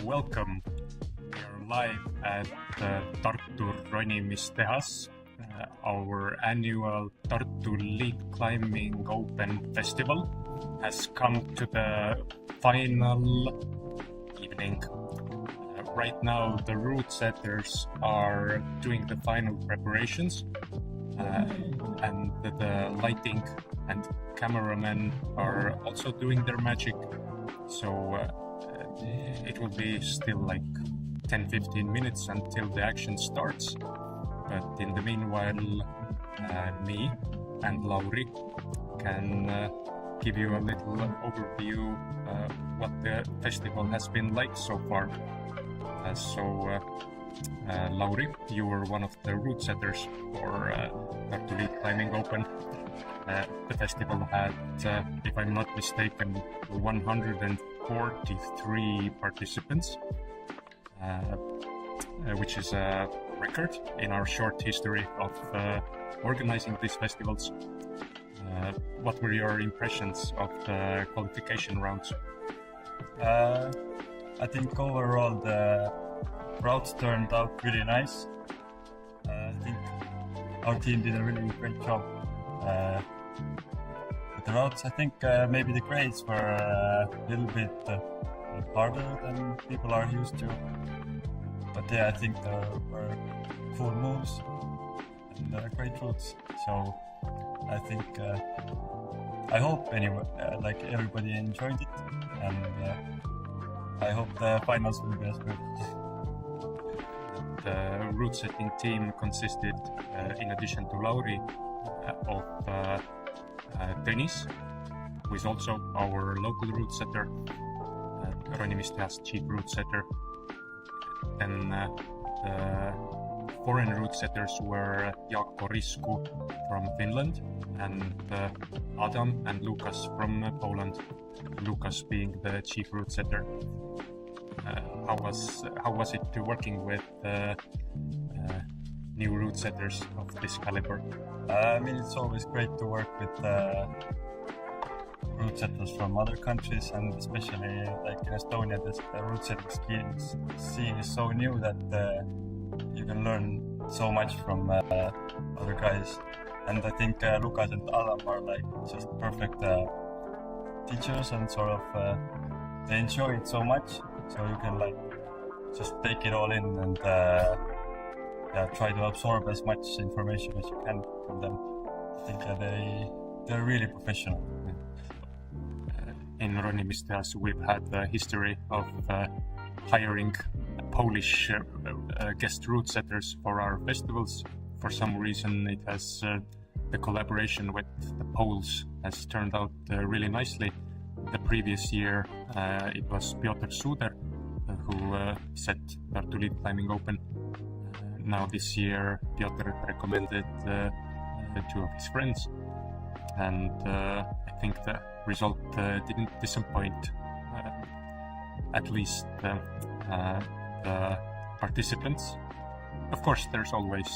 Welcome. We are live at Tartu Ronimistehas, our annual Tartu Lead Climbing Open festival has come to the final evening. Right now the route setters are doing the final preparations and the lighting and cameramen are also doing their magic. So it will be still like 10-15 minutes until the action starts, but in the meanwhile me and Lauri can give you a little overview what the festival has been like so far. Lauri, you were one of the route setters for Tartu Lead Climbing Open. The festival had, if I'm not mistaken, 143 participants, which is a record in our short history of organizing these festivals. What were your impressions of the qualification rounds? I think overall the routes turned out really nice. I think our team did a really great job. With the routes, I think maybe the grades were a little bit harder than people are used to. But yeah, I think there were cool moves and great routes. So I think, I hope anyway, like everybody enjoyed it, and I hope the finals will be as good. The route setting team consisted, in addition to Lauri, of Tõnis, who is also our local route setter, Ronimistehas chief route setter. Then the foreign route setters were Jaakko Risku from Finland and Adam and Łukasz from Poland. Łukasz being the chief route setter. How was it working with new route setters of this caliber? I mean, it's always great to work with route setters from other countries, and especially like in Estonia, the route setting scene is so new that you can learn so much from other guys. And I think Łukasz and Adam are like just perfect teachers, and sort of they enjoy it so much, so you can like just take it all in and try to absorb as much information as you can from them. I think they're really professional. In Ronimistehas, we've had a history of hiring Polish guest route setters for our festivals. For some reason, it has the collaboration with the Poles has turned out really nicely. The previous year, it was Piotr Suder who set Tartu Lead Climbing Open. Now this year, Piotr recommended two of his friends, and I think the result didn't disappoint, at least the participants. Of course, there's always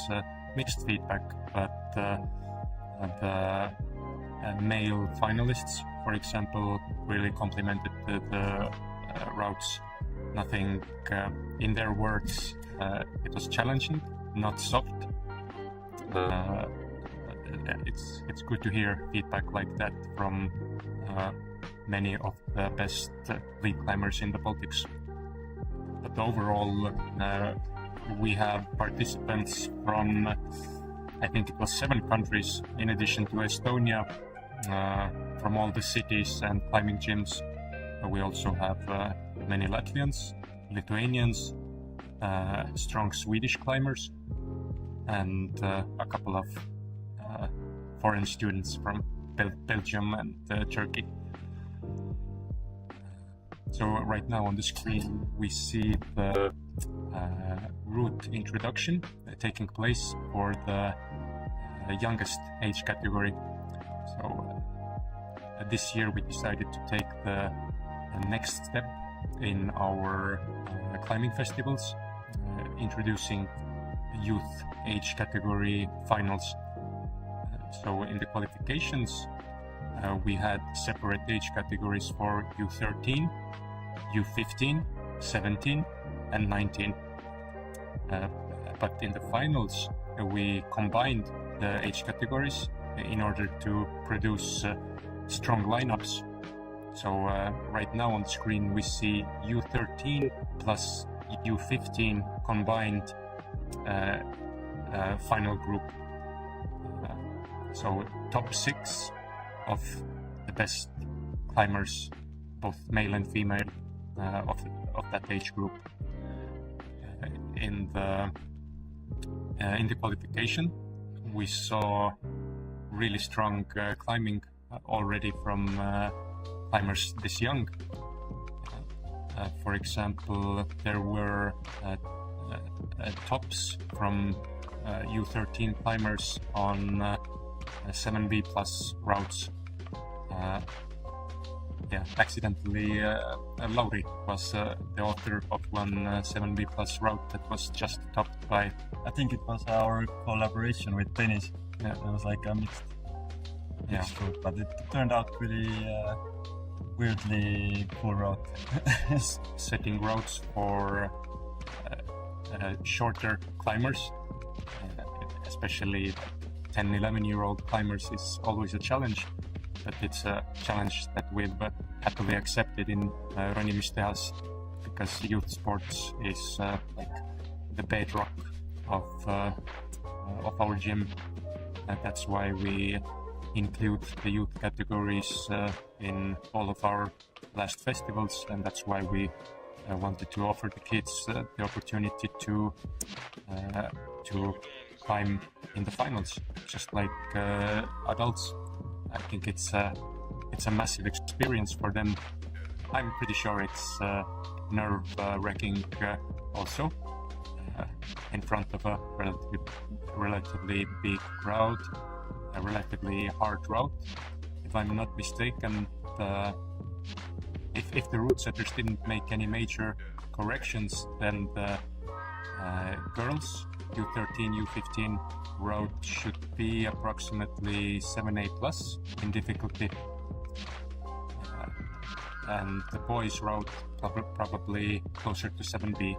mixed feedback, but the male finalists, for example, really complimented the routes. Nothing, in their words, it was challenging, not soft. It's good to hear feedback like that from many of the best lead climbers in the Baltics. But overall, we have participants from, I think it was 7 countries in addition to Estonia, from all the cities and climbing gyms. We also have many Latvians, Lithuanians, strong Swedish climbers and a couple of foreign students from Belgium and Turkey. So right now on the screen we see the route introduction taking place for the youngest age category. So this year we decided to take the next step in our climbing festivals, introducing youth age category finals. So in the qualifications we had separate age categories for U13, U15, 17 and 19. But in the finals we combined the age categories in order to produce strong lineups. So right now on screen we see U13 plus U15 combined final group. So top 6 of the best climbers, both male and female, of that age group. In the qualification, we saw really strong climbing already from climbers this young. For example, there were tops from U13 climbers on 7B plus routes. Accidentally, Lauri was the author of one 7B plus route that was just topped by... I think it was our collaboration with Tõnis. Yeah. It was like a mixed route, but it turned out really weirdly cool route. Setting routes for shorter climbers, especially 10-11-year-old climbers, is always a challenge. But it's a challenge that we've happily accepted in Ronimistehas, because youth sports is like the bedrock of our gym. And that's why we include the youth categories in all of our last festivals, and that's why we wanted to offer the kids the opportunity to climb in the finals, just like adults. I think it's a massive experience for them. I'm pretty sure it's nerve-wracking also, in front of a relatively big crowd, a relatively hard route. If I'm not mistaken, if the route setters didn't make any major corrections, then the girls U13, U15 route should be approximately 7A plus in difficulty, and the boys route probably closer to 7B.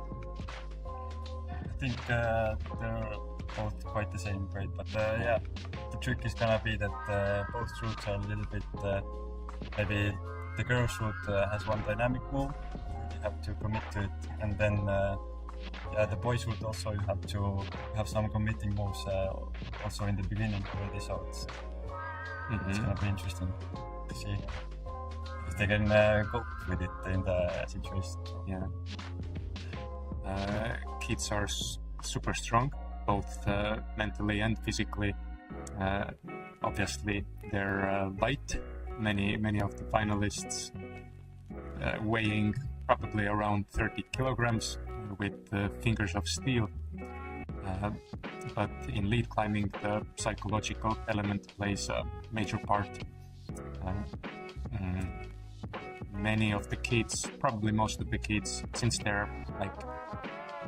I think they're both quite the same grade, but the trick is gonna be that both routes are a little bit maybe the girls route has one dynamic move, you have to commit to it, and then the boys route also you have to have some committing moves also in the beginning already, so it's gonna be interesting to see if they can cope with it in the situation. Yeah. Kids are super strong, both mentally and physically. Obviously, they're light. Many of the finalists weighing probably around 30 kilograms with fingers of steel. But in lead climbing, the psychological element plays a major part. Many of the kids, probably most of the kids, since they're like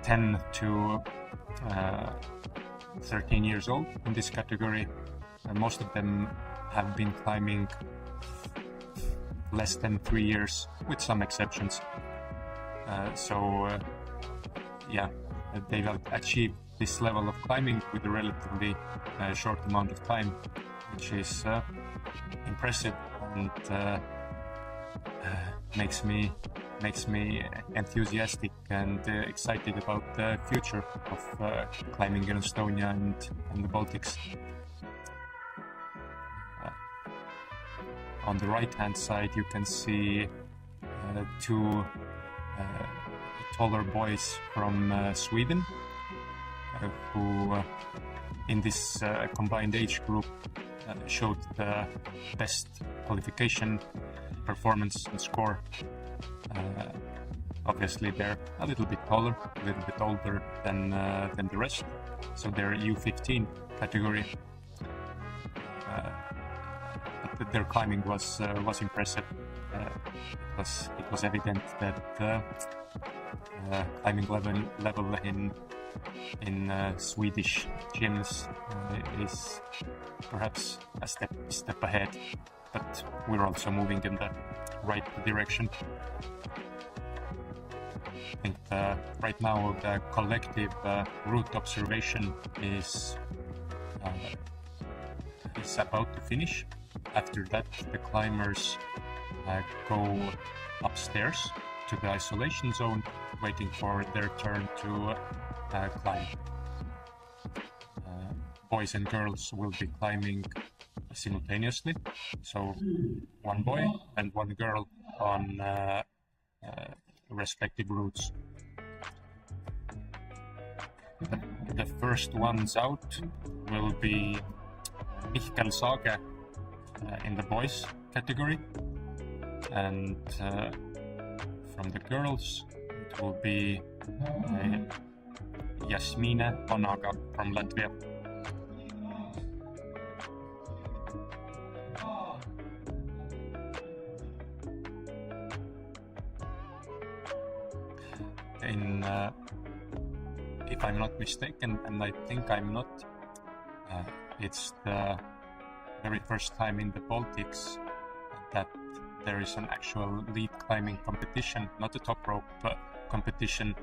10 to 13 years old in this category, most of them have been climbing less than 3 years, with some exceptions. They've achieved this level of climbing with a relatively short amount of time, which is impressive and makes me enthusiastic and excited about the future of climbing in Estonia and the Baltics. On the right hand side you can see two taller boys from Sweden who in this combined age group showed the best qualification, performance and score. Obviously they're a little bit taller, a little bit older than the rest, so they're U15 category. But their climbing was impressive. It was evident that climbing level in Swedish gyms is perhaps a step ahead, but we're also moving in the right direction. I think right now the collective route observation is about to finish. After that, the climbers go upstairs to the isolation zone, waiting for their turn to climb. Boys and girls will be climbing simultaneously, so one boy and one girl on respective routes. The first ones out will be Mihkel Saage in the boys category, and from the girls it will be Jasmine Onaga from Latvia. If I'm not mistaken, and I think I'm not, it's the very first time in the Baltics that there is an actual lead climbing competition, not a top rope competition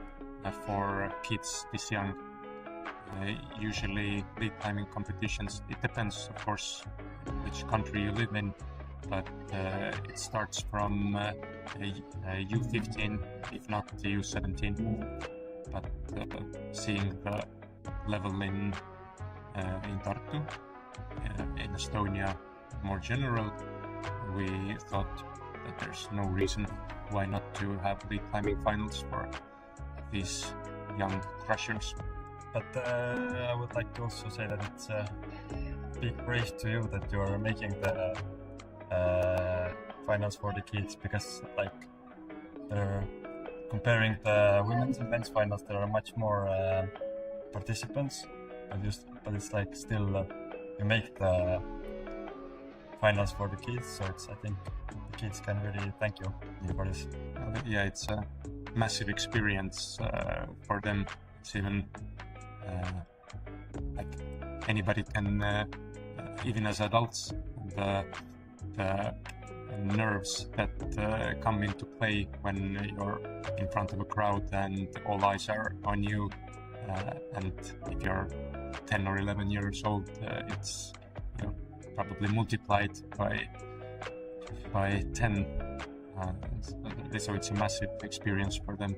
for kids this young. Usually lead climbing competitions, it depends of course which country you live in, but it starts from U15, if not the U17. But seeing the level in Tartu, in Estonia more general, we thought that there's no reason why not to have lead climbing finals for these young crushers. But I would like to also say that it's a big praise to you that you're making the finals for the kids, because like comparing the women's and men's finals, there are much more participants, but it's like still you make the finals for the kids, so it's, I think the kids can really thank you for this. Yeah, it's a massive experience for them. It's even like anybody can, even as adults, the nerves that come into play when you're in front of a crowd and all eyes are on you, and if you're 10 or 11 years old, it's probably multiplied by 10, so it's a massive experience for them.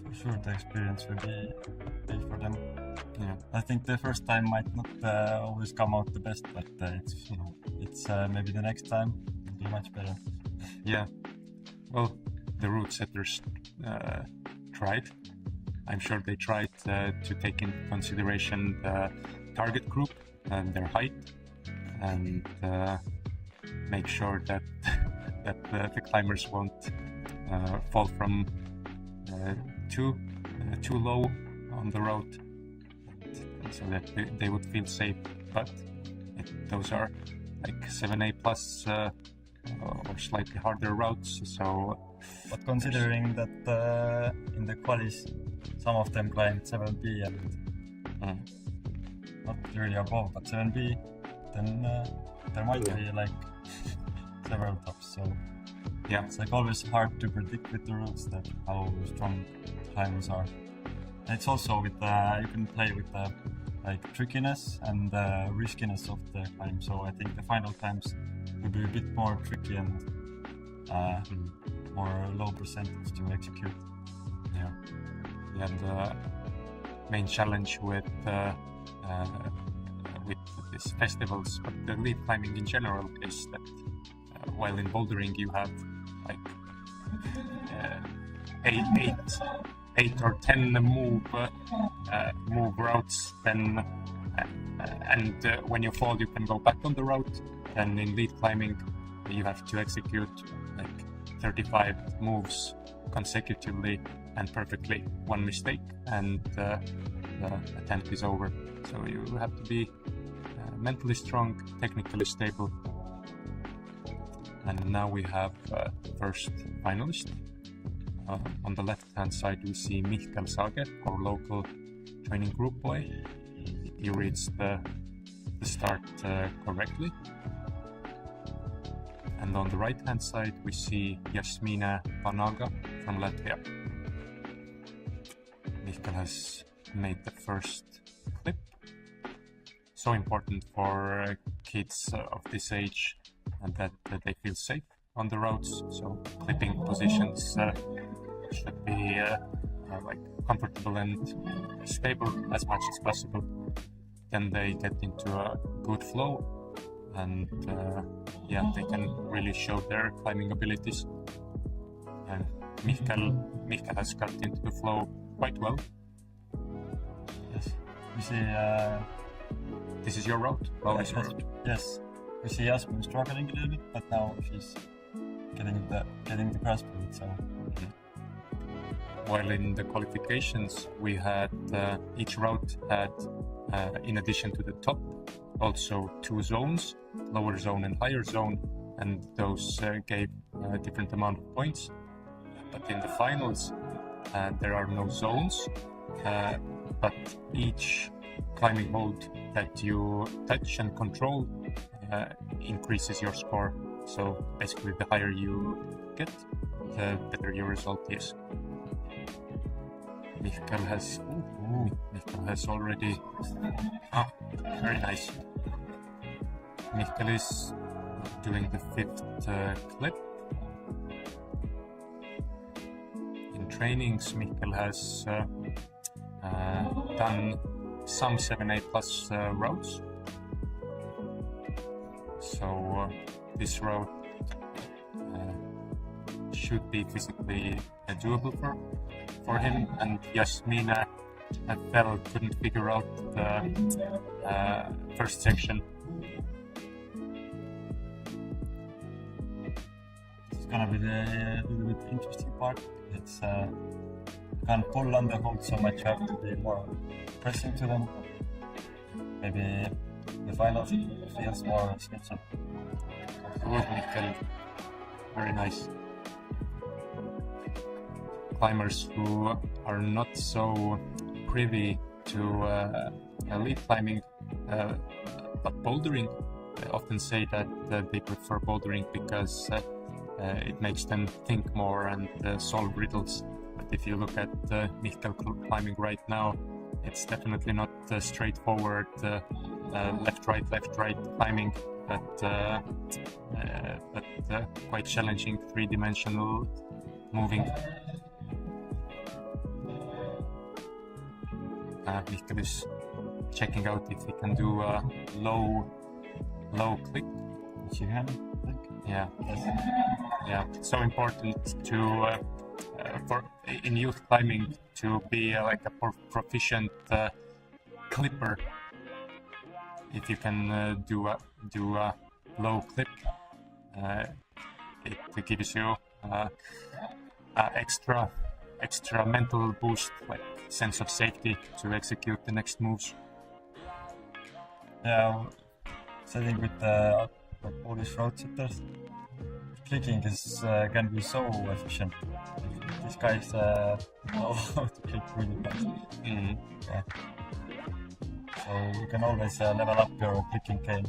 For sure, the experience will be big for them. Yeah, I think the first time might not always come out the best, but it's maybe the next time will be much better. Yeah, well, the route setters tried. I'm sure they tried to take into consideration the target group and their height, and make sure that the climbers won't fall from too low on the road, so that they would feel safe. But those are like 7A plus or slightly harder routes. So, but considering that in the qualis some of them climbed 7B and not really above, but 7B, then there might be like several tops. So yeah, it's like always hard to predict with the routes that how strong climbers are. And it's also with you can play with the like trickiness and the riskiness of the climb. So I think the final times will be a bit more tricky and more low percentage to execute. Yeah, and the main challenge with these festivals, but the lead climbing in general, is that while in bouldering you have like eight or 10 move routes, then and when you fall, you can go back on the route. And in lead climbing, you have to execute like 35 moves consecutively and perfectly. One mistake, and the attempt is over. So you have to be mentally strong, technically stable. And now we have first finalist. On the left-hand side, we see Mihkel Sage, our local training group boy. He reads the start correctly. And on the right-hand side, we see Jasmina Panaga from Latvia. Mihkel has made the first clip. So important for kids of this age, and that they feel safe on the routes. So clipping positions should be like comfortable and stable as much as possible. Then they get into a good flow, and they can really show their climbing abilities. And Mihkel has got into the flow quite well. Yes, we see. This is your route. Lauri's route. Yes, we see Jasmine struggling a little bit, but now she's getting the grasp of it. So. While in the qualifications, we had each route had, in addition to the top, also 2 zones, lower zone and higher zone, and those gave a different amount of points. But in the finals, there are no zones, but each climbing hold that you touch and control increases your score. So basically, the higher you get, the better your result is. Mihkel has already... very nice. Mihkel is doing the 5th clip. In trainings, Mihkel has done some 7A plus routes. So this route should be physically doable for him. And Jasmina couldn't figure out the first section. It's gonna be the little bit interesting part. It's you can't pull on the hold so much. You have to be more pressing to them. Maybe the final feels more skillful. Very nice. Climbers who are not so privy to lead climbing but bouldering often say that they prefer bouldering because it makes them think more and solve riddles. But if you look at Mihkel climbing right now, it's definitely not straightforward left right climbing, but quite challenging 3-dimensional moving. Mihkel is checking out if he can do a low click. Which you can, I think. Yeah. Yeah. So important to for in youth climbing to be like a proficient clipper. If you can do a low clip, it gives you extra mental boost, like sense of safety to execute the next moves. Yeah, setting with the Polish road setters, clicking is can be so efficient. These guys know how to click really fast. Yeah. So you can always level up your clicking game.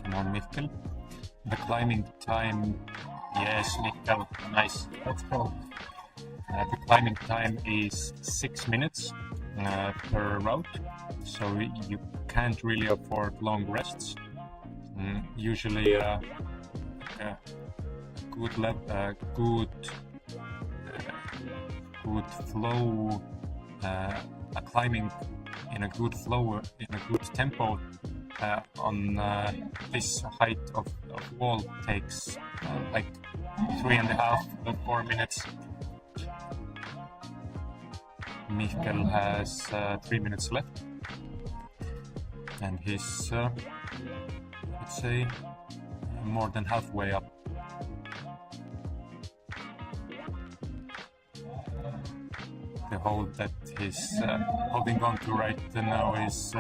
Come on, Mihkel. The climbing time. Yes, Mihkel. Nice. Let's go. The climbing time is 6 minutes per route, so you can't really afford long rests. Usually, good flow, climbing in a good flow, in a good tempo on this height of wall takes like 3.5 to 4 minutes. Mihkel has 3 minutes left, and he's, let's say, more than halfway up. The hold that he's holding on to right now is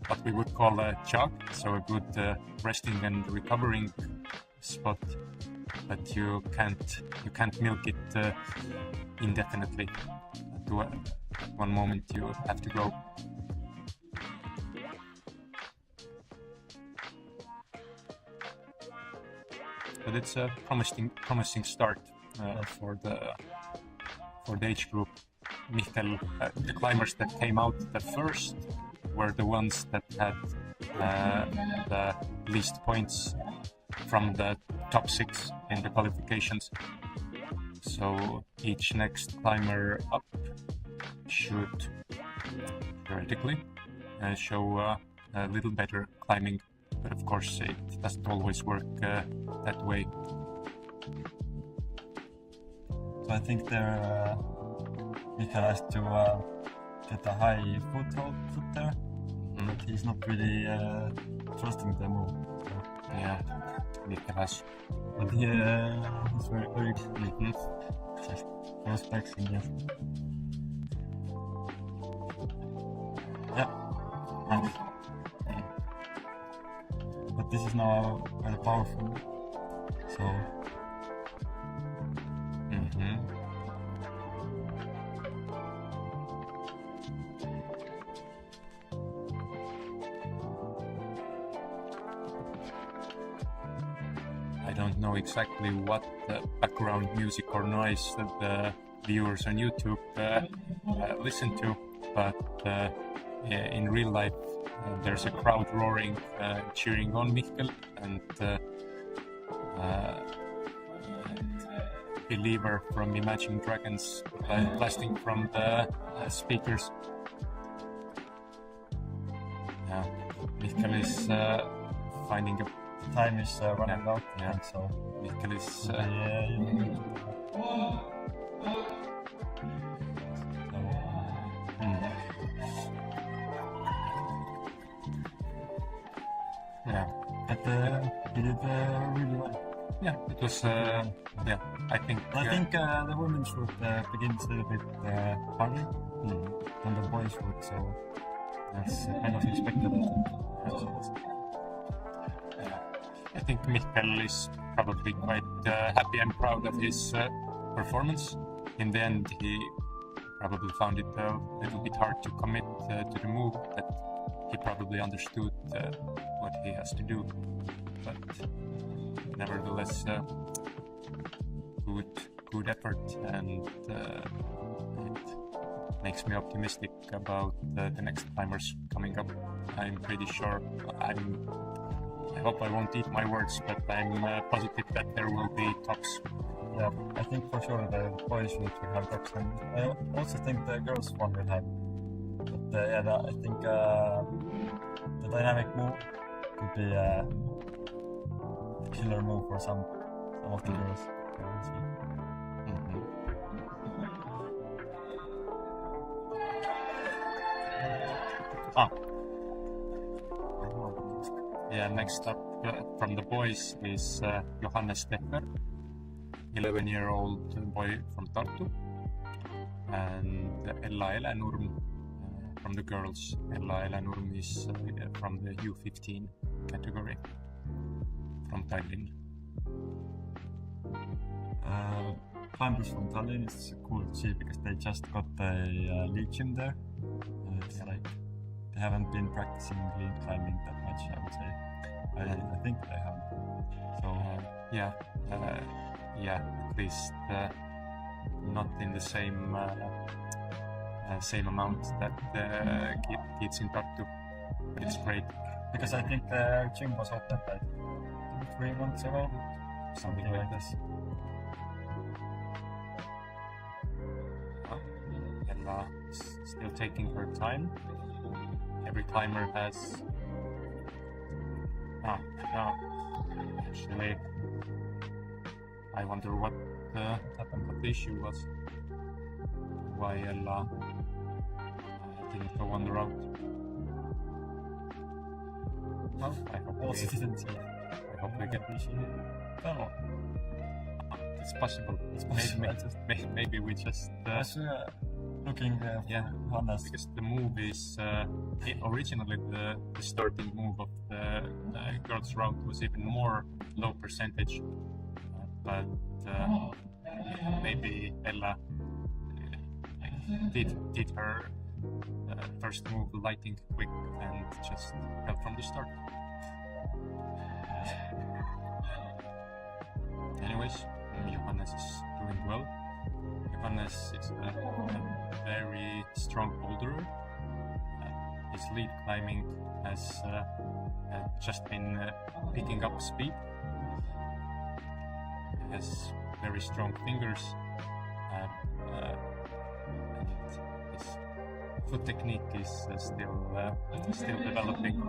what we would call a jog, so a good resting and recovering spot, but you can't milk it indefinitely. At one moment you have to go. But it's a promising start for the age group. Mihkel, the climbers that came out the first were the ones that had the least points from the top 6 in the qualifications. So each next climber up should theoretically show a little better climbing, but of course it doesn't always work that way. So I think there Mihkel has to get a high foot there, but he's not really trusting the move. So. Yeah, Mihkel has. But he's very good. Just respecting, yes. Yeah. Nice. But this is now very powerful. So. I don't know exactly what background music or noise that the viewers on YouTube listen to, but in real life there's a crowd roaring, cheering on Mihkel, and Believer from Imagine Dragons blasting from the speakers. Mihkel is finding a Time is running out, so Mihkel is but he did really well. Yeah, it was. I think the women should begin a little bit harder than the boys would, so that's kind of expected. I think Mihkel is probably quite happy and proud of his performance. In the end, he probably found it a little bit hard to commit to the move, but he probably understood what he has to do. But nevertheless, good effort, and it makes me optimistic about the next climbers coming up. I'm pretty sure. I hope I won't eat my words, but I'm positive that there will be tops. Yeah, I think for sure the boys will have tops, and I also think the girls one will have. But I think the dynamic move could be a killer move for some of the girls. We'll see. Yeah, next up from the boys is Untitled, 11-year-old boy from Tartu, and Ella Elenurm from the girls. Ella Elenurm is from the U15 category from Tallinn. Climbers from Tallinn is cool to see because they just got a lead gym there. It's like they haven't been practicing lead climbing that much, I would say. I think they have. So at least not in the same amount that kids in Tartu. But it's great because I think the gym was open like 3 months ago, something like this. Ella is still taking her time. Every climber has. Actually, I wonder what happened, what the issue was. Why Ella didn't go on the route. Well, I hope Also didn't see. I hope we get. Oh, It's possible. Maybe we just. I was looking for Hannes. Because the move is originally the starting move of the girls' route was even more low percentage, but maybe Ella did her first move lighting quick and just fell from the start. Anyways, Johannes is doing well. Johannes is a very strong boulderer. His lead climbing has just been picking up speed. He has very strong fingers, and his foot technique is still developing.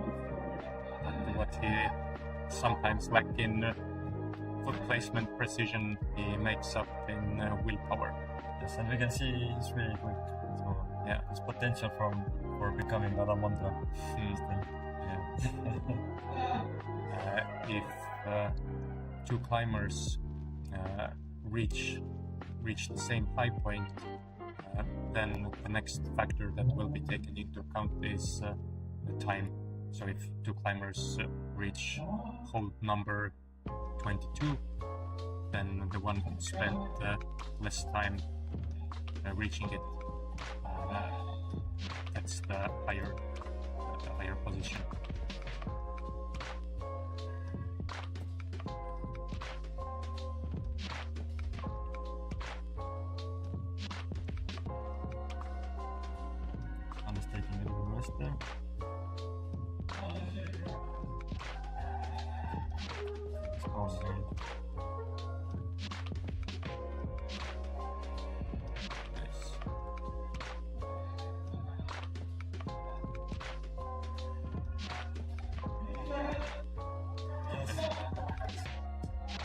But what he sometimes lacks in foot placement precision, he makes up in willpower. Yes, and we can see he's really quick. So Yeah. there's potential for becoming Adamandra. If two climbers reach the same high point, then the next factor that will be taken into account is the time. So if two climbers reach hold number 22, then the one who spent less time reaching it gets the higher position. Hannes taking a little rest there. Strong grade. Nice.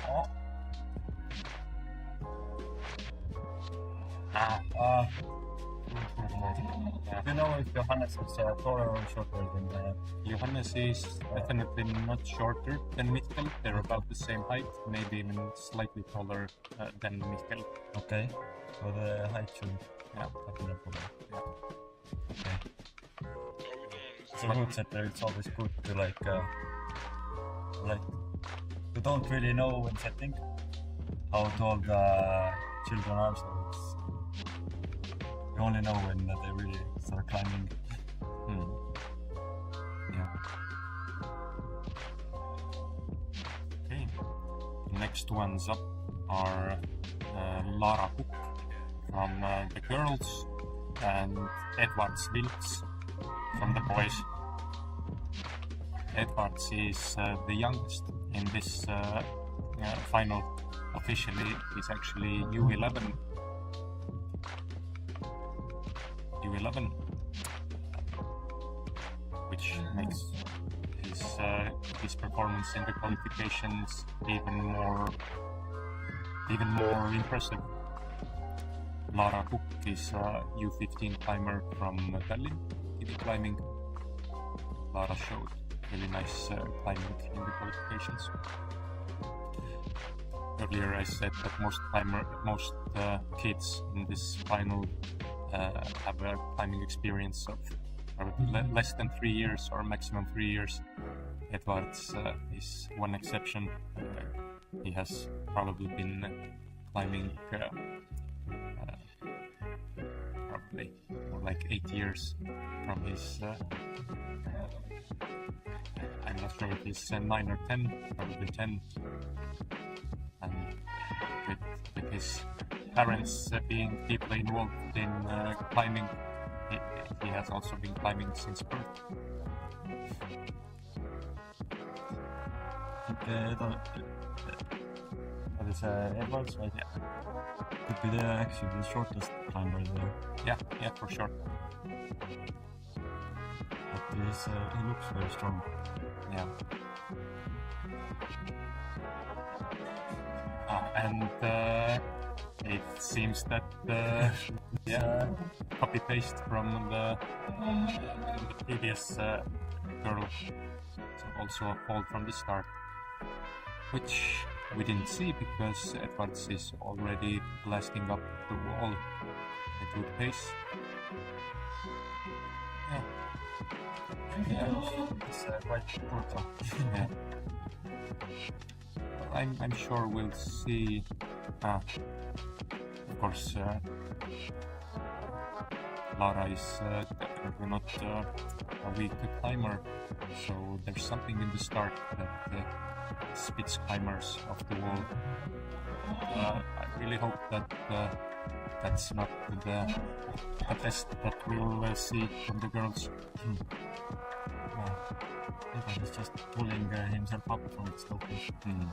Oh. Do you know if Johannes is taller or shorter than Johannes is definitely not shorter than Mikkel. They're about the same height, maybe even slightly taller than Mikkel. Okay, so the height should Yeah. happen up. Yeah. Okay. So route setter, it's always good to like you don't really know when setting how tall the children are, so you only know when they really start climbing. Yeah. Okay. Next ones up are Lara Cook from the girls and Edwards Wilts from the boys. Edwards is the youngest in this final. Officially, he's actually U11. Which makes his performance in the qualifications even more impressive. Lara Cook is a U15 climber from Tallinn, kiddie climbing. Lara showed really nice climbing in the qualifications. Earlier I said that most kids in this final have a climbing experience of less than 3 years or maximum 3 years. Edwards is one exception. He has probably been climbing probably more like 8 years from his I'm not sure if it's 9 or 10, probably 10. And with his parents being deeply involved in climbing, he has also been climbing since birth. That is Edwards, right? Yeah. Could be actually the shortest climber there. Yeah, for sure. But he looks very strong. Yeah. And it seems that copy paste from the previous girl, so also a fall from the start, which we didn't see because Edwards is already blasting up the wall at a good pace. It's quite brutal. Yeah. I'm sure we'll see. Of course, Lara is definitely not a weak climber, so there's something in the start that spits climbers off the wall. I really hope that that's not the test that we'll see from the girls. He's just pulling himself up from its location.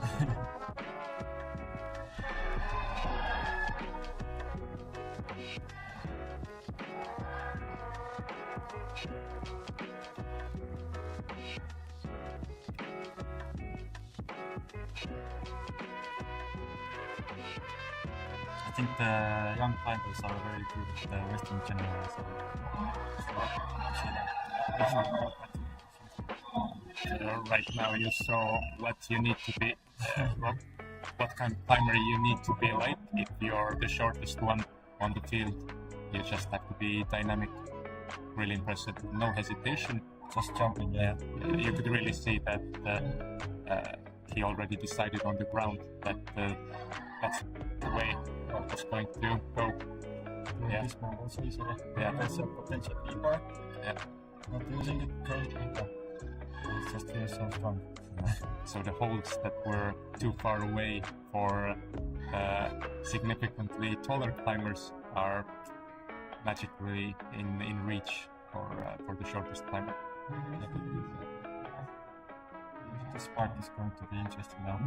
I think the young climbers are very good at Western general, so right now you saw what you need to be, what kind of climber you need to be like if you're the shortest one on the field. You just have to be dynamic, really impressive, no hesitation, just jumping. Yeah, you could really see that he already decided on the ground that that's the way it was going to go. Yeah, this one also easily. Yeah, there's a potential B-bar. Yeah, not using it currently. It just feels so strong. So the holds that were too far away for significantly taller climbers are magically in reach for the shortest climber. This part is going to be interesting now.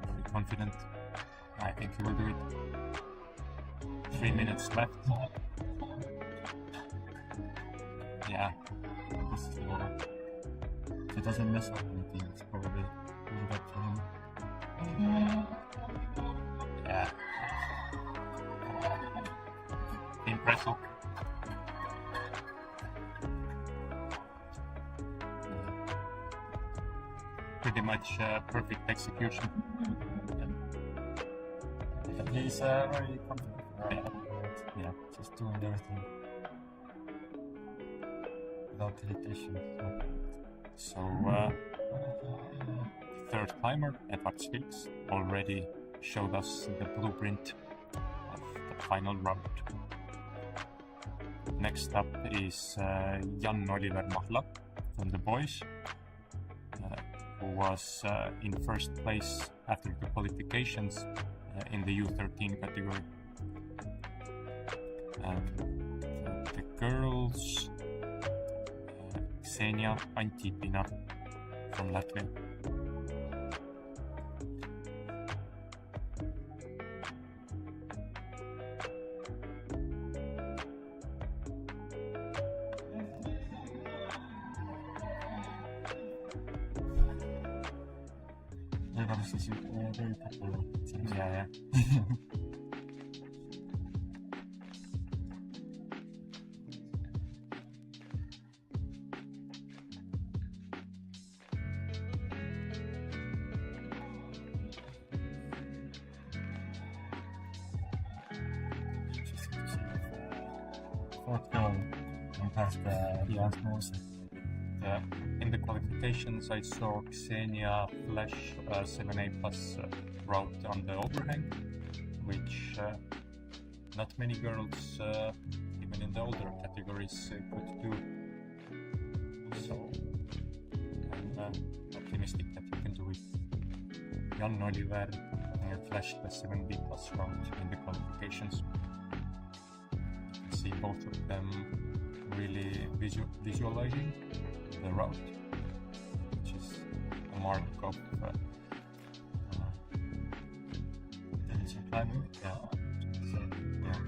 Very confident. I think he will do it. 3 minutes left. Yeah. If he doesn't mess up anything, it's probably good up for him. Yeah. Impressive. Pretty much perfect execution. He's very confident. Yeah, just doing everything without hesitation. So, third climber, Edwards Hills, already showed us the blueprint of the final round. Next up is Jan-Oliver Mahla from the boys, who was in first place after the qualifications in the U13 category. And the girls, Ksenia Antipina from Latvia. This is very popular. Yeah. Fourth girl and past the last nose. In the qualifications, I saw Ksenia flash 7A plus route on the overhang, which not many girls, even in the older categories, could do. So I'm optimistic that you can do it. Jan-Oliver flashed the 7B plus route in the qualifications. You can see both of them really visualizing the route, which is a mark of intelligent climbing. Yeah. So, yeah.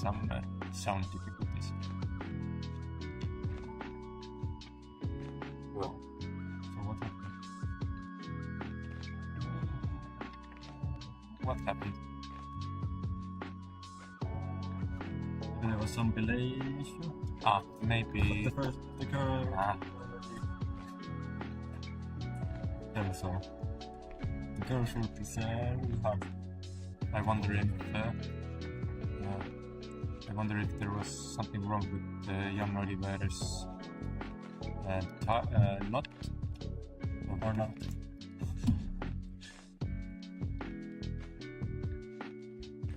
some sound difficulties. Well, so what happened? What happened? There was some delay issue. Maybe. The curve. Yeah, so the curve shoot is really hard. I wonder if there was something wrong with Jan Oliver's knot or not.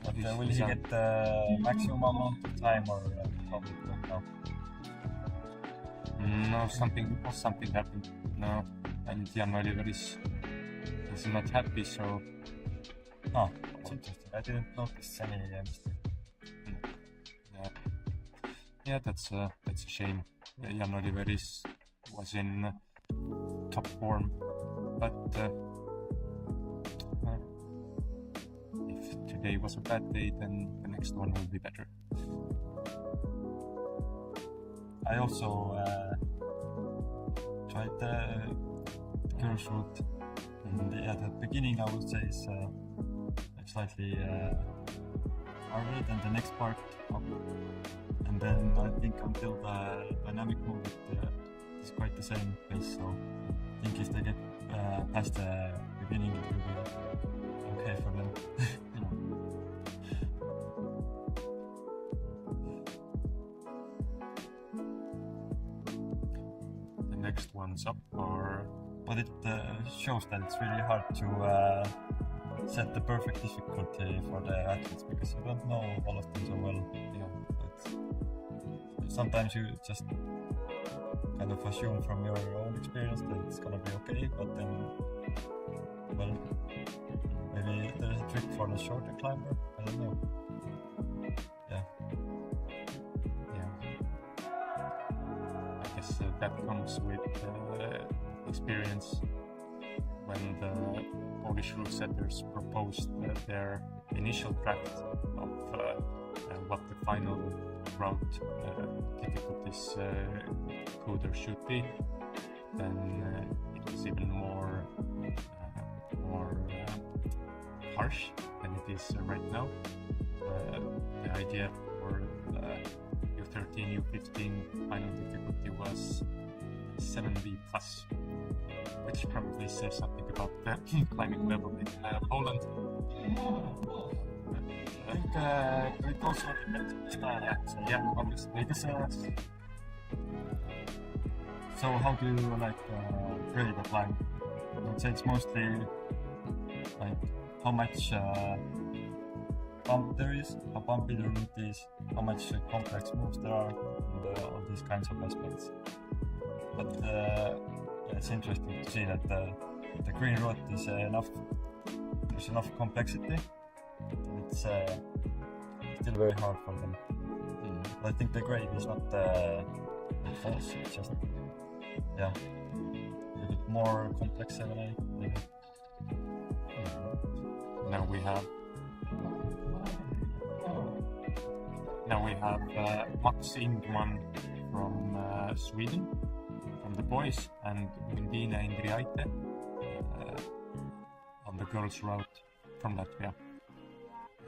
But will he get the maximum amount of time or probably not now? No, something happened. No, and Jan Oliver is not happy, so. Oh, that's interesting. I didn't notice any mistake. Yeah, that's a shame. Jan Oliver was in top form, but if today was a bad day, then the next one will be better. I also tried the curve shoot, and at the beginning I would say is slightly harder than the next part up. And then I think until the dynamic move it's quite the same pace, so I think if they get past the beginning it will be okay for them. The next ones up are... But it shows that it's really hard to set the perfect difficulty for the athletes because you don't know all of them so well. Sometimes you just kind of assume from your own experience that it's gonna be okay, but then, well, maybe there's a trick for the shorter climber. I don't know. Yeah. I guess that comes with experience. When the Polish rule setters proposed their initial draft of what the final route difficulties could or should be, then it was even more harsh than it is right now. The idea for U13 U15 final difficulty was 7B+, which probably says something about the climbing level in Poland. I think it also depends on the style. Yeah, obviously. So how do you grade a climb? I would say it's mostly like how much bump there is, how bumpy the route is, how much complex moves there are, and all these kinds of aspects. But it's interesting to see that the green route is there's enough complexity. It's still very hard for them. But I think the grade is not false, it's just a little bit more complex than I think. Now we have Max Ingman from Sweden, from the boys, and Undina Indriaite on the girls' route from Latvia.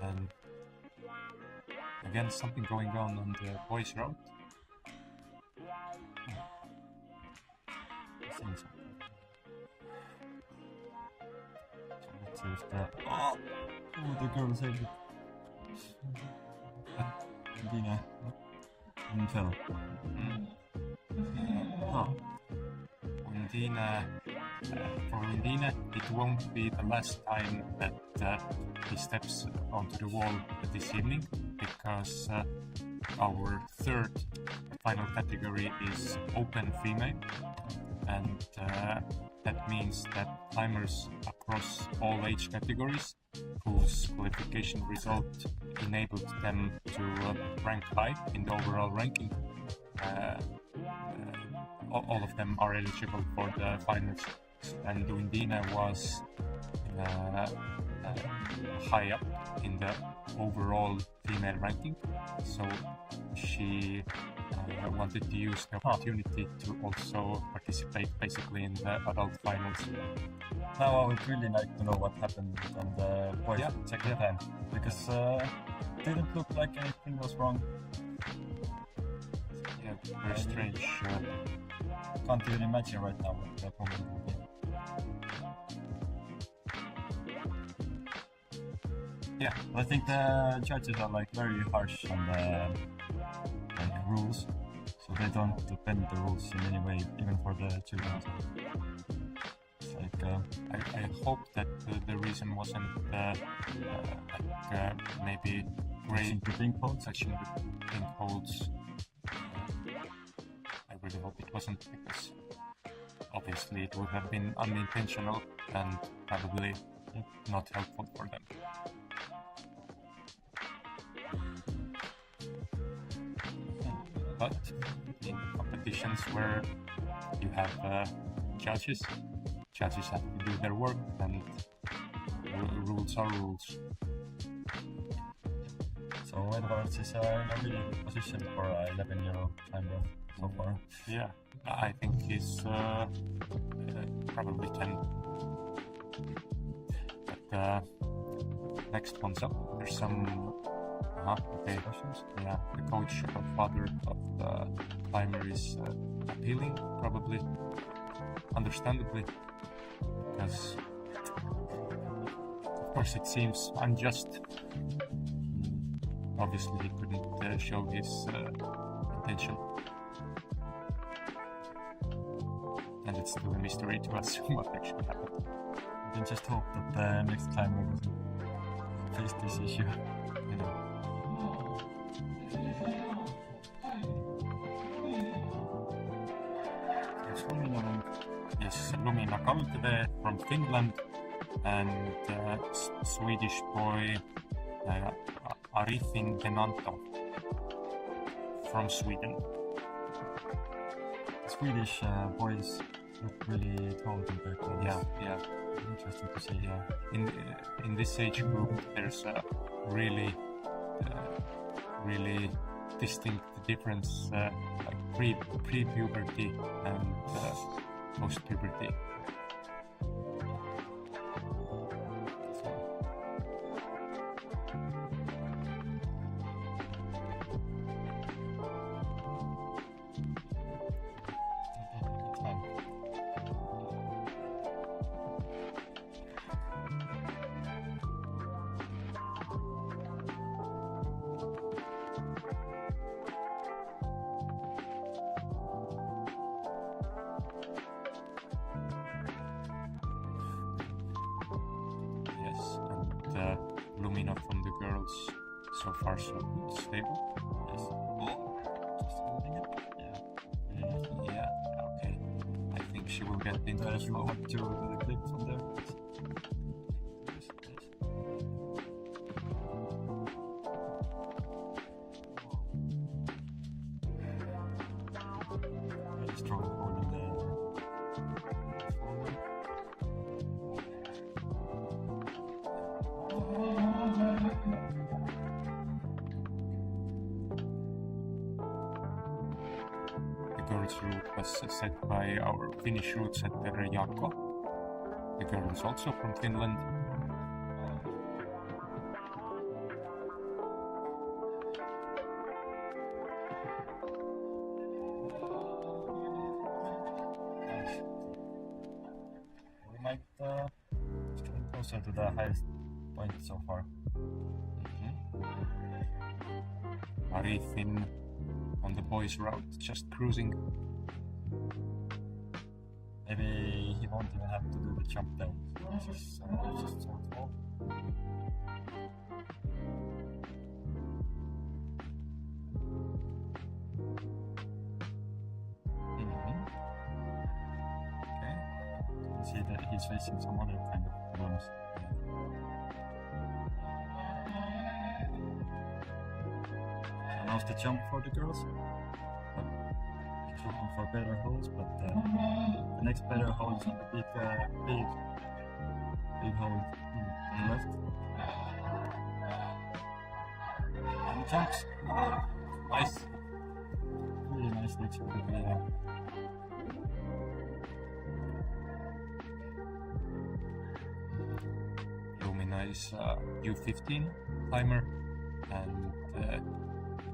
And again, something going on the boys' route. Let's see if the girl saved it. Undina fell. For Undina, it won't be the last time that he steps onto the wall this evening, because our third final category is open female, and that means that climbers across all age categories whose qualification result enabled them to rank high in the overall ranking, all of them are eligible for the finals, and Undina was high up in the overall female ranking. So she wanted to use the opportunity to also participate basically in the adult finals. Now I would really like to know what happened on the boys' second time, because didn't look like anything was wrong. Yeah, very strange. Can't even imagine right now what that moment would be. Yeah, I think the judges are like very harsh on the rules, so they don't bend the rules in any way, even for the children. It's like I hope that the reason wasn't maybe great the pink holds. section with pink holds. I really hope it wasn't, because obviously it would have been unintentional and probably not helpful for them. But in competitions where you have judges have to do their work, and rules are rules. So Edwards is in a really good position for an 11-year-old climber so far. Yeah, I think he's probably 10. But next one's up. There's some questions. Yeah, the coach or father of the climber is appealing, probably, understandably, because of course it seems unjust. Obviously he couldn't show his intention, and it's still a mystery to us what actually happened. We can just hope that the next climber doesn't face this issue. You know. Yes, Lumina Kalteve from Finland, and Swedish boy Arifin Denanto from Sweden. Swedish boys look really tall compared to us. Yeah. Interesting to see. Yeah. In this age group, there's a really distinct difference, like pre-puberty and post-puberty. Lumina from the girls, so far so good, stable. Yes. Just holding it. Yeah. Okay. I think she will get into the You will have to do the clip from there. Very strong holding the girls' route was set by our Finnish route setter Jaakko. The girl is also from Finland. We might just get closer to the highest point so far. Arifin on the boys' route, just cruising. Maybe he won't even have to do the jump there. It's just so tall. Okay. You can see that he's facing some other kind of problems. So now's the jump for the girls. He's looking for better holes, but the next better hole is on the big hole to the left. jumps. Nice. Really nicely executed. Yeah. Lumina is U15 climber, and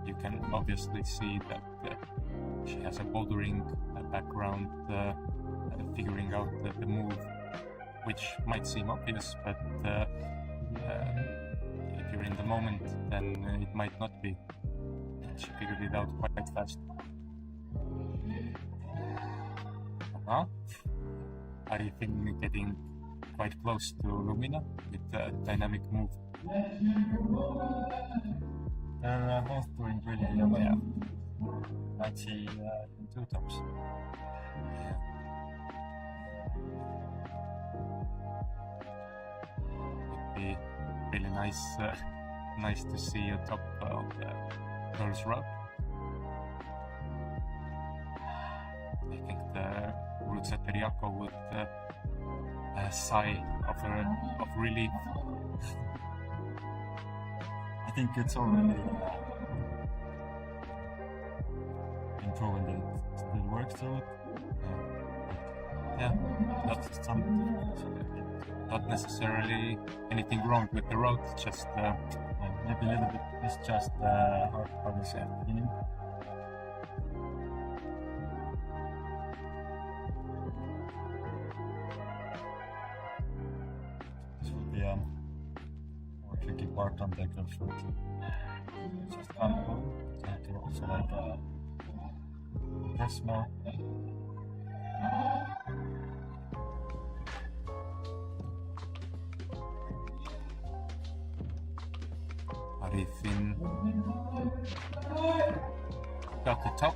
you can obviously see that she has a bouldering background, figuring out the move, which might seem obvious, but if you're in the moment, then it might not be. She figured it out quite fast. Arifin getting quite close to Lumina with a dynamic move. They're both doing really well. Yeah. I'd see in two tops. It'd be really nice to see a top of the girls' route. I think the route setter Jaakko would sigh of relief. I think it's already been proven that it still works through it. Yeah, not necessarily anything wrong with the route, just maybe a little bit. It's just hard to say at the beginning. This will be a more tricky part on the girls' route. Just can't go. You have to also press more. Arifin got the top.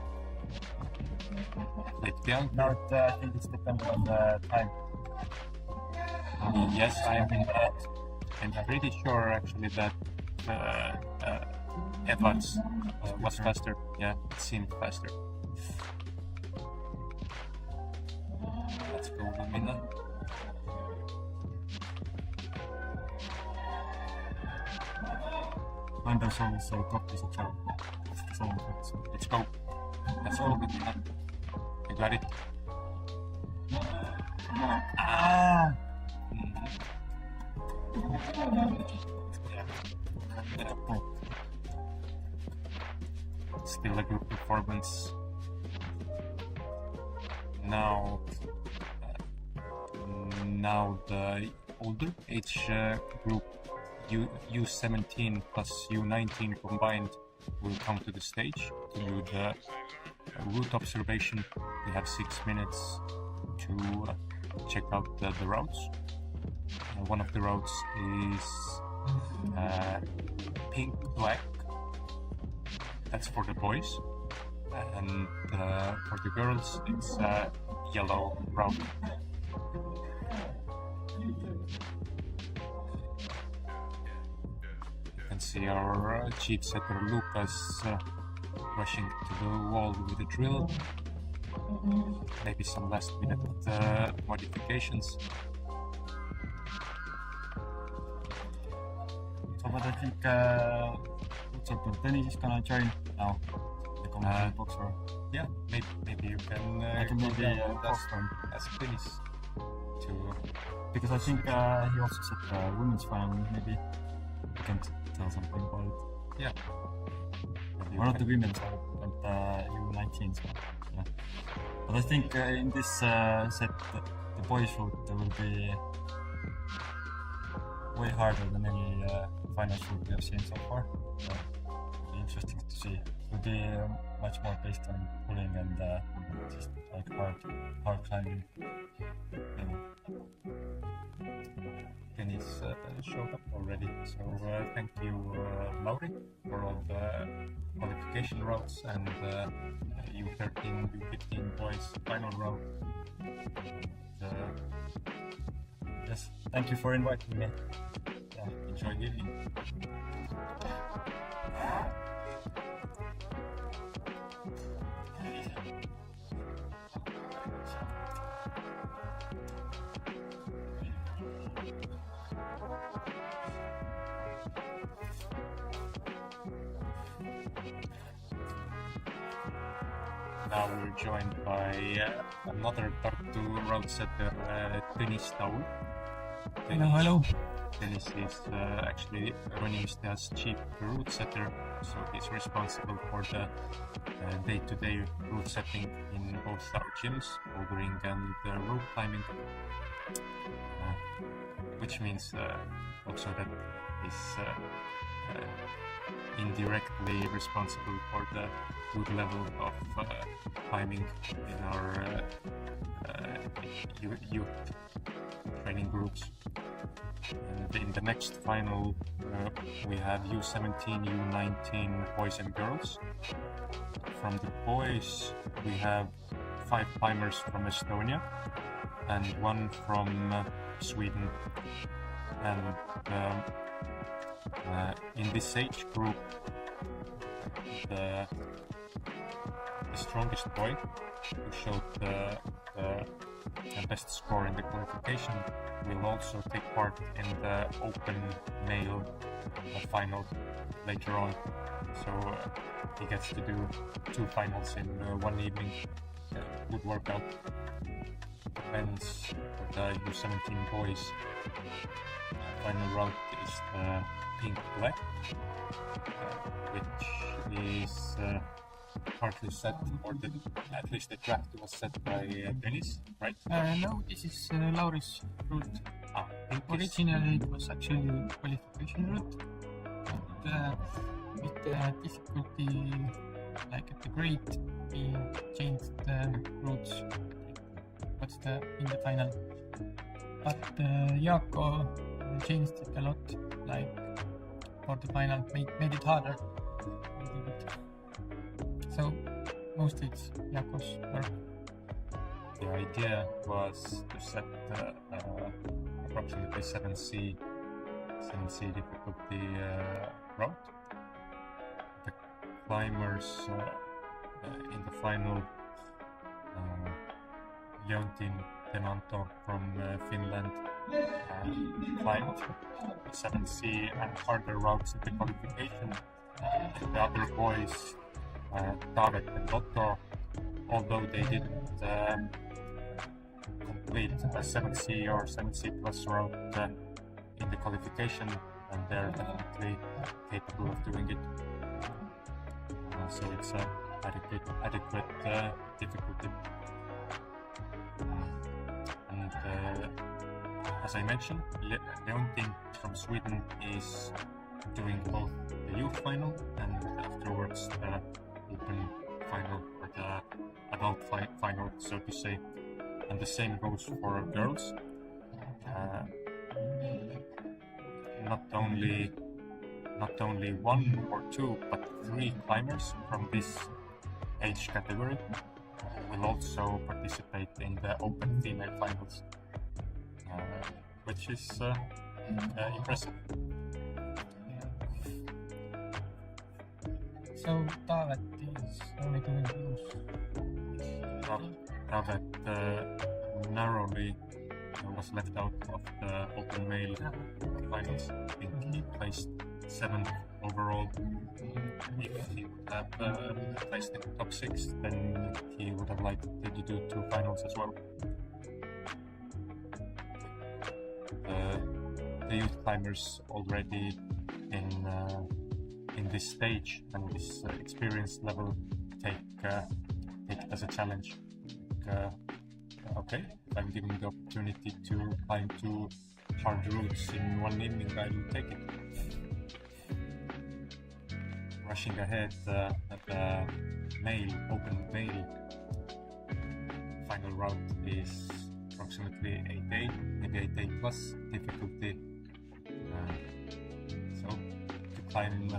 Vytjagailovski. Now I think it's dependent on the time. Yes, I'm pretty sure actually that Evans was faster. Yeah, it seemed faster. Let's go, Lumina. And there's also top is a challenge. Let's go. Let's go, Lumina. You got it. Ah! Still a good performance. Now the older age group U17 plus U19 combined will come to the stage to do the route observation. We have 6 minutes to check out the routes. One of the routes is pink black. That's for the boys, and for the girls it's yellow route. You can see our chief setter Łukasz rushing to the wall with a drill. Maybe some last minute modifications. So, but I think Tõnis is gonna join now. The competition boxer. Yeah, maybe you can. I can maybe ask Tõnis to. Because I think he also said women's final. Maybe you can tell something about it. Yeah. One of the women's and U19s. Yeah. But I think in this set, the boys' route will be way harder than any final shoot we have seen so far. So it'll be interesting to see. It will be much more based on pulling and just like hard climbing. Tõnis showed up already, so thank you, Lauri, for all the qualification routes and U13 U15 boys final route. Yes, thank you for inviting me. Yeah, enjoy the evening. now we're joined by another Tartu road setter, Tõnis Taul. Hello. Tõnis is actually Ronimistehas chief route setter, so he's responsible for the day-to-day route setting in both our gyms, bouldering and rope climbing, which means also that he's indirectly responsible for the good level of climbing in our youth training groups. And in the next final, we have U17 U19 boys and girls. From the boys, we have 5 climbers from Estonia and 1 from Sweden. And in this age group, the strongest boy who showed the best score in the qualification will also take part in the open male final later on. So he gets to do 2 finals in one evening. Good workout. Men's the U17 boys final route is the pink black, which is partly set, or at least the draft was set by Tõnis, right? No, this is Lauri's route. Originally it was actually qualification route, but with the difficulty, like at the grade, we changed the routes. What's in the final? But Jaakko changed it a lot, like for the final, made it harder a little bit. So mostly it's Jaakko's work. The idea was to set approximately 7C difficulty route. The climbers in the final, U13 U19 from Finland climbed 7C and harder routes in the qualification. The other boys, Taavet and Otto, although they didn't complete a 7C or 7C plus route in the qualification, and they're definitely capable of doing it. So it's adequate difficulty. And as I mentioned, Leontin from Sweden is doing both the youth final and afterwards the open final, or the adult final, so to say. And the same goes for girls. Not only 1 or 2, but 3 climbers from this age category will also participate in the open female finals, which is impressive. So Taavet is only doing those. Taavet narrowly was left out of the open male finals. I think he placed 7th overall. If he would have placed in the top 6, then he would have liked to do 2 finals as well. The youth climbers already in this stage and this experience level take it as a challenge. Okay, if I'm given the opportunity to climb 2 hard routes in one evening, I will take it. Rushing ahead at the open male final route is approximately 8A, maybe 8A plus difficulty. So to climb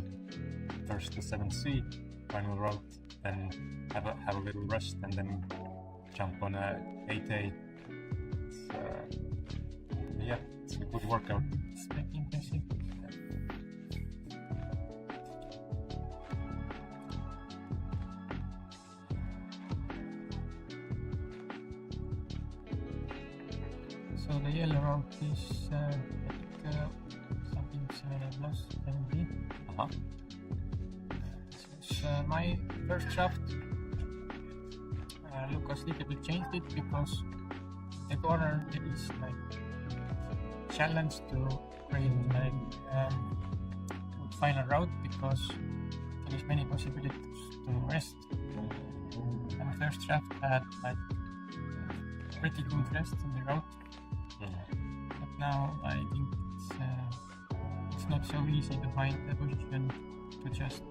first the 7C final route, then have a little rest, and then jump on a 8A. It's a good workout. It's pretty impressive. So the yellow route is something 7A plus 7B. Uh-huh. It's my first draft. focus a little bit changed it because the corner there is like challenge to create like good final route because there is many possibilities to rest. And first draft had like pretty good rest in the route, but now I think it's not so easy to find the position to just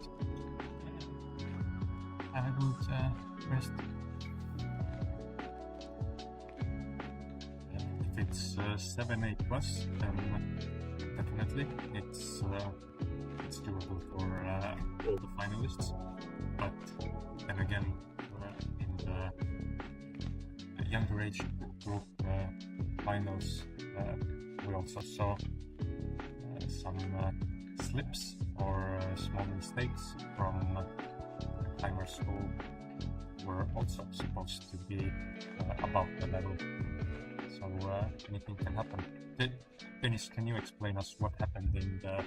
have a good rest. If it's 7-8 plus, then definitely it's doable for all the finalists. But then again, in the younger age group finals, we also saw some slips or small mistakes from climbers who were also supposed to be above the level. So anything can happen. Tõnis, can you explain us what happened in the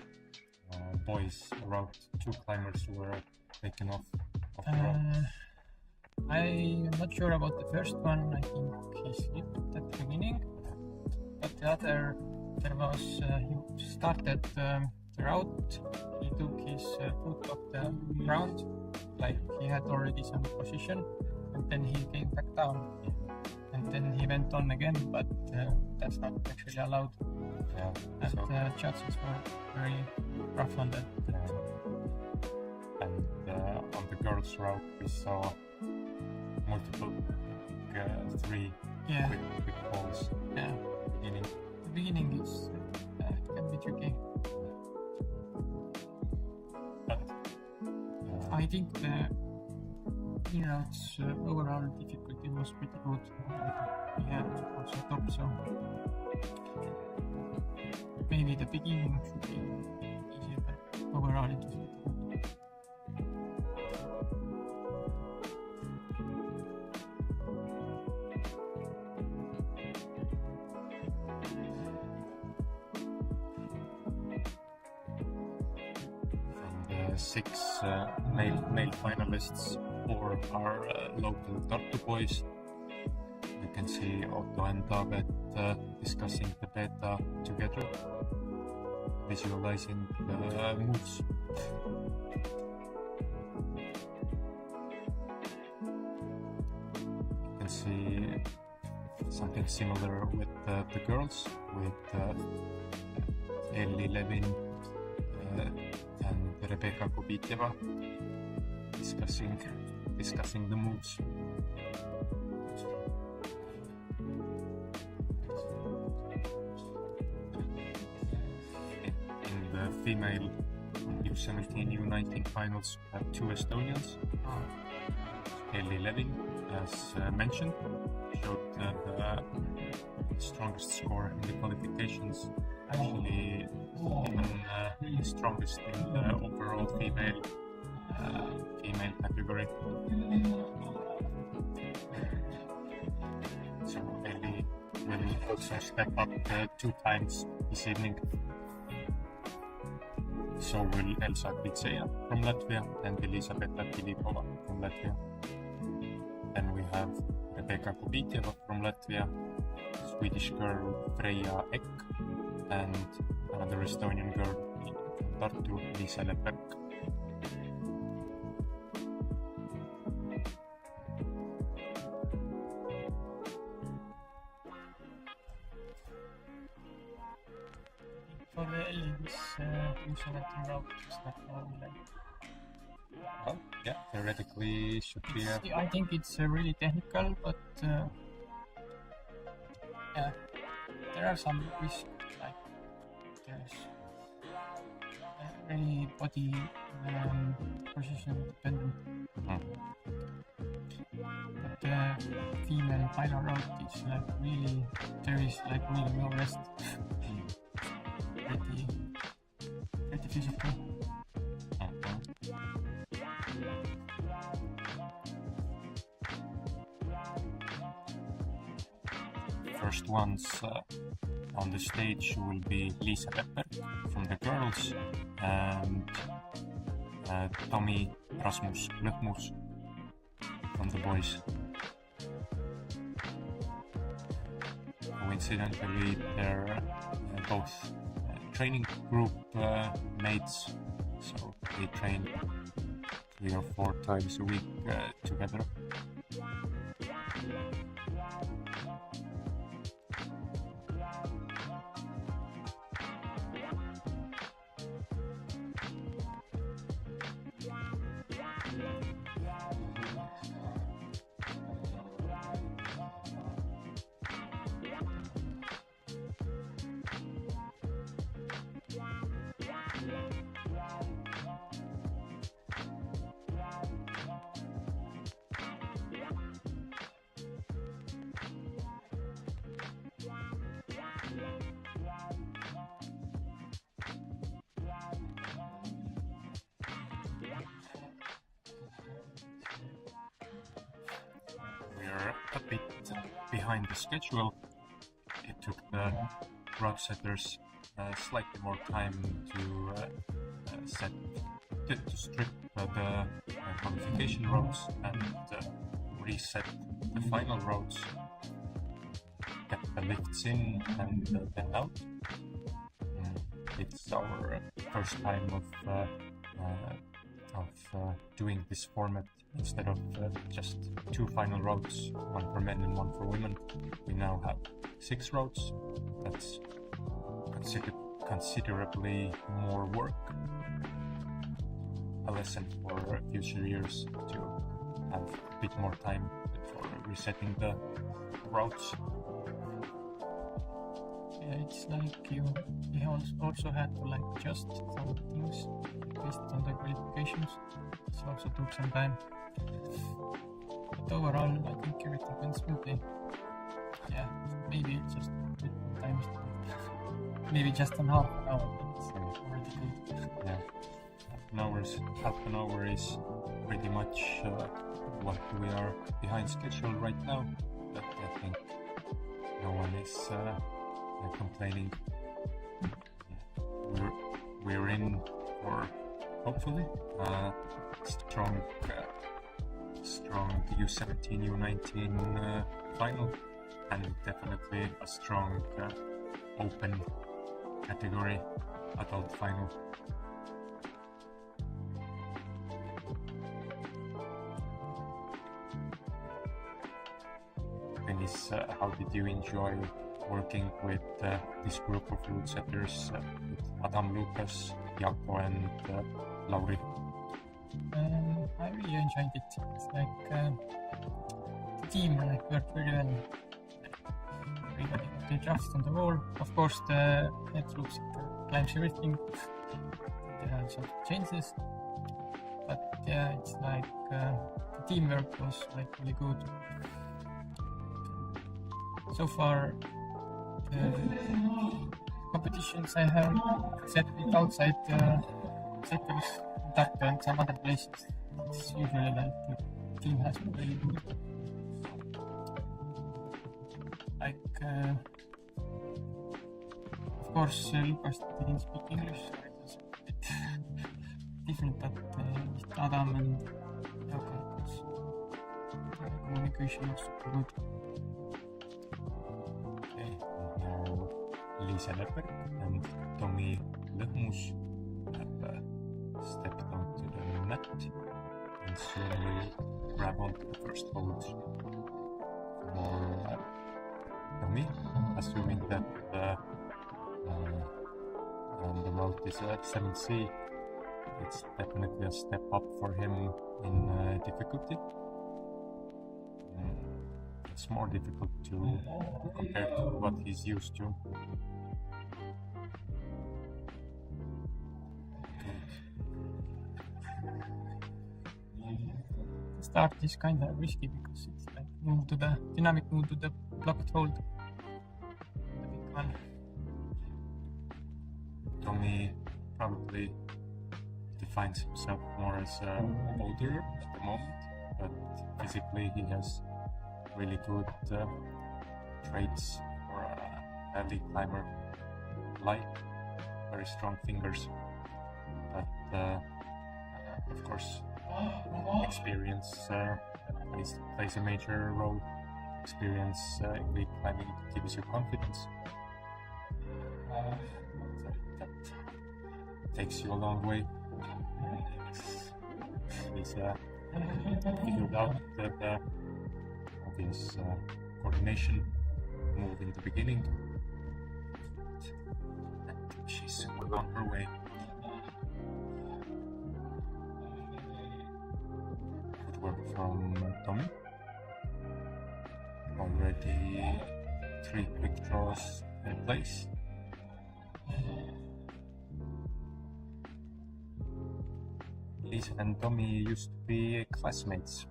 boys route? 2 climbers were taken off the route. I'm not sure about the first one. I think he slipped at the beginning, but the other, there was he started the route. He took his foot off the ground, like he had already some position, and then he came back down. And then he went on again, but that's not actually allowed. Yeah, and so, the judges were very rough on that. And on the girls' route, we saw multiple, 3 quick balls. Yeah, Beginning. the beginning is can be tricky. But I think the route's overall difficulty was pretty good. We had also top, so maybe the beginning should be easier, but overall it was pretty good. from the 6 male finalists, 4 are local Tartu boys. You can see Otto and David discussing the beta together, visualizing the moves. You can see something similar with the girls, with Elli Levin and Rebecca Kubiteva discussing the moves. In the female U17 U19 finals, we have 2 Estonians. Elli Levin, as mentioned, showed the strongest score in the qualifications. Actually, even the strongest in the overall female category. So Elli will also step up 2 times this evening. So will Elsa Kvitseja from Latvia and Elisabetta Filipova from Latvia. Then we have Rebecca Kubiteva from Latvia, Swedish girl Freya Ek, and another Estonian girl from Tartu, Liisa Lepek. For the Ellis, U17 route is not really like. Well, yeah, theoretically should be a... I think it's really technical, but yeah, there are some risks, like there's really body position dependent. But the female final route is like really, there is like really no rest. pretty physical. First ones on the stage will be Liisa Lepek from the girls and Tomi Rasmus Lõhmus from the boys. coincidentally, they're both training group mates, so they train 3 or 4 times a week together. We're a bit behind the schedule. It took the route setters slightly more time to strip the qualification routes and reset the final routes, get the lifts in and then out. It's our first time of doing this format. Instead of just 2 final routes, 1 for men and 1 for women, we now have 6 routes. That's considerably more work. A lesson for future years to have a bit more time for resetting the routes. Yeah, it's like you also had to like adjust some things based on the qualifications. It also took some time. But overall, I think everything went smoothly. Yeah, maybe just a bit more time. Maybe just an half an hour, but it's already good. Yeah, half an hour is pretty much what we are behind schedule right now. But I think no one is complaining. We're in for hopefully strong U17 U19 final, and definitely a strong open category adult final. Tõnis, how did you enjoy working with this group of route setters, with Adam, Łukasz, Jaakko and Lauri? I really enjoyed it. It's like the team worked really well. Everybody got their trust on the wall. Of course, the head route setter climbs everything. There are some changes, but yeah, it's like the teamwork was like really good. So far, the competitions I have set with outside setters, Tartu and some other places, it's usually like the team has been really good. Like, of course, Łukasz didn't speak English, so it was a bit different, but with Adam and Jaakko, communication was super good. Liisa Lepek and Tommy Lõhmus have stepped onto the mat and soon will grab onto the first hold for Tommy, assuming that the route is a 7C. It's definitely a step up for him in difficulty. It's more difficult to compare to what he's used to. The start is kind of risky because it's like dynamic move to the blocked hold. The big one. Tommy probably defines himself more as a boulder at the moment, but physically he has really good traits for a valley climber. Light, very strong fingers, but of course experience plays a major role experience in lead climbing gives you confidence. That takes you a long way. He's figured out that obvious coordination move in the beginning. And she's well on her way. Good work from Tommy. Already 3 quick draws in place. Lisa and Tommy used to be classmates.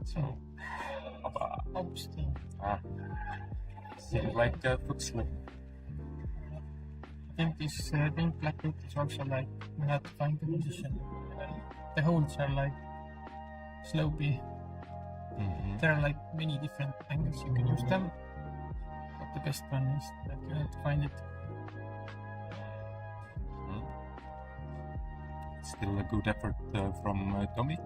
So, seemed like a foot slip. I think this wing placket is also like you have to find the position. The holds are like slopey. There are like many different angles you can use them, but the best one is that you have to find it. Still a good effort from Tommy,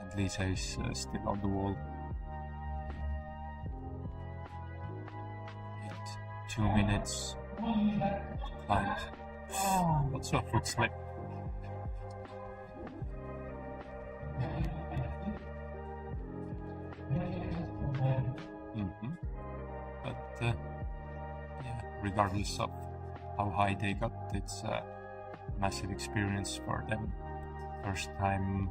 and Lisa is still on the wall. 2 minutes climbed. What's a foot slip? But yeah, regardless of how high they got, it's a massive experience for them. First time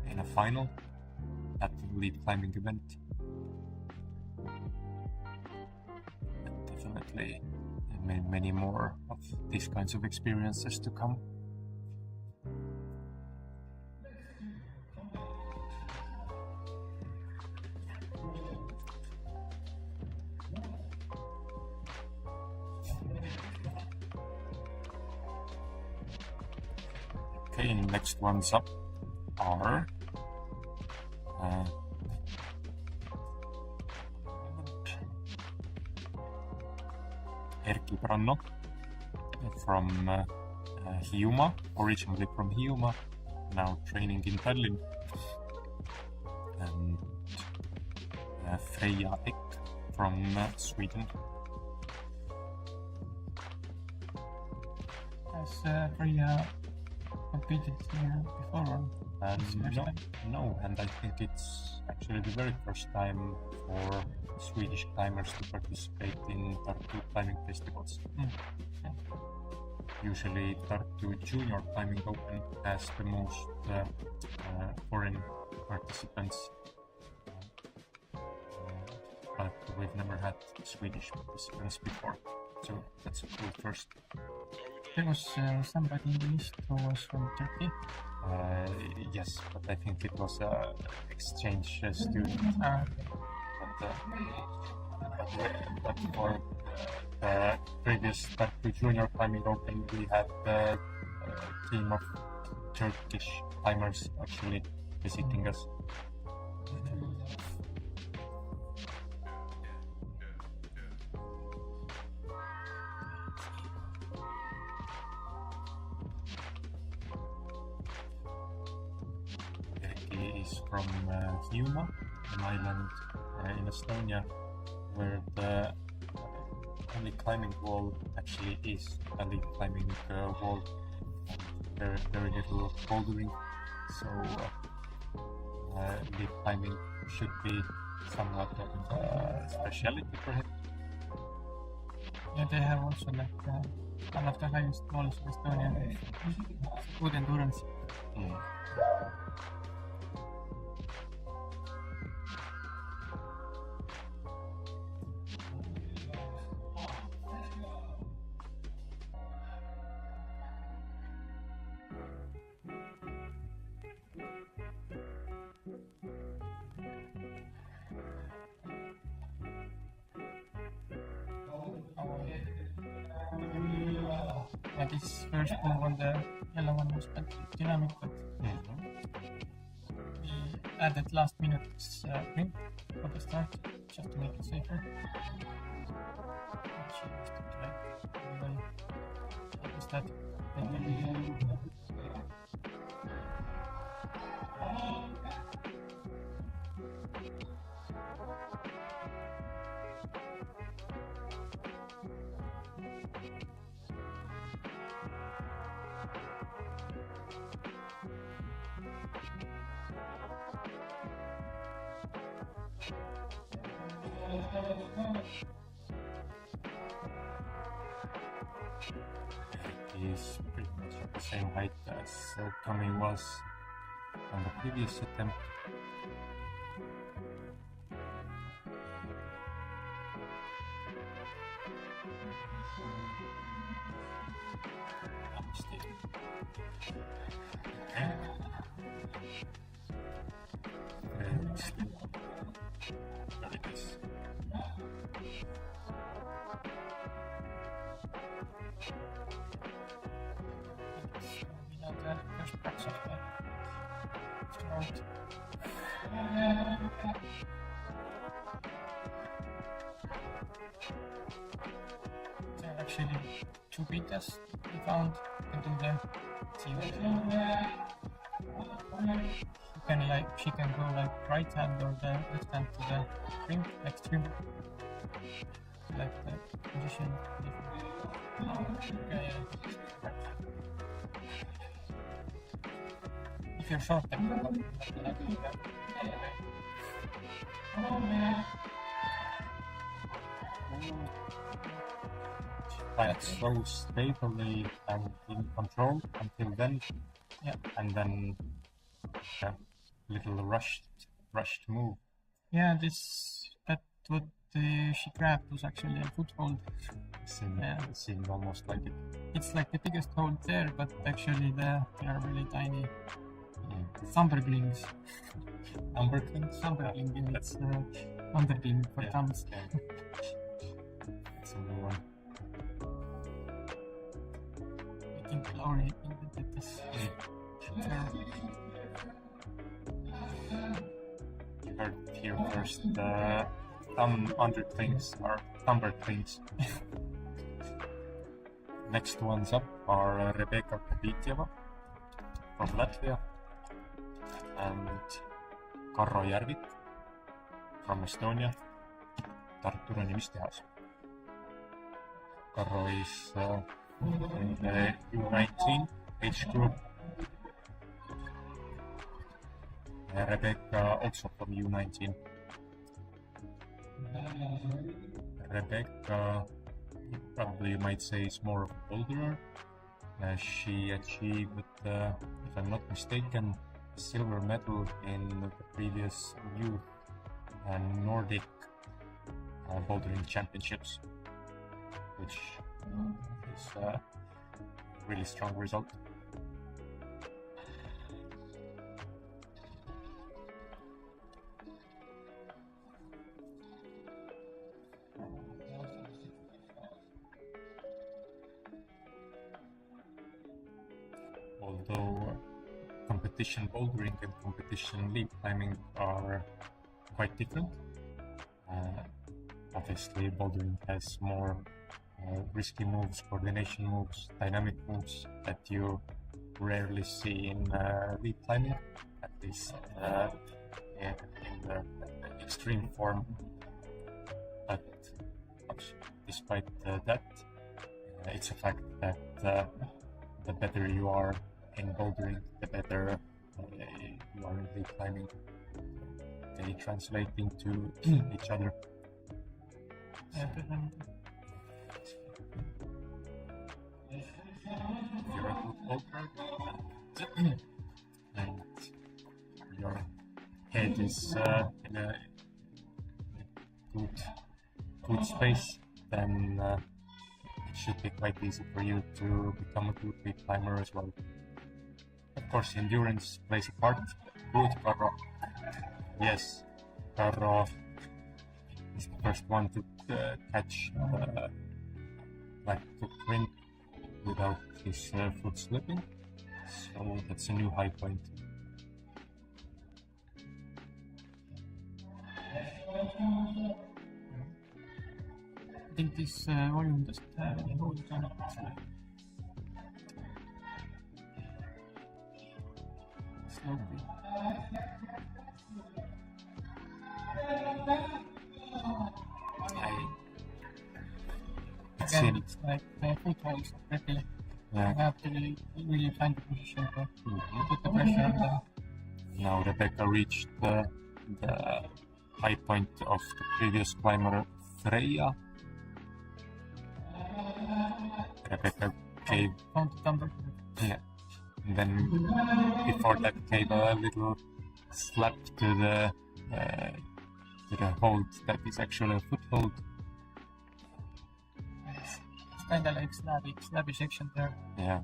in a final at the lead climbing event. And definitely many more of these kinds of experiences to come. Okay, next ones up are Erkki Branno from Hiiumaa, originally from Hiiumaa, now training in Tallinn, and Freja Ek from Sweden. Has Freja competed here before? No, and I think it's actually the very first time for Swedish climbers to participate in Tartu climbing festivals. Usually Tartu Junior Climbing Open has the most foreign participants, but we've never had Swedish participants before, so that's a cool first. There was somebody in the list who was from Turkey. Yes, but I think it was an exchange student. But for the previous Tartu Junior Climbing Open, we had a team of Turkish climbers actually visiting us. Is from Hiiumaa, an island in Estonia, where the only climbing wall actually is a lead climbing wall. Very little bouldering, so lead climbing should be somewhat of a speciality for him. Yeah, they have also like one of the highest walls in Estonia. Good endurance. Yeah, this first move on the yellow one was quite dynamic, but we added last minute ring for the start just to make it safer. Which used to be like what was that? He's pretty much at the same height as Tommy was on the previous attempt. There are actually two beaters we found into the series. She can go like right hand or the left hand to the string, like string, like the position. If you're short, then Quite so stably and in control until then. Yeah. And then little rushed move. Yeah, that what she grabbed was actually a foothold. Seemed almost like it. It's like the biggest hold there, but actually they are really tiny. Thumberglings. Thumbergling, it's undergling for thumbs. Yeah. That's a new one. I think Lauri invented this. You heard it here first. Thumb underclings are thumberclings. Next ones up are Rebecca Kopitjeva from Latvia and Karro Järvik from Estonia, Tartu Ronimistehas. Karro is in the U19 age group. Rebecca also from U19. Rebecca, probably you might say, is more of a boulderer. She achieved, if I'm not mistaken, a silver medal in the previous youth and Nordic bouldering championships, which is a really strong result. Although competition bouldering and competition lead climbing are quite different. Obviously, bouldering has more risky moves, coordination moves, dynamic moves that you rarely see in lead climbing, at least in the extreme form. But despite that, it's a fact that the better you are in bouldering, the better you are in lead climbing. They translate into each other. You're a good boulder, and your head is in a good space, then it should be quite easy for you to become a good lead climber as well. Of course, endurance plays a part. Good, Karro. Yes, Karro is the first one to catch like footprint without his foot slipping, so that's a new high point. I think this volume doesn't have any holes on it. Slowly. Again, it's like the footholds are pretty. Yeah. You have to really find the position to put the pressure on them. Now Rebecca reached the high point of the previous climber Freya. Rebecca gave yeah. And then before that gave a little slap to the hold that is actually a foothold. It's kind of like slabby section there. Yeah.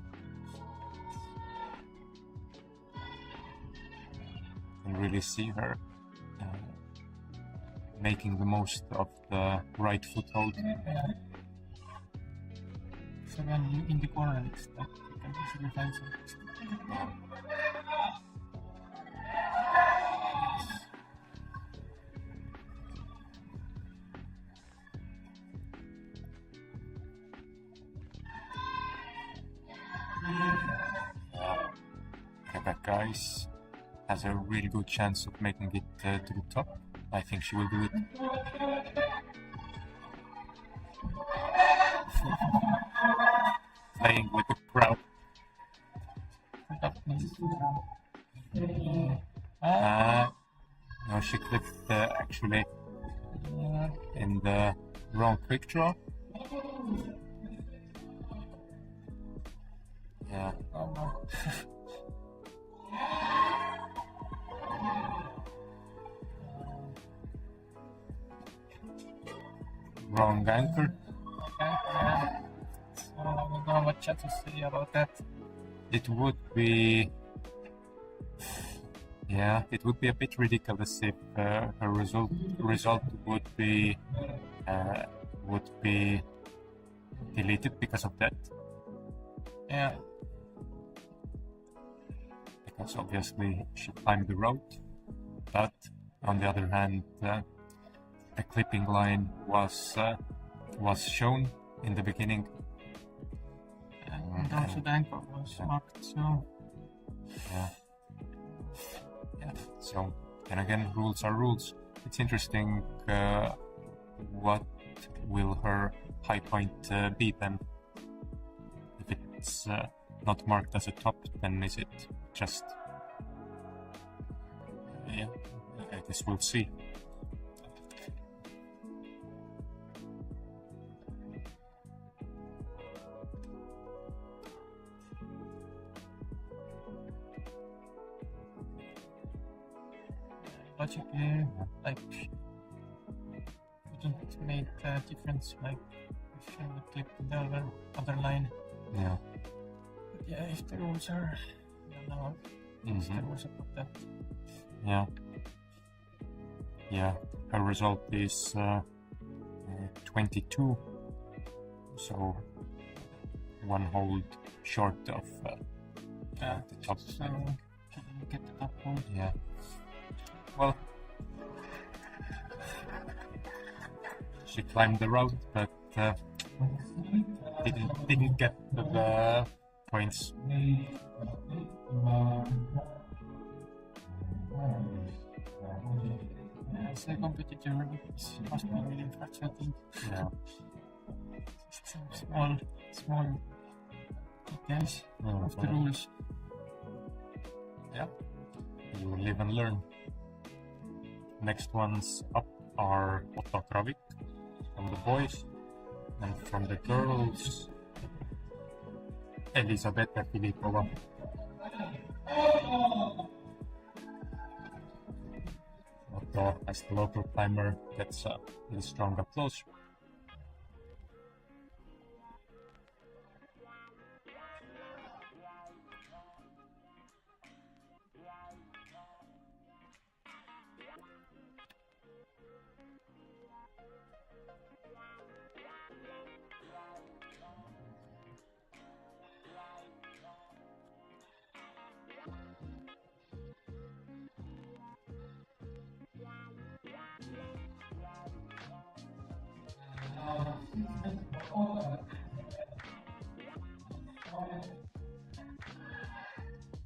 You can really see her making the most of the right foothold. Yeah. So when in the corner, it's like you can easily find some. Rebecca has a really good chance of making it to the top. I think she will do it. Playing with the crowd. No, she clicked actually in the wrong quick draw. Yeah. Oh no. Wrong anchor. Okay, yeah. So I don't know what chat to say about that. It would be, yeah, it would be a bit ridiculous if her result would be deleted because of that. Yeah. Because obviously she climbed the road, but on the other hand, the clipping line was shown in the beginning. And also the anchor was marked, so yeah. So, and again, rules are rules. It's interesting. What will her high point be then? If it's not marked as a top, then is it just? Yeah, I guess we'll see. logically, like, wouldn't make a difference, like, if you would click the other line. Yeah. But yeah, if the rules are, I don't know, if the rules about that. Yeah. Yeah, her result is 22, so one hold short of the top. So she didn't get the top hold. Yeah. Well, she climbed the route, but didn't get the points. As a competitor, it must be really frustrating. Yeah. Small details of the rules. Yeah. You live and learn. Next ones up are Otto Kravik from the boys, and from the girls, Elisabetta Filipova. Otto, as the local climber, gets a really strong applause.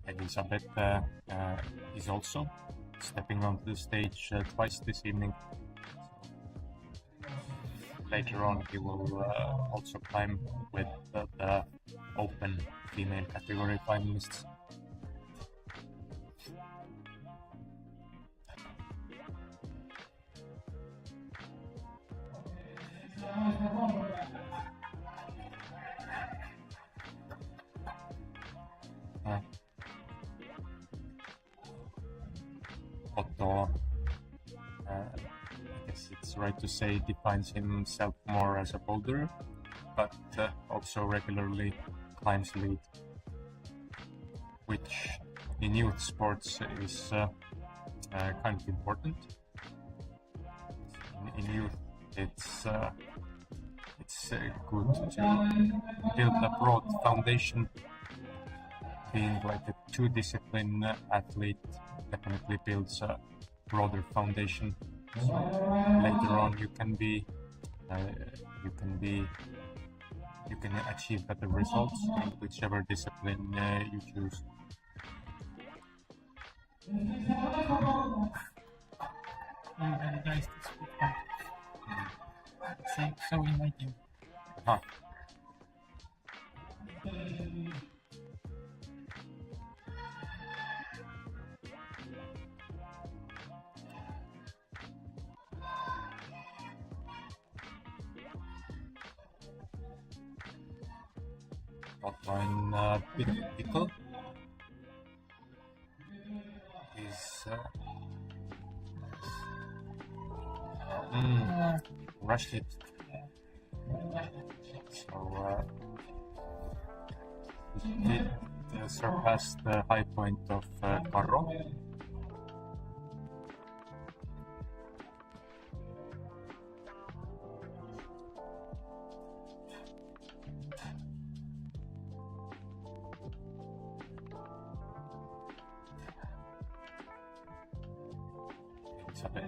Elisabeth is also stepping onto the stage twice this evening. Later on, he will also climb with the open female category finalists. Tartu, I guess it's right to say, defines himself more as a boulderer, but also regularly climbs lead, which in youth sports is kind of important. In youth, it's good to build a broad foundation. Being like a two-discipline athlete definitely builds a broader foundation. So later on, you can achieve better results in whichever discipline you choose. Very nice to speak about. So inviting. Huh. Hotline Pickle is rushed it. So it did surpass the high point of Carro.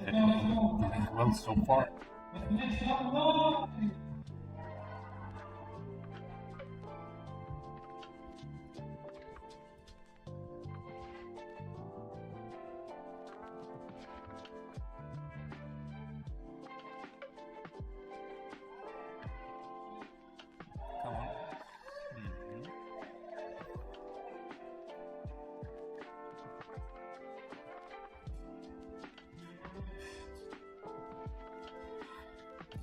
Doing well so far. Come on.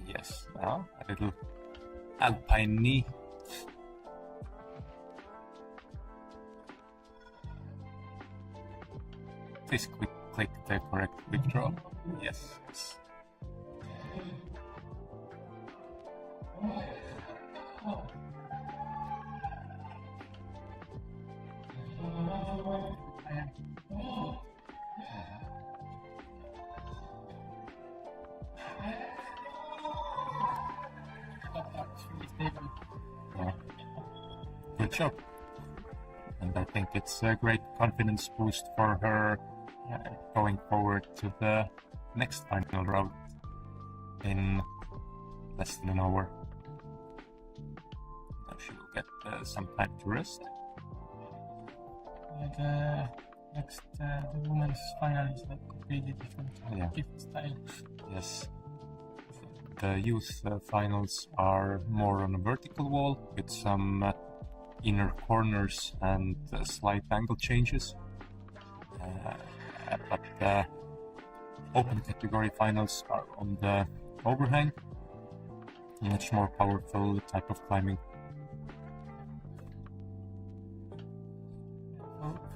Yes, now a little alpine knee. Please click the correct withdraw. Yes. Good job. And I think it's a great confidence boost for her going forward to the next final round in less than an hour. Now she will get some time to rest. The next, the women's final is like completely different, different style. Yes. The youth finals are more on a vertical wall with some inner corners and slight angle changes. But the open category finals are on the overhang, much more powerful type of climbing.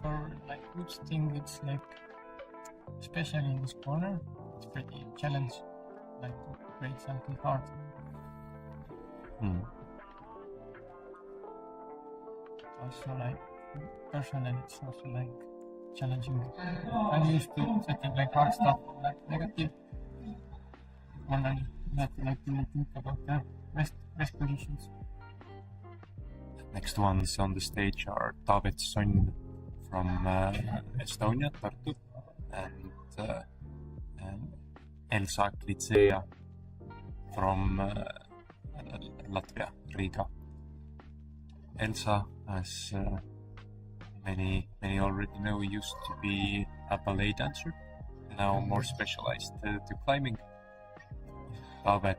For like roots thing, it's like, especially in this corner, it's pretty challenging, like to break something hard. Also, like personally, it's also like challenging. I'm used to setting like hard stuff, like negative. When I not like to think about the rest positions. Next ones on the stage are Taavet Sonn from Estonia, Tartu, and Elsa Klitsea from Latvia, Riga. Elsa, as many already know, used to be a ballet dancer, now more specialized to climbing. Taavet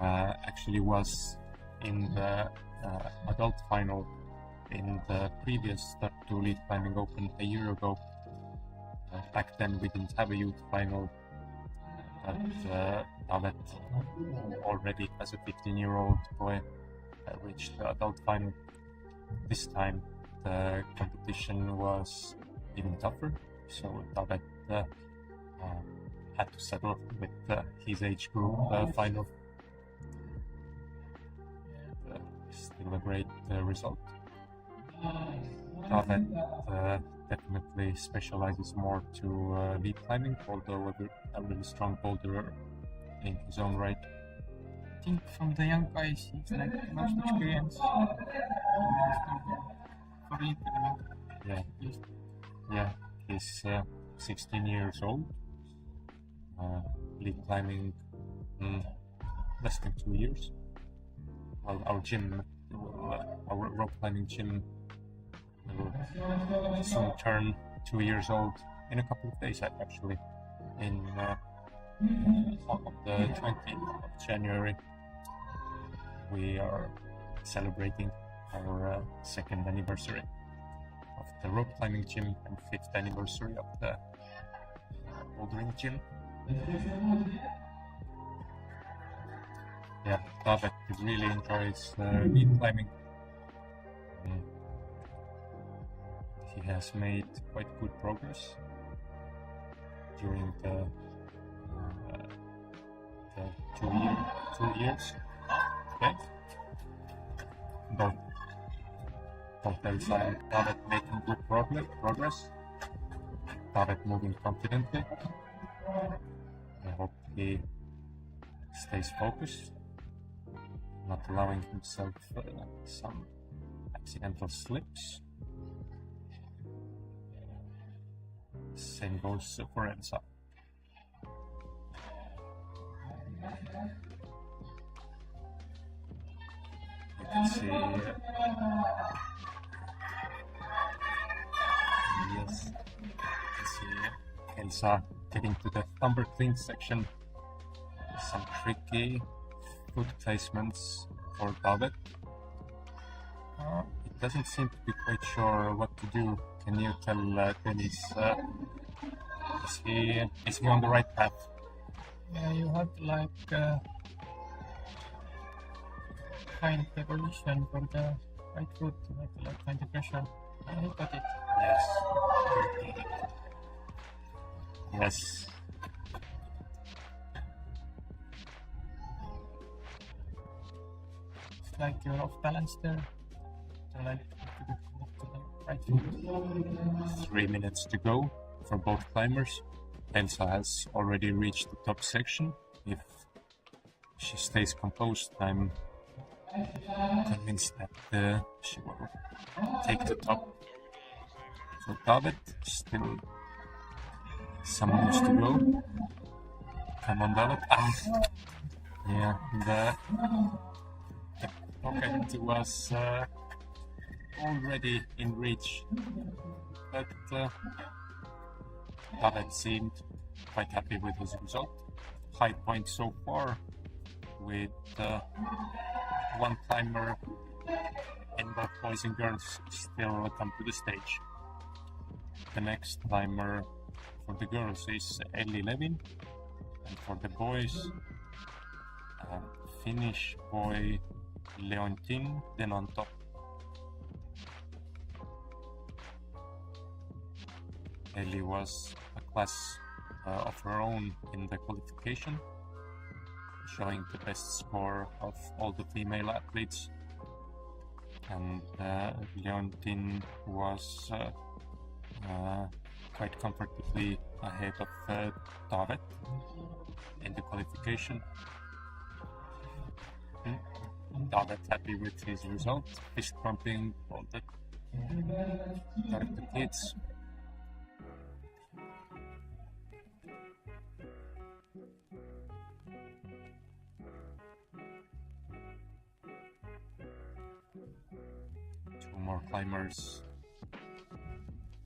actually was in the adult final in the previous Tartu Lead Climbing Open a year ago. Back then we didn't have a youth final, but Taavet already as a 15-year-old boy reached the adult final. This time the competition was even tougher, so Taavet had to settle with his age group final. Still a great result. Taavet definitely specializes more to lead climbing, although a really strong boulderer in his own right. I think from the young guys, he's like the most experienced for lead climbing. Yeah, he's 16 years old. Lead climbing less than 2 years. Well, our rope climbing gym will soon turn 2 years old in a couple of days, actually. On the 20th of January, we are celebrating our second anniversary of the rope climbing gym and 5th anniversary of the bouldering gym. Yeah, Taavet really enjoys lead climbing. He has made quite good progress during the 2 years. Okay. Both Elsa and Taavet making good progress. Taavet moving confidently. I hope he stays focused, not allowing himself some accidental slips. Same goes for Elsa. You can see, yes, you can see Elsa getting to the thumper clean section. Some tricky foot placements for Taavet. It doesn't seem to be quite sure what to do. Can you tell Tõnis, is he on the right path? Yeah, you have to find the position for the right foot, like find the pressure. He got it. Yes. It's like you're off balance there. So like to the right foot. 3 minutes to go for both climbers. Elsa has already reached the top section. If she stays composed, I'm convinced that she will take the top. For Taavet, still some moves to go. Come on, Taavet. Yeah, the pocket was already in reach, but Taavet seemed quite happy with his result. High point so far, with one climber and both boys and girls still come to the stage. The next climber for the girls is Elli Levin, and for the boys, Finnish boy Leontin Denonto. Elli was a class of her own in the qualification, showing the best score of all the female athletes, and Leontin was quite comfortably ahead of Taavet in the qualification. Taavet happy with his result, fist pumping all the Tartu kids. Two more climbers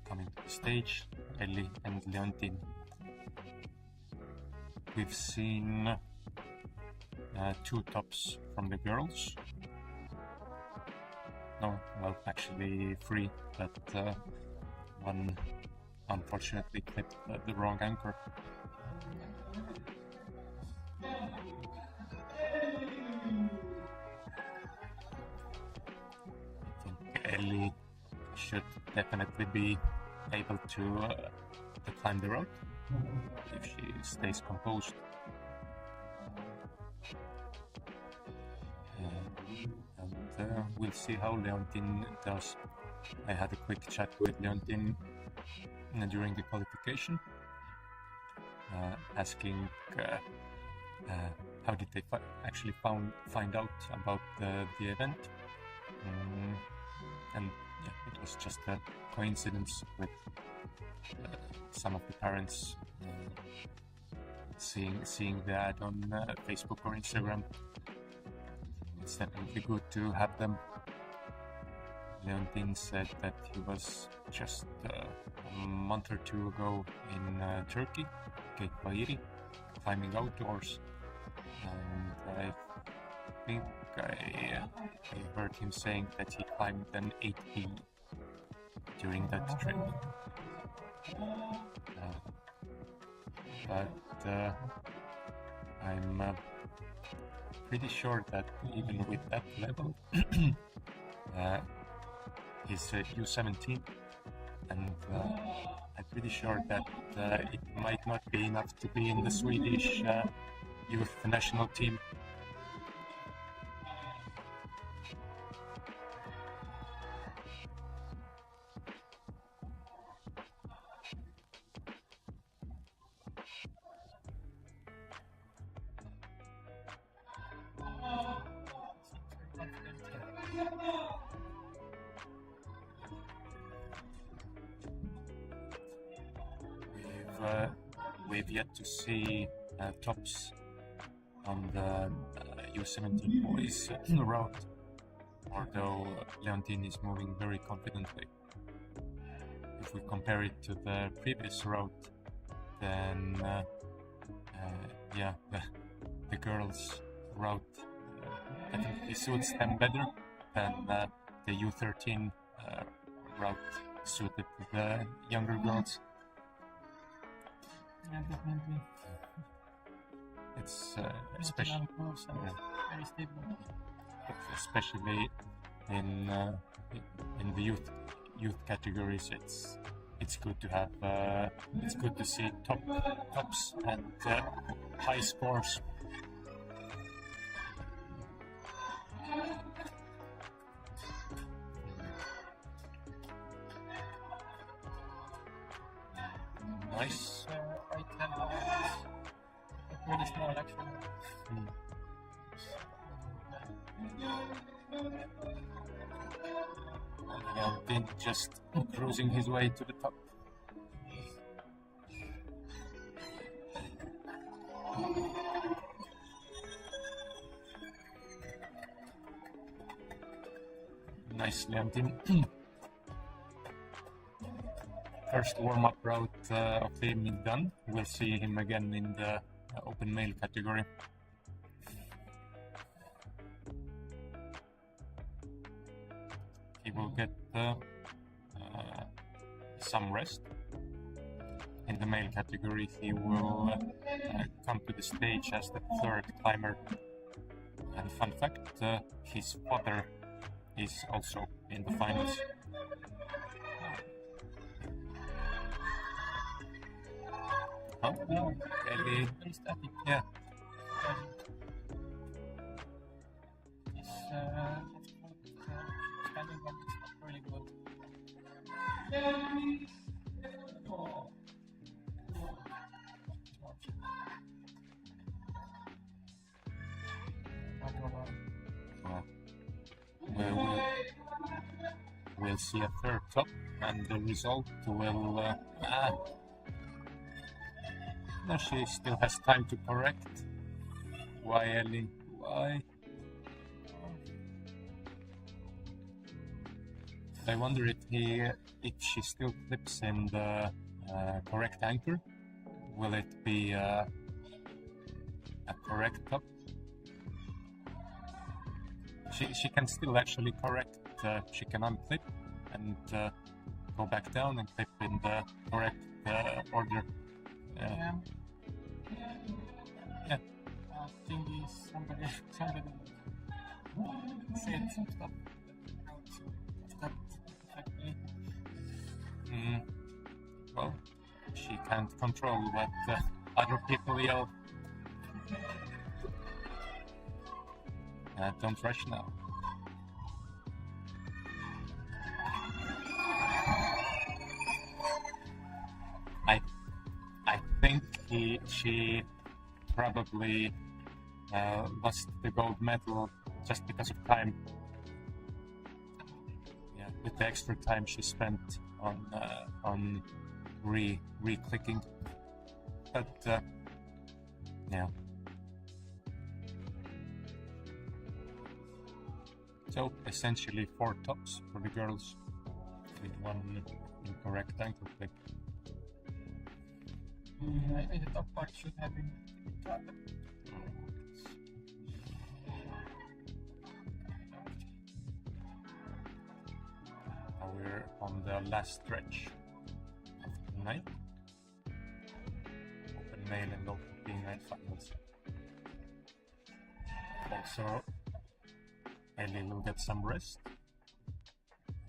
coming to the stage, Elli and Leontin. We've seen two tops from the girls. No, well, actually three, but one unfortunately clipped the wrong anchor. I think Elli should definitely be able to climb the rope. if she stays composed. And we'll see how Leontin does. I had a quick chat with Leontin during the qualification, asking how did they actually find out about the event. And yeah, it was just a coincidence with some of the parents seeing the ad on Facebook or Instagram. It's definitely good to have them. Leontin said that he was just a month or two ago in Turkey, Cape Bairi, climbing outdoors, and I think I heard him saying that he climbed an 8B during that trip. But I'm pretty sure that even with that level, he's U17, and I'm pretty sure that it might not be enough to be in the Swedish youth national team. We've yet to see tops on the U17 boys route, although Leontin is moving very confidently. If we compare it to the previous route, then yeah, the girls' route definitely suits them better than the U13 route suited the younger girls. Yeah, definitely. It's especially very stable. Especially in the youth categories. It's good to have it's good to see tops and high scores. Nice. Right hand really small actually. Leontin just cruising his way to the top. Nice, Leontin. First warm-up route of the evening done. We'll see him again in the open male category. He will get some rest. In the male category, he will come to the stage as the third climber. And fun fact, his father is also in the finals. Huh? Very static. Yeah. His standing one is not really good. We'll see a third top, and the result will. No, she still has time to correct. Why, Ellie? Why? I wonder if she still clips in the correct anchor. Will it be a correct top? She can still actually correct. She can unclip and go back down and clip in the correct order. Yeah. Yeah. I think somebody said some stuff about that actually. Well, she can't control what other people yell. Don't rush now. I think she probably lost the gold medal just because of time. Yeah, with the extra time she spent on re-clicking. But yeah. So essentially 4 tops for the girls with 1 incorrect ankle click. I think the top part should have been started. Now we're on the last stretch of the night. Open male and open female finals. Also, Ellie will get some rest,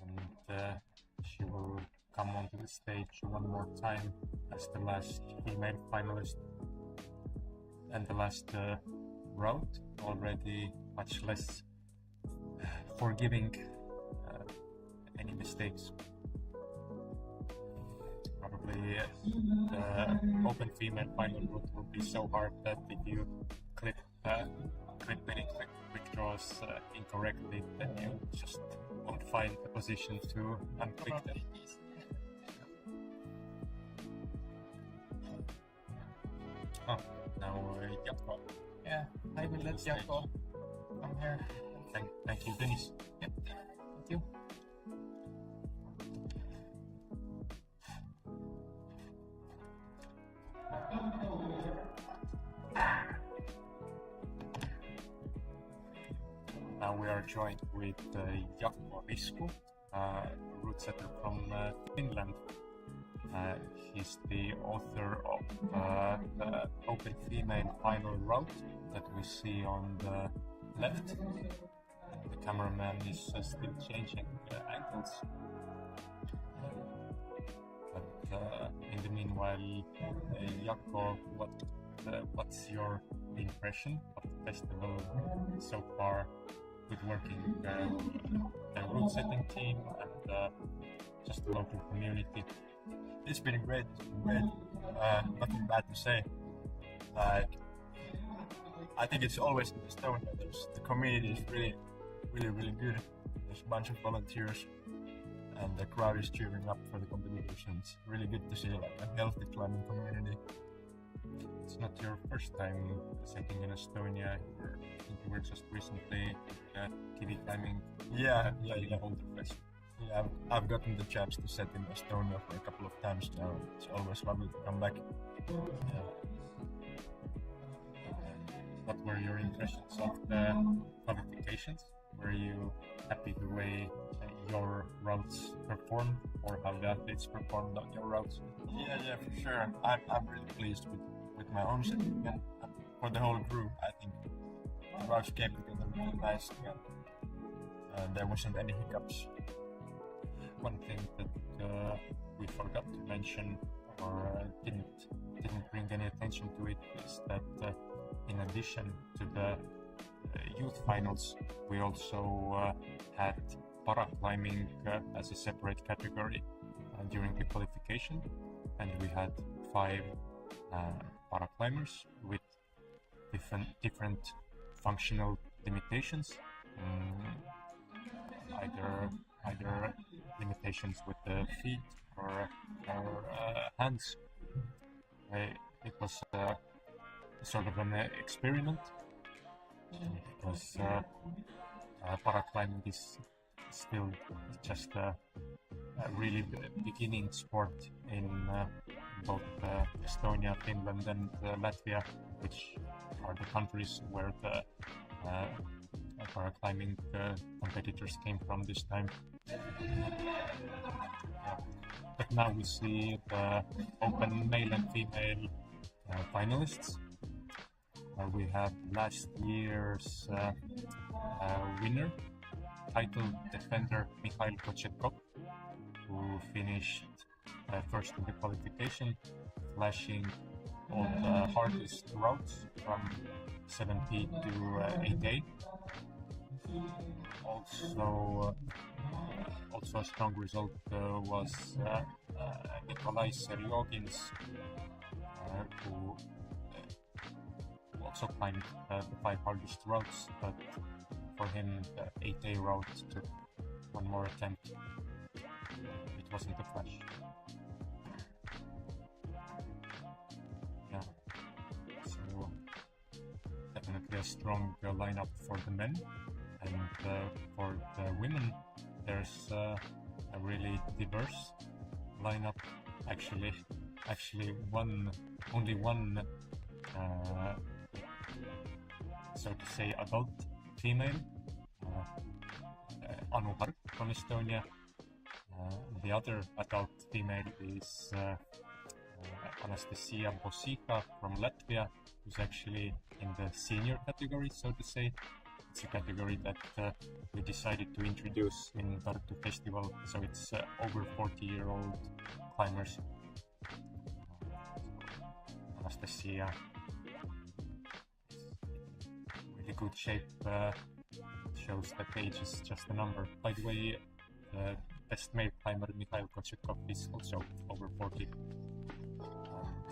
and she will come onto the stage one more time as the last female finalist. And the last route, already much less forgiving any mistakes. Probably the open female final route will be so hard that if you clip many quick draws incorrectly, then you just won't find a position to unclick them. Oh, now Jaakko. Yeah, I will let Jaakko come here. Thank you, Tõnis. Yep, thank you. Now we are joined with Jaakko Risku, route setter from Finland. He's the author of the open female final route that we see on the left. The cameraman is still changing angles. But in the meanwhile, Jaakko, what's your impression of the festival so far with working the route setting team and just the local community? It's been great. Nothing bad to say. Like, I think it's always in Estonia. The community is really good. There's a bunch of volunteers, and the crowd is cheering up for the competition. It's really good to see like a healthy climbing community. It's not your first time setting in Estonia. I think you were just recently Kivi climbing. Yeah. Older fest. Yeah, I've gotten the chance to set in Estonia for a couple of times now. It's always lovely to come back. What were your impressions of the qualifications? Were you happy the way your routes performed, or how the athletes performed on your routes? Yeah, for sure. I'm really pleased with my own setting, and for the whole group, I think the routes came together really nicely, and there wasn't any hiccups. One thing that we forgot to mention, or didn't bring any attention to it, is that in addition to the youth finals, we also had paraclimbing as a separate category during the qualification, and we had 5 paraclimbers with different functional limitations, either limitations with the feet or hands. It was sort of an experiment, because paraclimbing is still just a really beginning sport in both Estonia, Finland and Latvia, which are the countries where the paraclimbing competitors came from this time. But now we see the open male and female finalists. We have last year's winner, title defender Mikhail Kochetkov, who finished first in the qualification, flashing all the hardest routes from 7P to 8A. Also a strong result was Nikolai Seryogin's, who also climbed the 5 hardest routes, but for him the 8A route took one more attempt. It wasn't a flash. Yeah, so definitely a strong lineup for the men, and for the women there's a really diverse lineup. Actually only one so to say adult female, Anu Hark from Estonia. The other adult female is Anastasia Bosika from Latvia, who's actually in the senior category, so to say. It's a category that we decided to introduce in Tartu Festival, so it's over 40-year-old climbers. Anastasia is in really good shape. Shows that age is just a number. By the way, the best male climber Mikhail Kochekov is also over 40.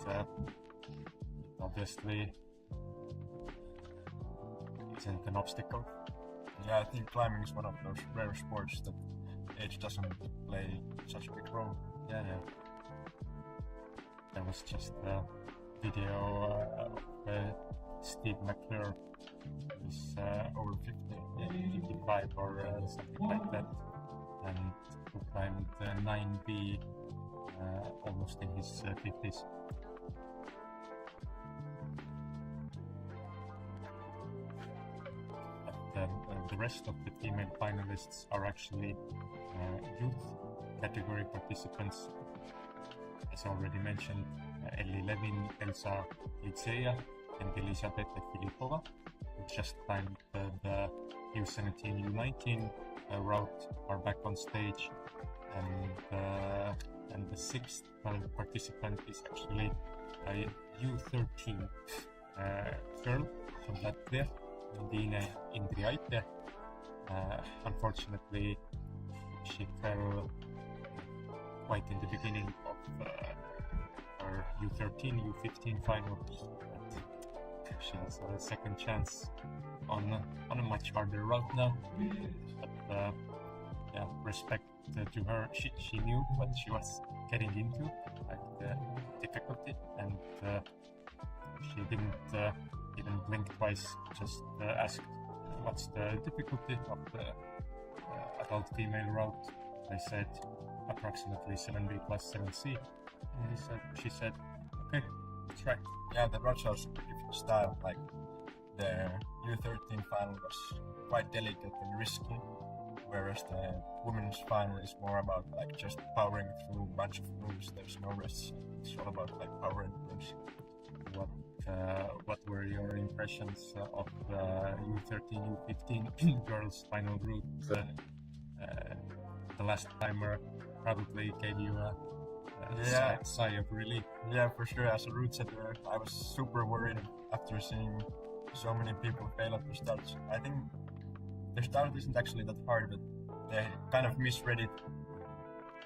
And obviously isn't an obstacle. Yeah, I think climbing is one of those rare sports that age doesn't play such a big role. Yeah. There was just a video of Steve McClure, who's over 50, 55 or something like that, and who climbed 9B almost in his 50s. But the rest of the female finalists are actually youth category participants. As already mentioned, Elli Levin, Elsa Lidzea, and Elizabeta Filipova, who just climbed the U17 U19 route, are back on stage, and the sixth participant is actually a U13 girl from Latvia, Dine Indriaite. Unfortunately, she fell quite in the beginning of her U13 U15 finals. She has a second chance on a much harder route now, but yeah, respect to her. She knew what she was getting into, like the difficulty, and she didn't even blink twice. Just asked, "What's the difficulty of the adult female route?" I said, "Approximately 7B plus 7C." And she said, "Okay, that's right." Yeah, the route shows a different style. Like the U13 final was quite delicate and risky, whereas the women's final is more about like just powering through a bunch of moves. There's no risks. It's all about like power and moves. What were your impressions of the U13 U15 girls final route? The last timer probably gave you a sigh of relief. Yeah, for sure. As a route setter, I was super worried after seeing so many people fail at the start. I think the start isn't actually that hard, but they kind of misread it,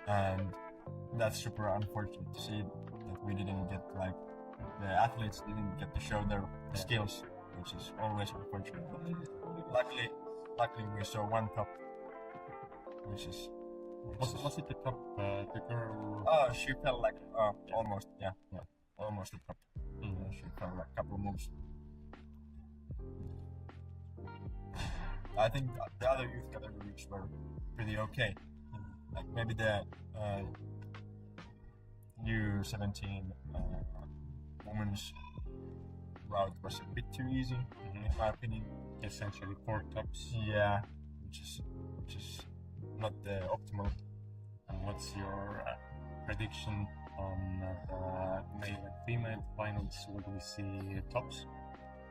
and that's super unfortunate to see that we didn't get like the athletes didn't get to show their skills, which is always unfortunate. But luckily we saw one top, which is. Was it the top? The girl? Oh, she fell like almost, almost the top. She fell like a couple moves. I think the other youth categories were pretty okay. Like maybe the U17 women's route was a bit too easy, in my opinion. Essentially 4 tops. Yeah, which is not the optimal. And what's your prediction on the male and female finals? Will we see tops?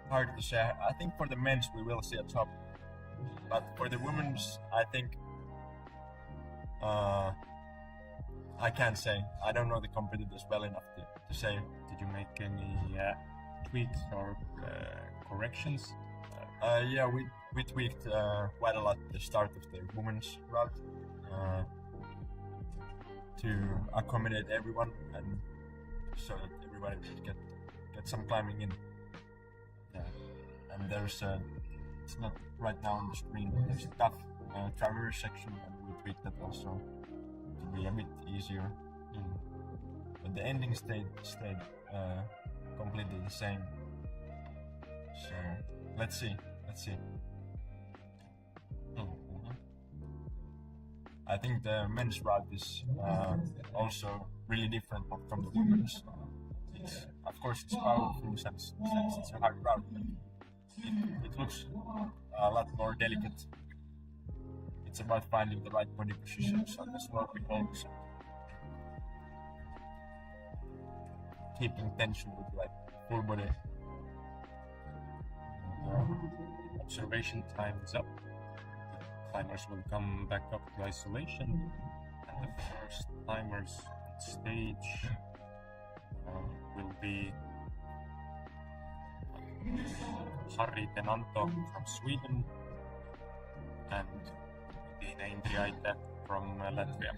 Hard to say. I think for the men's we will see a top, but for the women's, I think I can't say. I don't know the competitors well enough to say. Did you make any tweaks or corrections? Yeah, we tweaked quite a lot the start of the women's route to accommodate everyone and so that everybody could get some climbing in. Yeah, and there's it's not right now on the screen, but there's a tough traverse section, and we tweaked that also to be a bit easier. But the ending stayed completely the same. So let's see. I think the men's route is also really different from the women's. Of course, it's powerful since it's a hard route. It looks a lot more delicate. It's about finding the right body positions on the slope with holes. Keeping tension with like full body. Observation time is up. The climbers will come back up to isolation, and the first climbers on stage will be Harri Tenanto from Sweden and Tiina Indriaite from Latvia.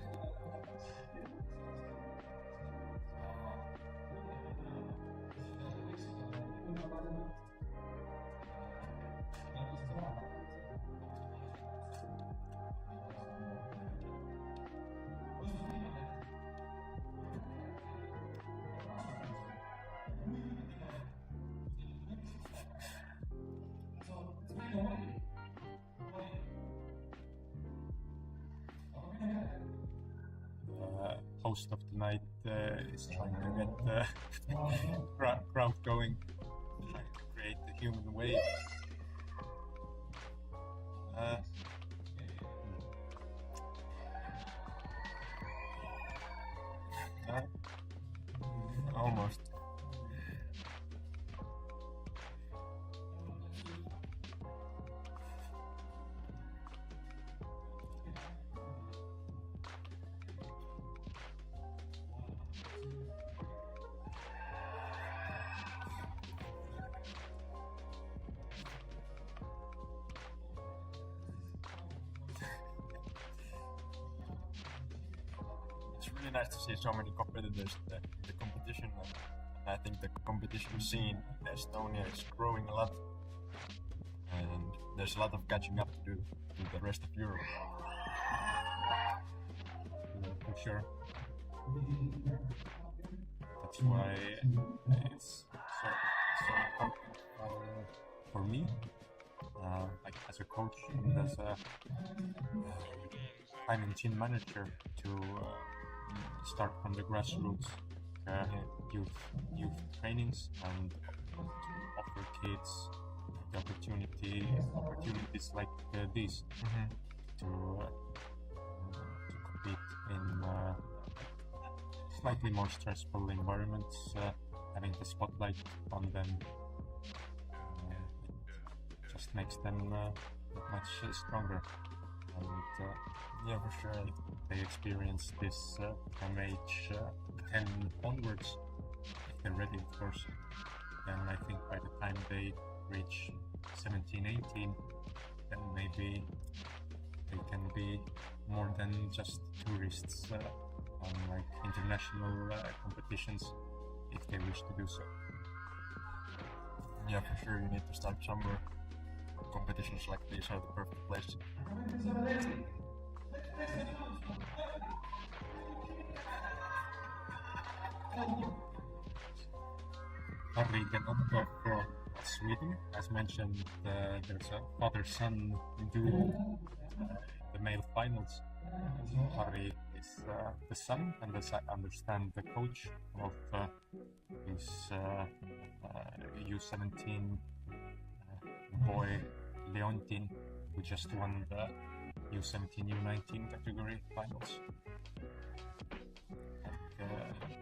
Host of the night is trying to get the crowd going, trying to create the human wave. Almost. It's really nice to see so many competitors in the competition, and I think the competition scene in Estonia is growing a lot, and there's a lot of catching up to do to the rest of Europe. Yeah, for sure. That's why it's so important for me, like as a coach and as a climbing team manager, to start from the grassroots, youth trainings, and to offer kids the opportunities like these to compete in slightly more stressful environments, having the spotlight on them just makes them much stronger. And Yeah, for sure. if they experience this from age 10 onwards, if they're ready, of course, then I think by the time they reach 17, 18, then maybe they can be more than just tourists on like international competitions, if they wish to do so. Yeah, for sure. You need to start somewhere. Competitions like these are the perfect place. Harri Tenanto from Sweden, as mentioned, there's a father-son duel in the male finals. Harri is the son, and as I understand, the coach of his U17 boy Leontin, who just won the U17 U19 category finals. And,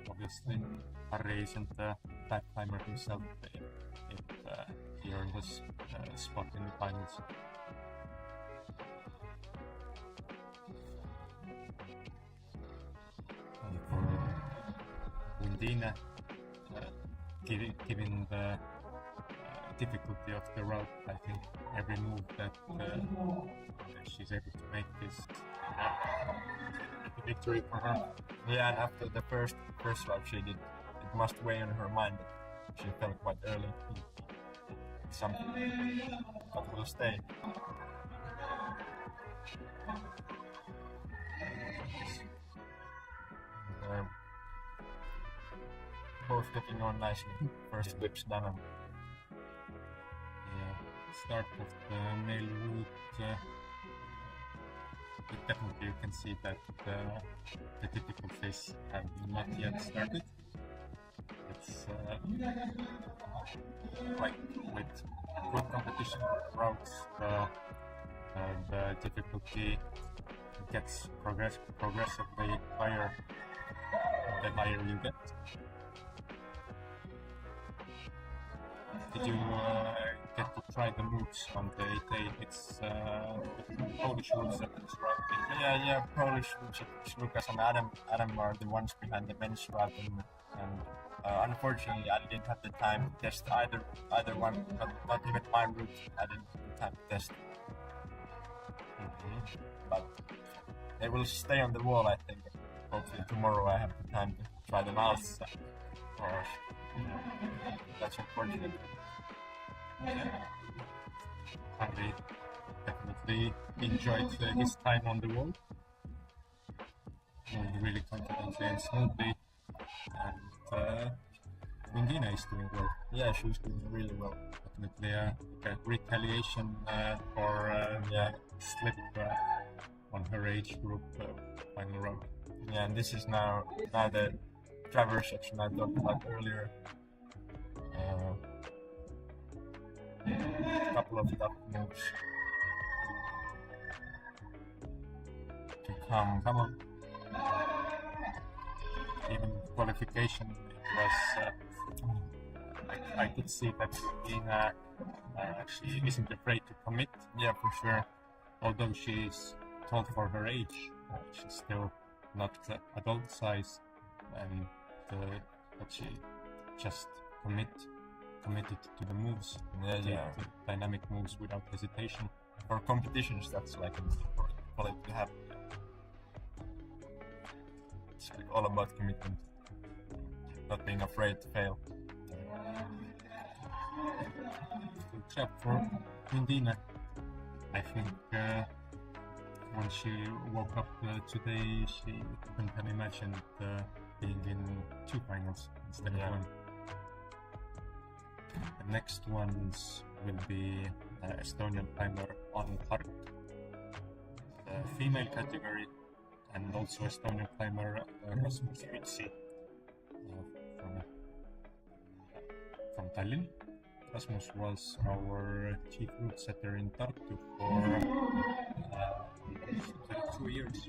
obviously, Harri isn't a bad climber himself if he earned his spot in the finals. And for Undine, given the difficulty of the route, I think every move that she's able to make is a victory for her. Yeah, and after the first route she did, it must weigh on her mind that she fell quite early. Something that will stay. Both getting on nicely. First flips done. Start of the male route, definitely you can see that the difficulties have not yet started. It's like with good competition routes, the difficulty gets progressively higher the higher you get. Did you get to try the moves on the day? It's the Polish rules that is routing. Yeah, Polish rules. Łukasz and Adam are the ones behind the men's routing, and unfortunately, I didn't have the time to test either one. Not even my route. I didn't have the time to test. But they will stay on the wall, I think. Hopefully tomorrow I have the time to try them out. That's unfortunate. Harry definitely enjoyed his time on the wall. Moved really confidently and smoothly. And Indina is doing well. Yeah, she's doing really well. Definitely a retaliation for slip on her age group final round. Yeah, and this is now the traverse section I talked about earlier. A couple of tough moves to come. Come on. Even qualification, it was. I could see that Indina she isn't afraid to commit. Yeah, for sure. Although she's tall for her age, she's still not adult size, and but she just committed to the moves, the dynamic moves without hesitation. For competitions, that's like an important quality to have. It's like all about commitment, not being afraid to fail. Good job for Indina. I think when she woke up today, she couldn't have imagined being in two finals instead of one. The next ones will be Estonian climber on Tartu, the female category, and also Estonian climber Rasmus Vytsi from Tallinn. Rasmus was our chief route setter in Tartu for 2 years.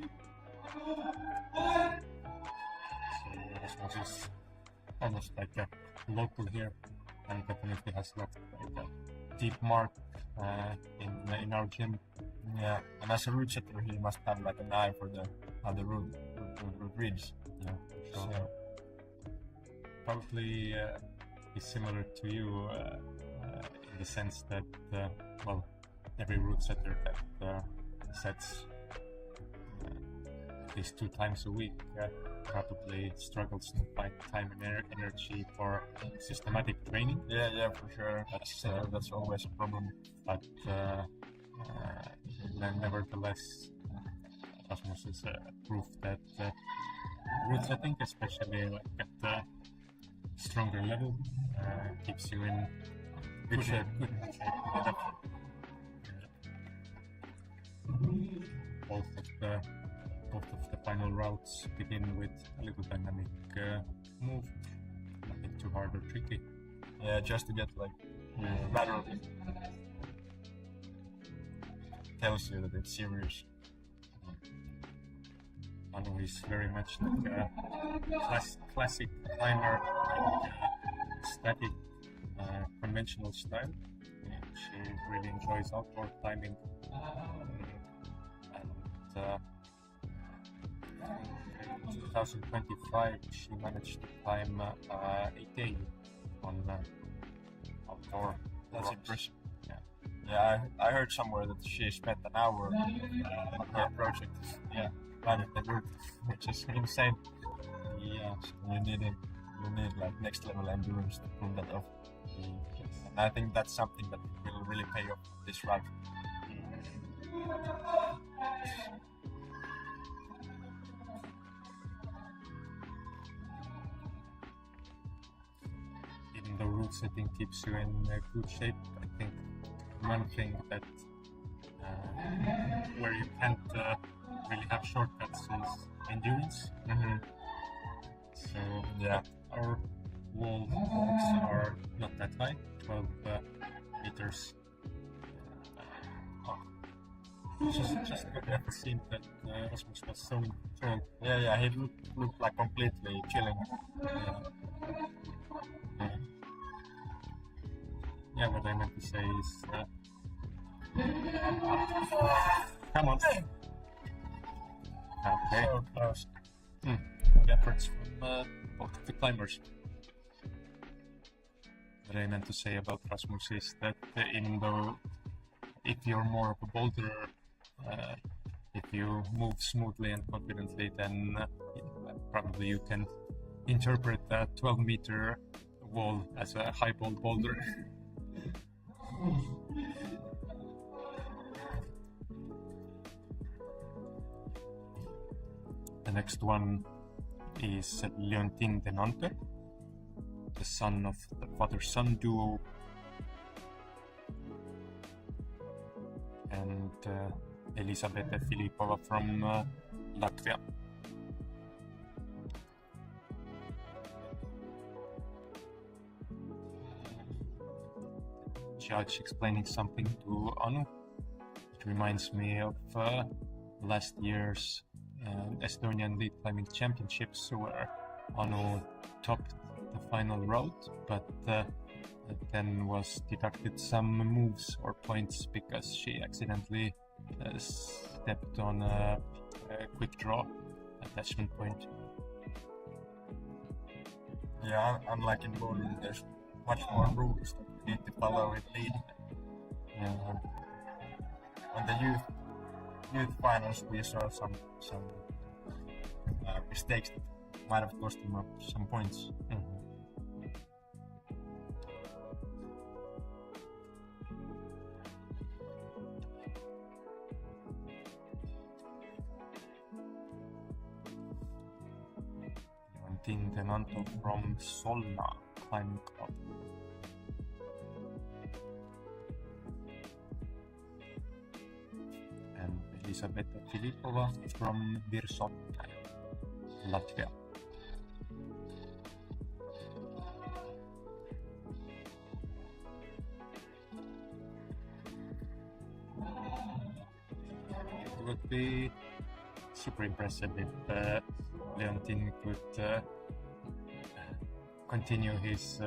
So Rasmus is almost like a local here, and definitely has left like a deep mark in our gym. Yeah, and as a route setter, he must have like an eye for how the route reads. Yeah, so probably is similar to you in the sense that every route setter that sets at least 2 times a week probably struggles to find time and energy for systematic training. Yeah, for sure. That's always a problem. But nevertheless, Rasmus is proof that route setting, especially like at the stronger level, keeps you in good shape. Both of the final routes begin with a little dynamic move, nothing too hard or tricky. Yeah, just to get like lateral tells you that it's serious. Anu is very much like a classic climber, like static, conventional style. She really enjoys outdoor climbing, and in 2025 she managed to climb 8A on outdoor. That's rocks. impressive. Yeah. Yeah, I heard somewhere that she spent an hour on her project. Yeah, climbing the route, which is insane. Yeah. So you need like next level endurance to pull that off. Yes. And I think that's something that will really pay off this route. Even though route setting keeps you in good shape, I think one thing that where you can't really have shortcuts is endurance. Mm-hmm. So Yeah. our wall walks are not that high, 12 meters. Just got the scene that Rasmus was so tall. Yeah, he looked like completely chilling. Yeah, what I meant to say is come on. Okay. So close. Good efforts from both of the climbers. What I meant to say about Rasmus is that even though if you're more of a boulder, if you move smoothly and confidently, then probably you can interpret that 12-meter wall as a high boulder. The next one is U13 U19, the son of the father-son duo, and Elisabetta Filipova from Latvia. Judge explaining something to Anu. It reminds me of last year's Estonian Lead Climbing Championships, where Anu topped the final route, but then was deducted some moves or points because she accidentally stepped on a quick draw attachment point. Yeah, unlike in bowling, there's much more rules that you need to follow in lead. On the youth finals, we saw some mistakes that might have cost him some points. Tenanto from Solna Climbing Club. And Elisabetta Filipova from Virsotta, Latvia. It would be super impressive if Leontin could continue his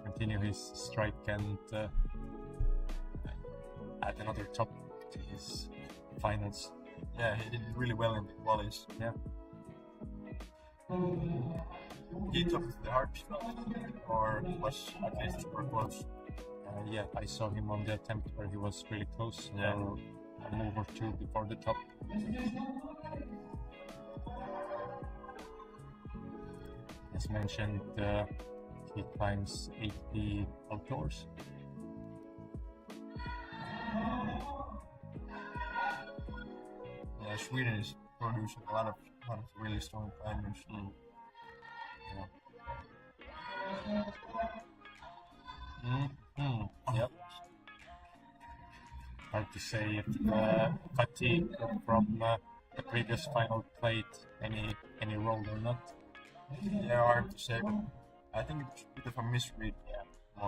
continue his strike and add another top to his finals. Yeah, he did really well in the qualies. Yeah. He topped the hard spot, or was at least super close. Yeah, I saw him on the attempt where he was really close. Yeah. A move or two before the top. As mentioned, he climbs 80 outdoors. Yeah, Sweden is producing a lot of really strong climbers. Yep. Hard to say if fatigue from the previous final played any role or not. Yeah, hard to say, but I think it's a bit of a misread.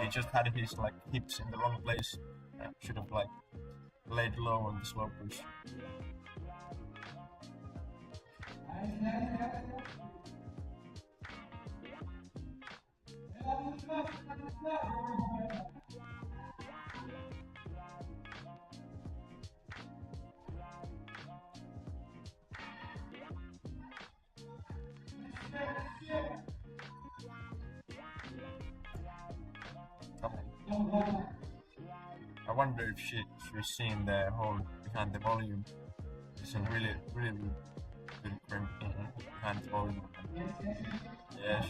He just had his hips in the wrong place. Should have laid low on the slopers. I wonder if she's seen the whole behind the volume. It's a really good print behind the volume. Yeah,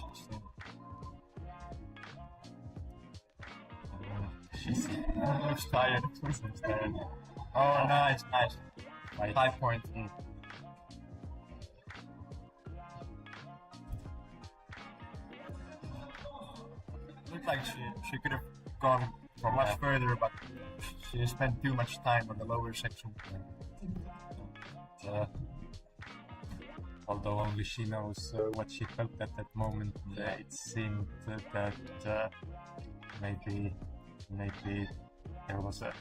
she's seen. She looks tired. Oh, nice. Right. High point. Looked like she could have gone much further, but she spent too much time on the lower section. Although only she knows what she felt at that moment, it seemed that maybe there was a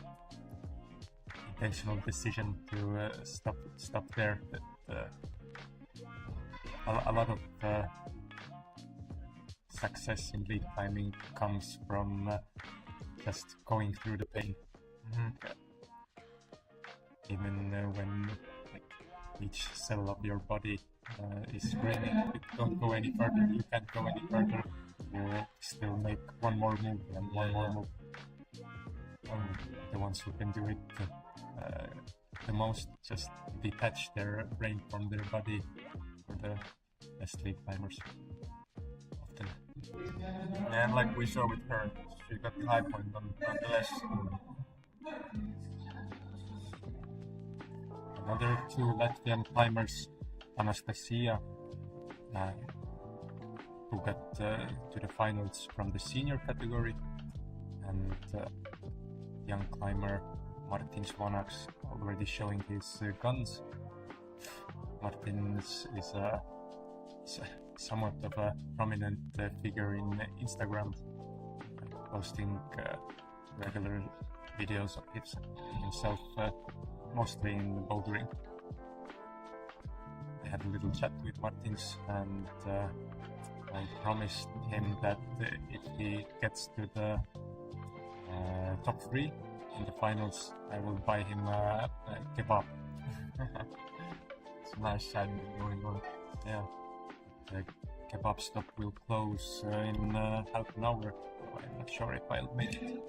intentional decision to stop there. That a lot of success in lead climbing comes from just going through the pain. Even when each cell of your body is screaming, don't go any further, you can't go any further, you still make one more move and one more move. The ones who can do it the most just detach their brain from their body for the best lead climbers. Often. Yeah, and like we saw with her, she got the high point nonetheless. Another two Latvian climbers, Anastasia, who got to the finals from the senior category, and young climber Martin Svanaks, already showing his guns. Martin is somewhat of a prominent figure in Instagram, posting regular videos of himself, mostly in bouldering. I had a little chat with Martins, and I promised him that if he gets to the top 3 in the finals, I will buy him a kebab. It's a nice side going on. Yeah, the kebab stop will close in half an hour, so I'm not sure if I'll make it.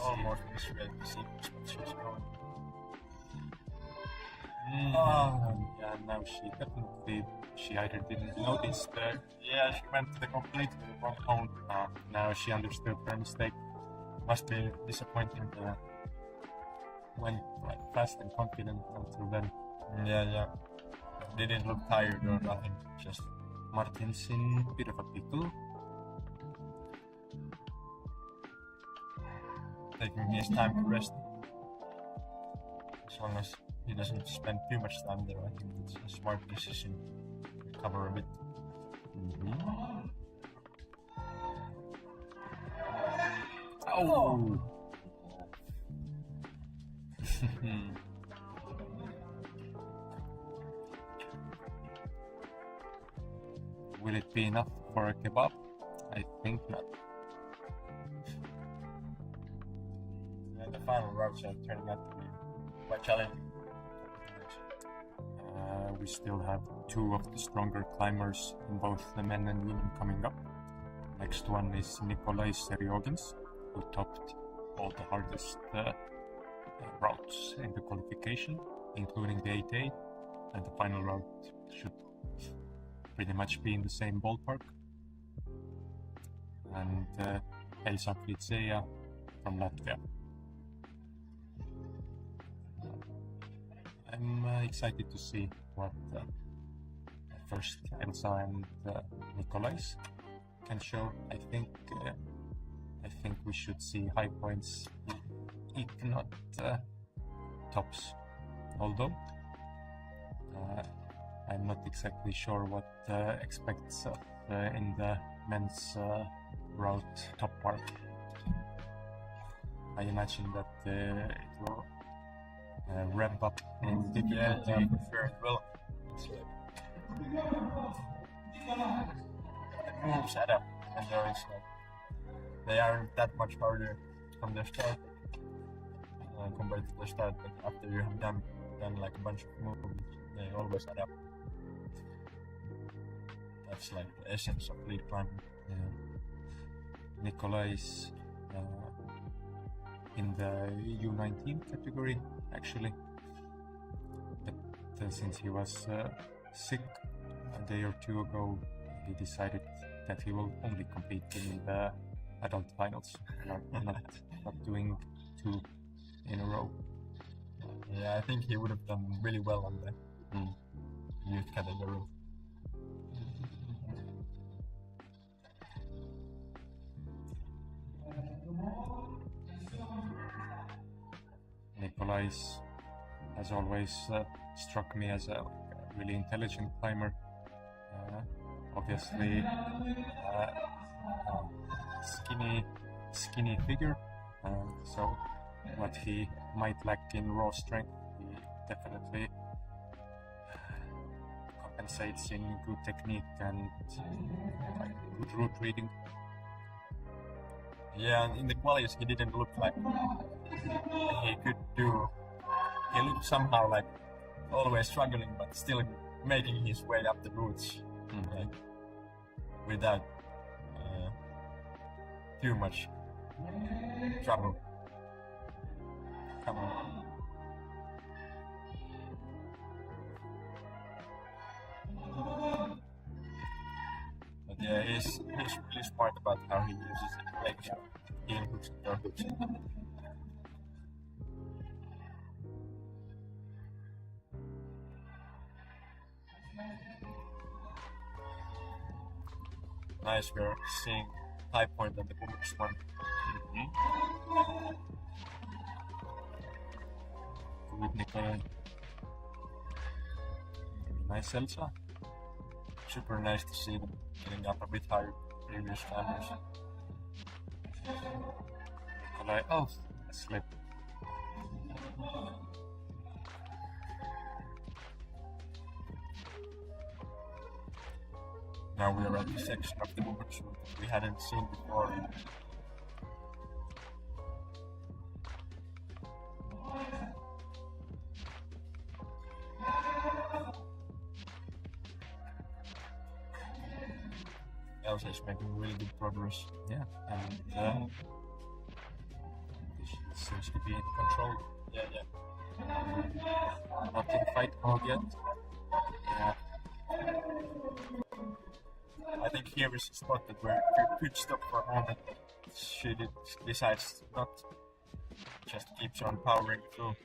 Almost misread the sequence, but she's gone. Yeah, now she either didn't notice that. Yeah, she went to the completely wrong hole. Now she understood her mistake. Must be disappointing. Went like fast and confident until then. Yeah. Didn't look tired or nothing. Just Martin's in a bit of a pickle. taking his time to rest. As long as he doesn't spend too much time there, I think it's a smart decision to recover a bit. Oh! Will it be enough for a kebab? I think not. And the final routes are turning out to be quite challenging. We still have two of the stronger climbers in both the men and women coming up. Next one is Nikolai Seriogins, who topped all the hardest routes in the qualification, including the 8A, and the final route should pretty much be in the same ballpark. And Aizatulin from Latvia. I'm excited to see what first Elsa and Nikolais can show. I think we should see high points, if not tops. Although I'm not exactly sure what expects in the men's route top part. I imagine that it will ramp up in difficulty. Yeah, for sure. Well, it's like the moves add up, and there is like they aren't that much harder from the start compared to the start. But after you have done like a bunch of moves, they always add up. That's like the essence of lead climbing. Yeah. Nikolai's in the U19 category actually, but since he was sick a day or two ago, he decided that he will only compete in the adult finals, not doing two in a row. Yeah, I think he would have done really well on the youth category. Nikolai has always struck me as a really intelligent climber. Obviously, skinny figure. So what he might lack in raw strength, he definitely compensates in good technique and good route reading. Yeah, and in the qualies he didn't look like he could do. He looked somehow like always struggling, but still making his way up the routes, like without too much trouble. Come on. But yeah, he's really smart about how he uses legs, heel hooks and door hooks. Nice, we're seeing high point on the women's one. Good, Nikolai. Nice, Elsa. Super nice to see them getting up a bit higher previous climbers. Nikolai, oh, a slip. Now we are at the section of the women's route that we hadn't seen before. Elsa is making really good progress. Yeah, and she seems to be in control. Yeah. Not in fight mode yet. Yeah. I think here is a spot that where we could stop for a moment. She decides not, just keeps on powering through.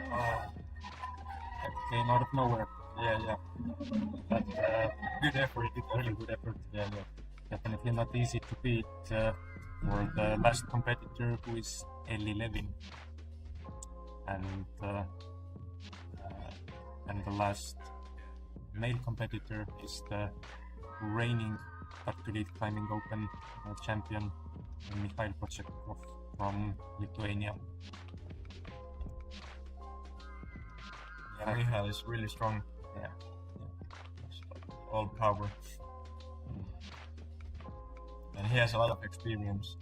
That came out of nowhere. Yeah. But Good effort. really good effort. Yeah. Definitely not easy to beat for the last competitor, who is Elli Levin. And the last male competitor is the reigning Tartu Lead Climbing Open champion, Purplecat from Lithuania. Yeah, Michael is really strong. Yeah. All power. And he has a lot of experience.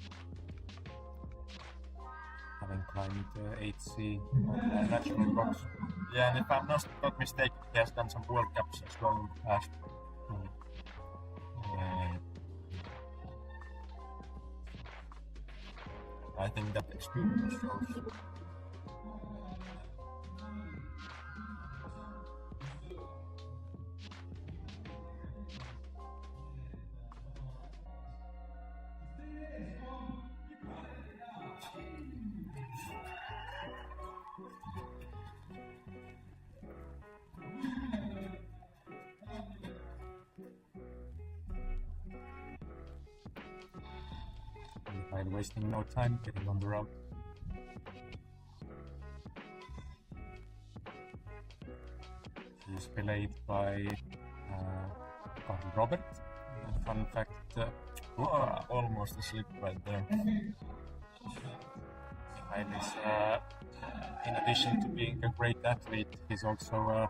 Having climbed 8C natural rocks. Yeah, and if I'm not mistaken, he has done some World Cups as well in the past. I think that experience shows. While wasting no time getting on the route. He is belayed by Robert fun fact. Almost asleep right there. In addition to being a great athlete, he's also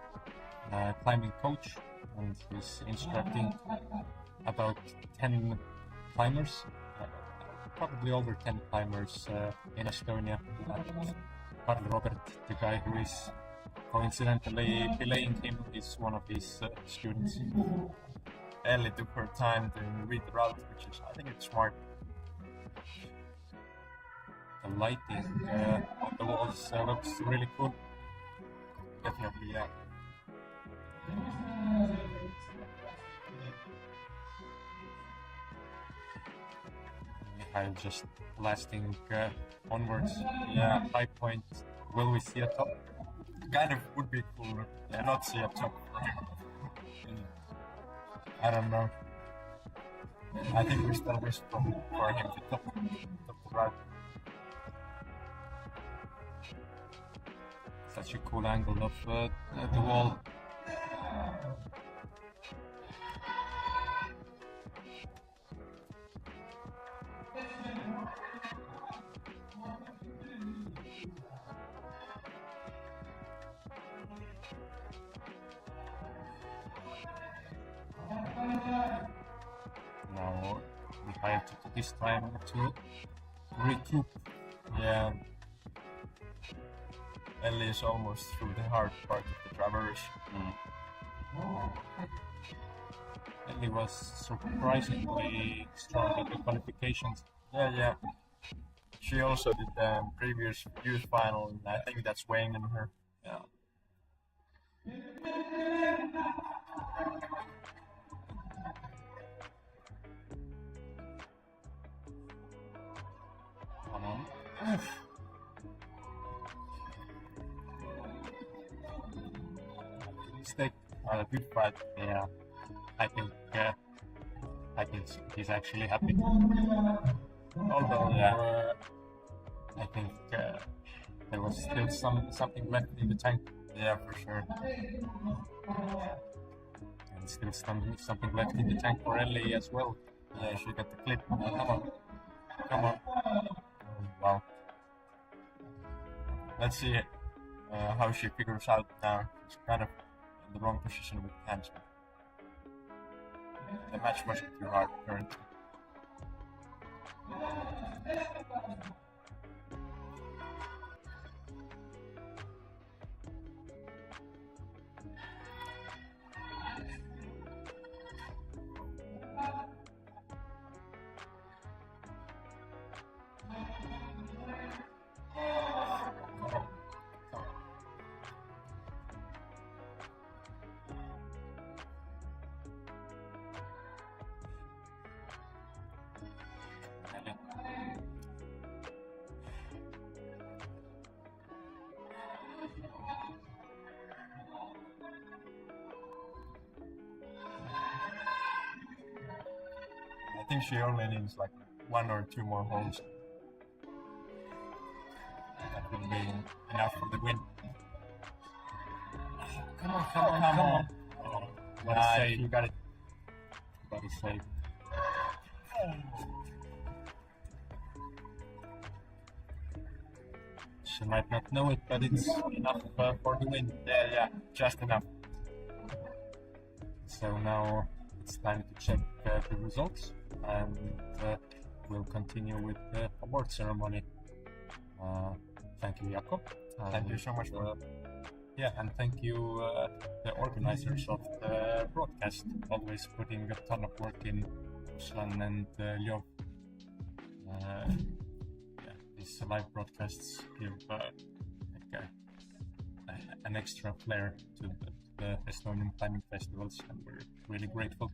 a climbing coach, and he's instructing about 10 climbers, probably over 10 climbers in Estonia. Karl Robert, the guy who is coincidentally belaying him, is one of his students. Ellie took her time to read the route, which is, I think it's smart. The lighting on the walls looks really cool. Definitely, yeah. I'm just blasting onwards. Yeah. High point. Will we see a top? Kind of would be cool to not see a top. I don't know. I think we still wish for him to top the route. Such a cool angle of the wall. Now we have to take this time to recoup. Yeah. Ellie is almost through the hard part of the traverse. Ellie was surprisingly strong at the qualifications. Yeah. She also did the previous youth final, and I think that's weighing on her. Yeah. Come on. Mistake. A good fight. Yeah. I think he's actually happy. Although, I think there was still something left in the tank. Yeah, for sure. And still something left in the tank for Ellie as well. Yeah, she got the clip. Come on. Wow. Let's see how she figures out now. She's kind of in the wrong position with the hands. The match wasn't too hard currently. I think she only needs like 1 or 2 more holes. That will be enough for the win. Come on. What a save. You got it. What a save. She might not know it, but it's enough for the win. Yeah, just enough. So now it's time to check the results, and we'll continue with the award ceremony. Thank you, Jaakko. Thank you so much for that. Yeah, and thank you, the organizers of the broadcast, always putting a ton of work in. Ruslan and Lyov. These live broadcasts give an extra flair to the Estonian climbing festivals, and we're really grateful.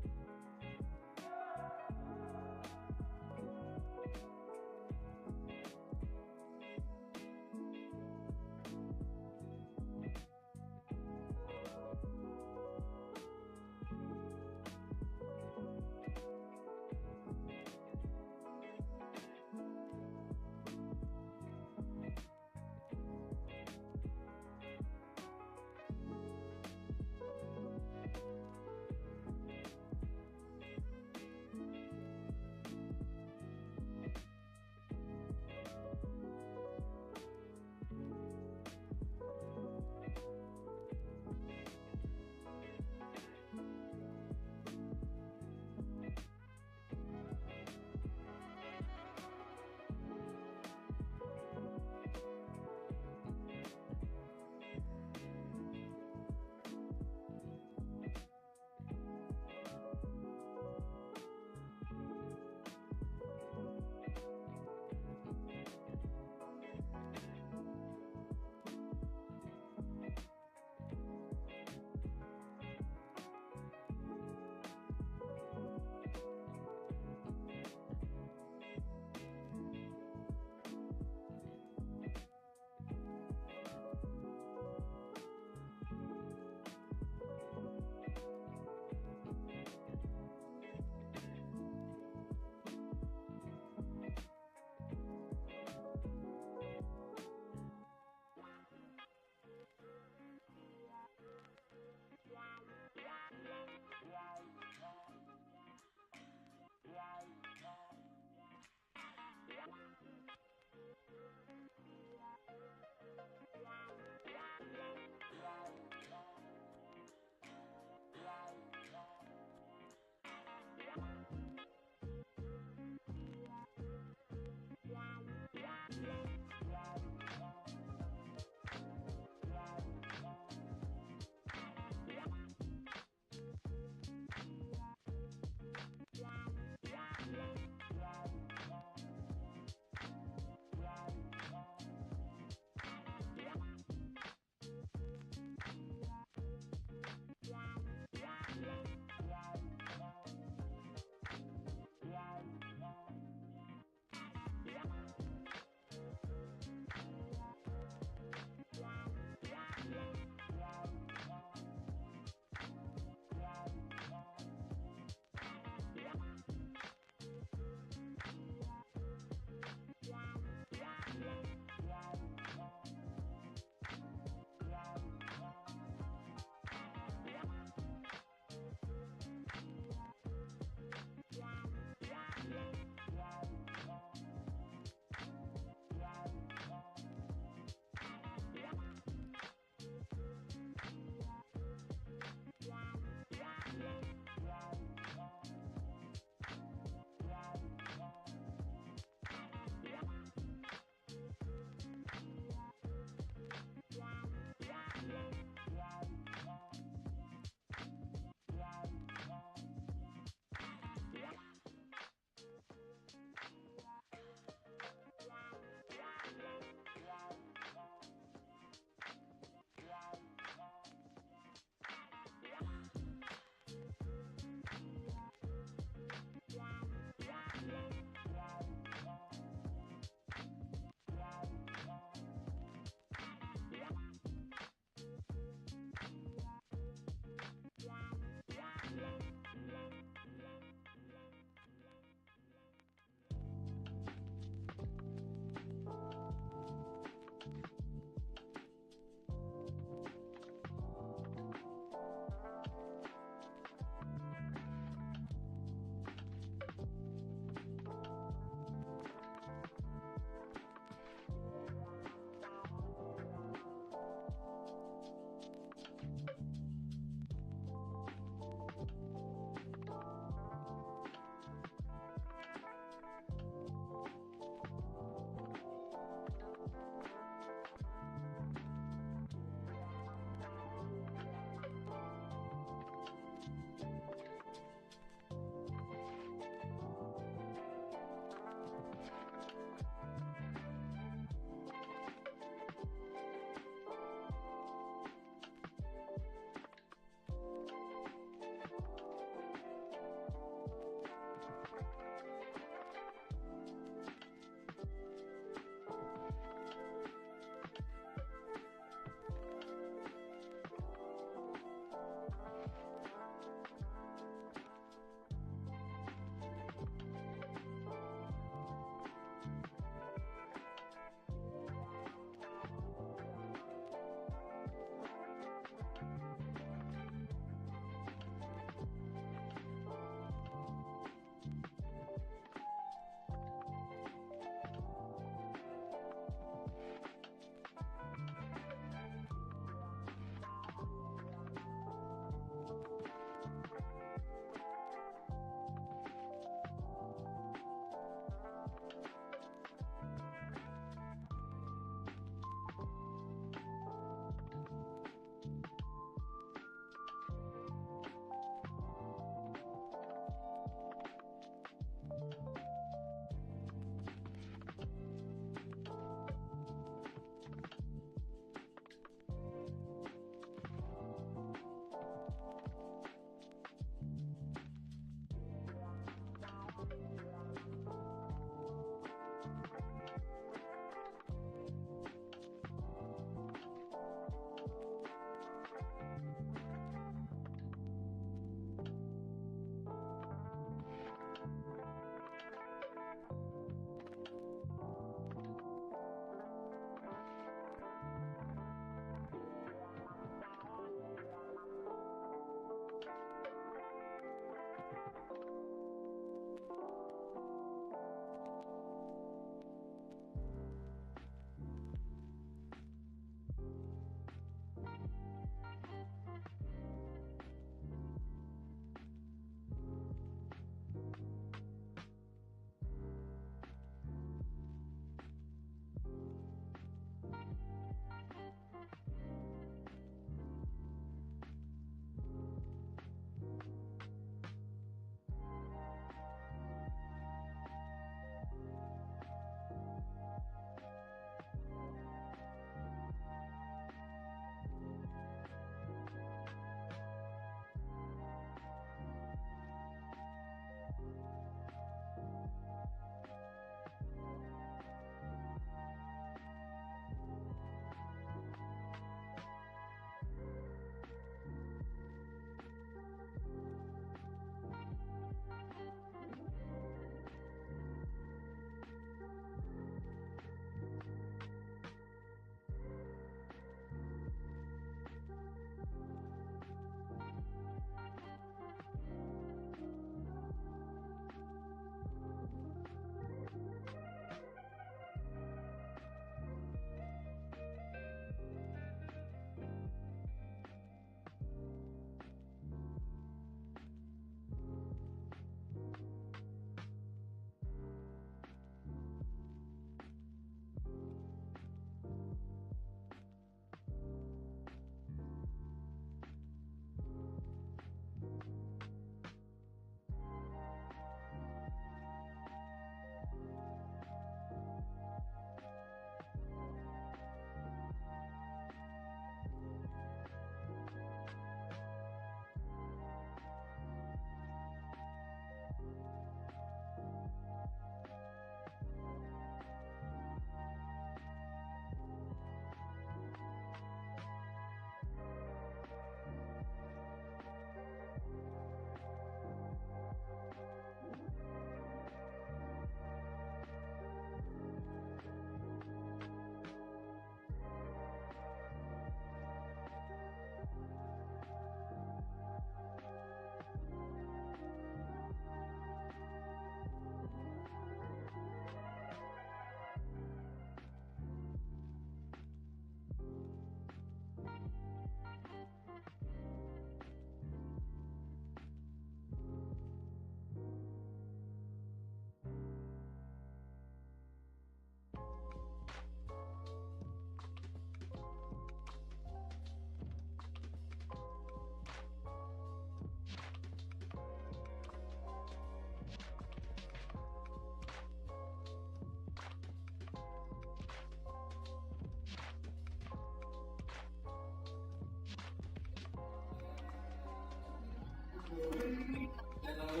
For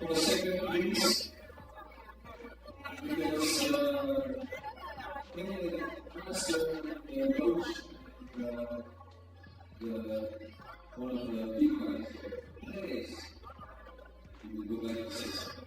a second, please. Because when they asked the coach, one of the big guys, yes, he would like to say something.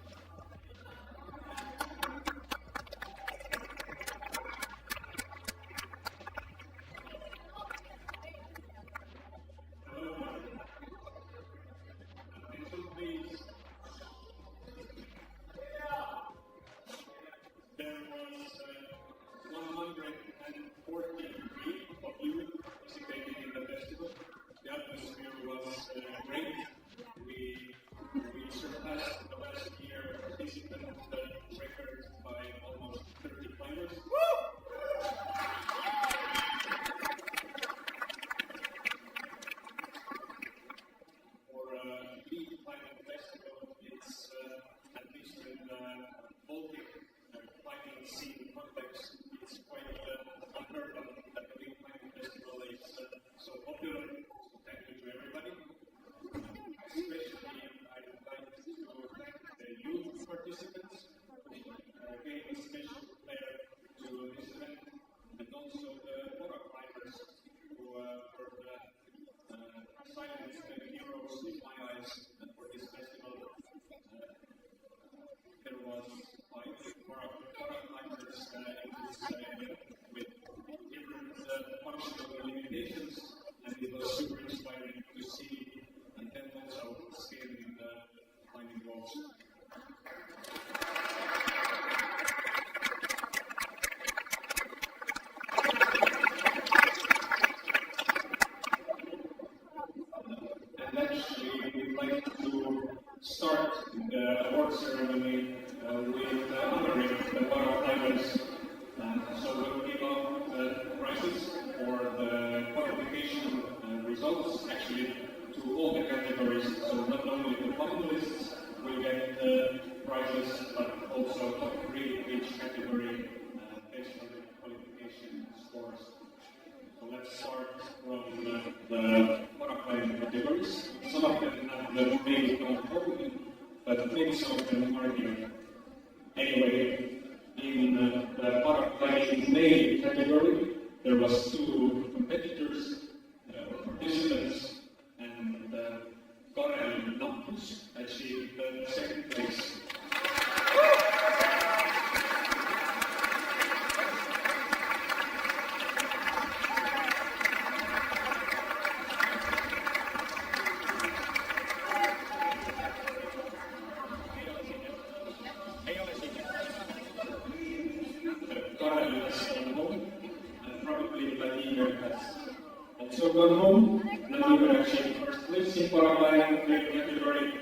Gone home, Vladimir actually first place in paragliding category.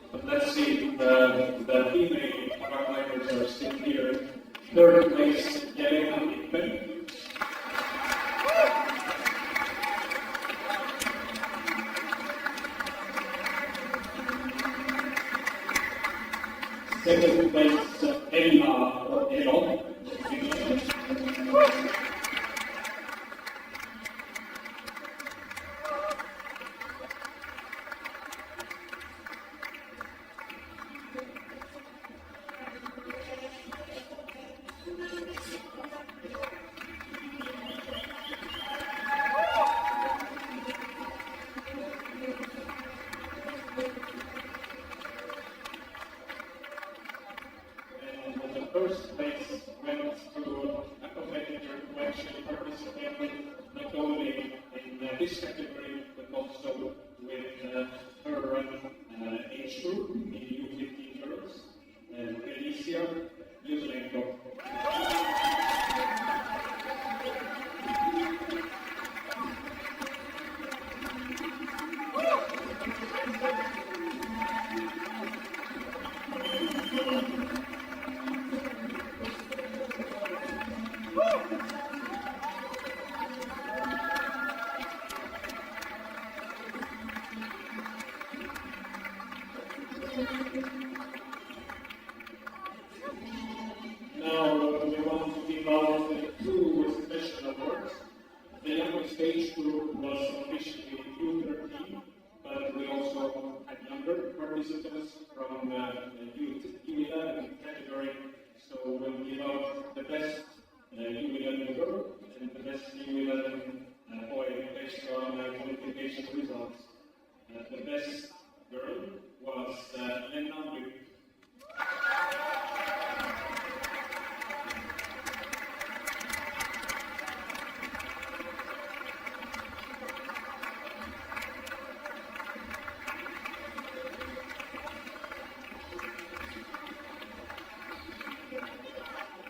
But let's see, the female paragliders are still here. Third place, Jelena Ippen. Second place, Elina Elon. First place went to a competitor who actually participated not only in this category but also with her age group in U15 girls, Felicia Yuzelenko. Now we want to give out two special awards. The youngest age group was officially U13 but we also had younger participants from U11 category. So we'll give out the best U11 girl and the best U11 boy based on qualification results. The best girl was Lena with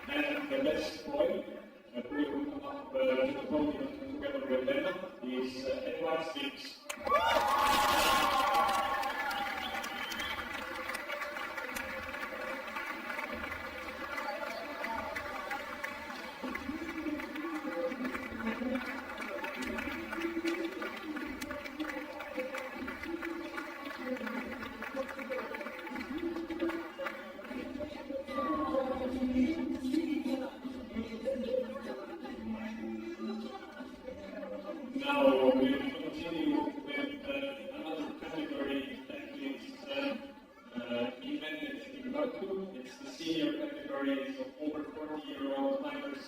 and the best boy who will come up to the podium together with Lena is Edward Sticks. Now we'll continue with another category that is invented in Tartu. It's the senior category, so over 40-year-old climbers.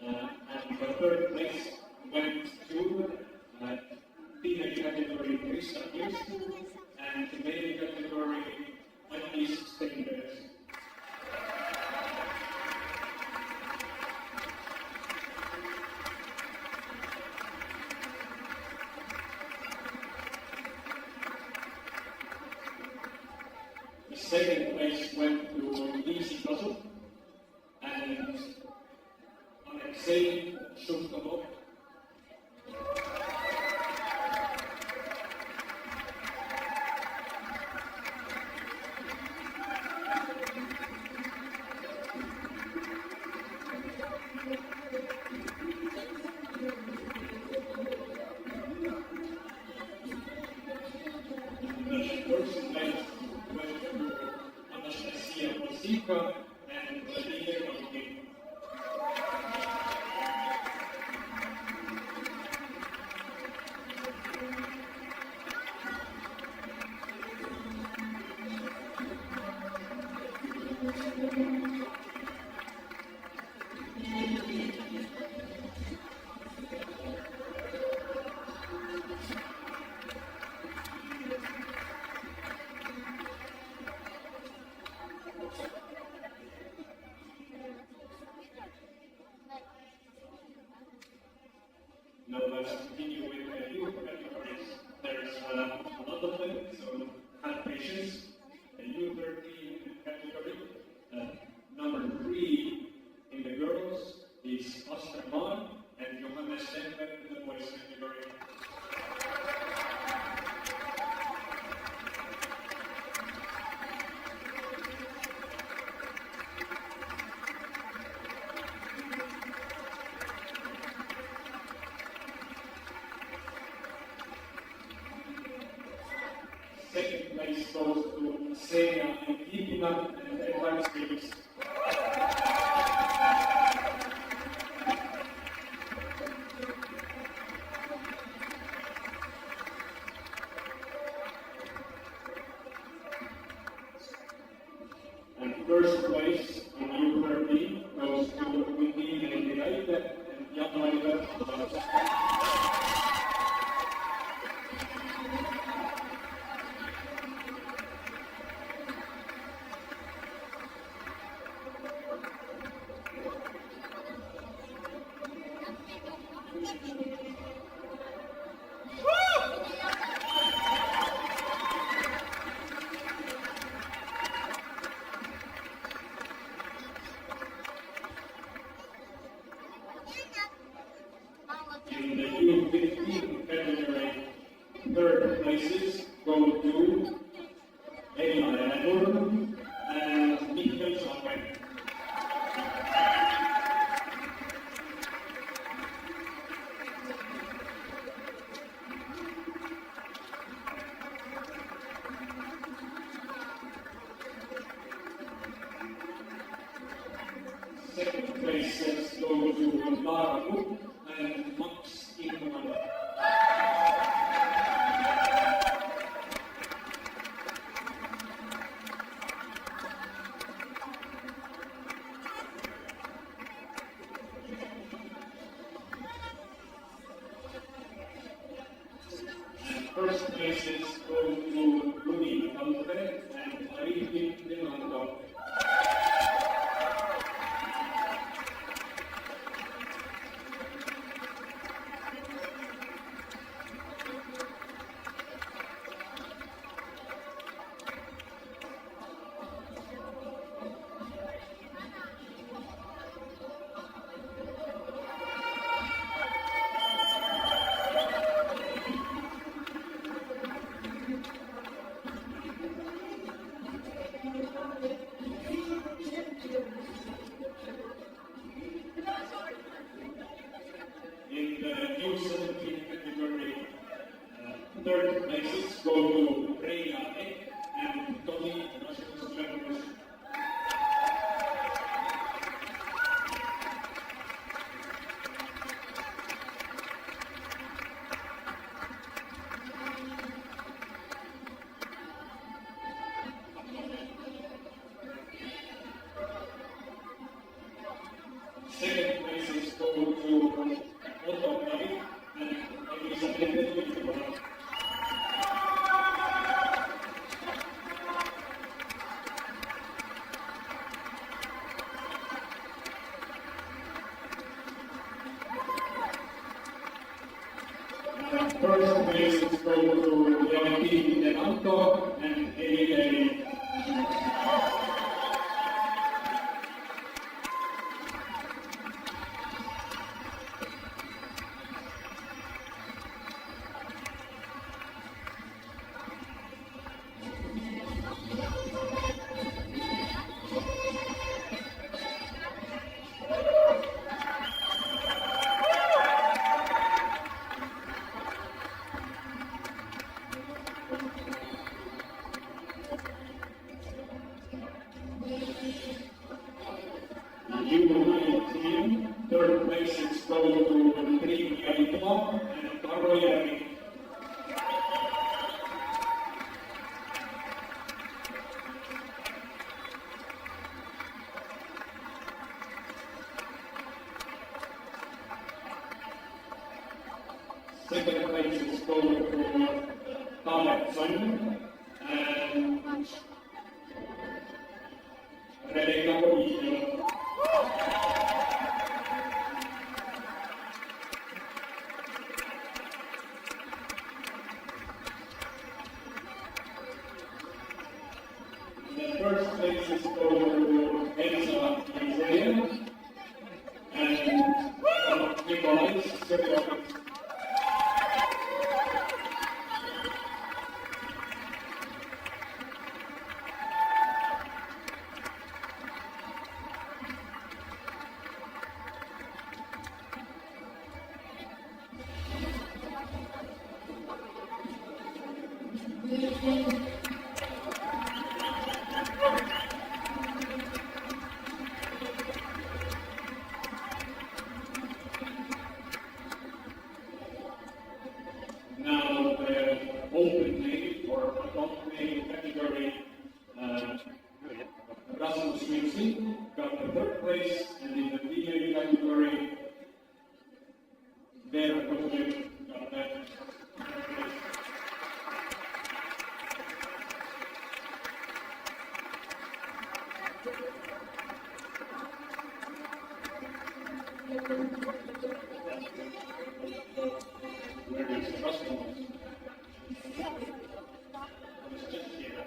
And the third place went to female category Ruslan and the male category Tõnis Taul. The second place went to Easy Puzzle and Alexei Shulkov. The first place went to Anastasia and Vytjagailovski. Now let's continue with the youth categories. There's a lot of them, so have patience. The U13 category, number 3 in the girls is Oscar Mann and Johannes Stenberg in the boys category. Second place goes to Xenia Nikipina and Edward Sticks. And first place in U13 goes to Vytjagailovski and Jaakko. In the U15 category, third places go to Aizatulin and Michael Samuel. Second places go to Lauri and Max Inman. U17 category, third places go to Vytjagailovski and Tõnis Taul. Second places go to Purplecat and Aizatulin. First places go to U13 and U19. U19, third places go to Vytjagailovski and Lauri. Second places go to Ruslan and Rebecca. The first places go to Aizatulin and Łukasz. Now the open name or adult name category, Ruslan got the third place, and in the VA category, Vytjagailovski got that third place. Where is Ruslan? It's just here.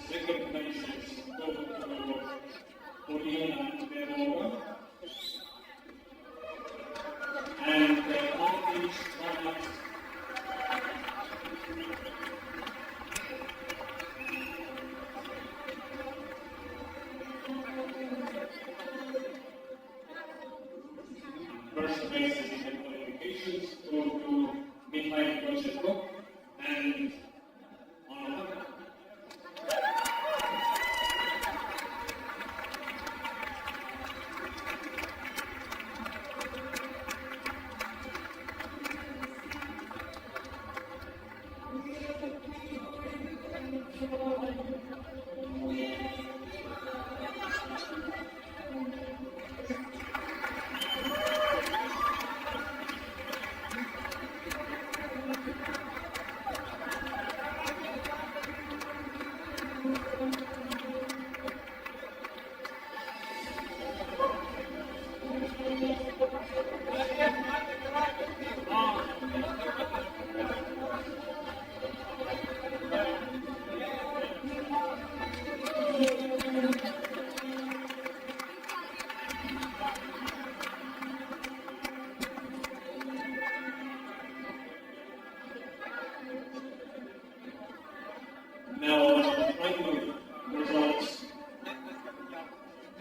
Second place is go to Ronimistehas and Untitled First places in the qualifications go to Vytjagailovski and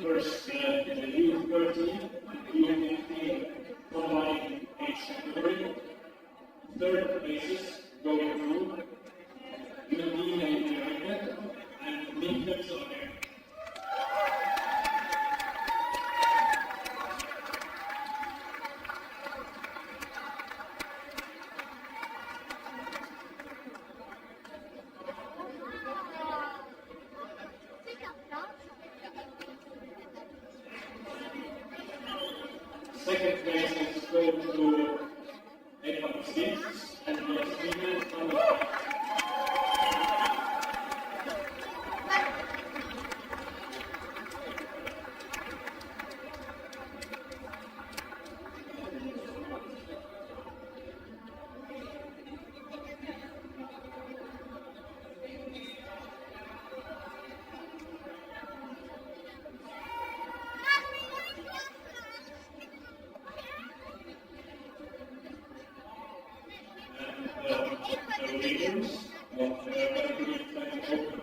First, the U13 U15 combined age category. Third places going through U13 U19 and Vytjagailovski. Second place is going to Aizatulin and U17 the winners of Tartu Lead Climbing Open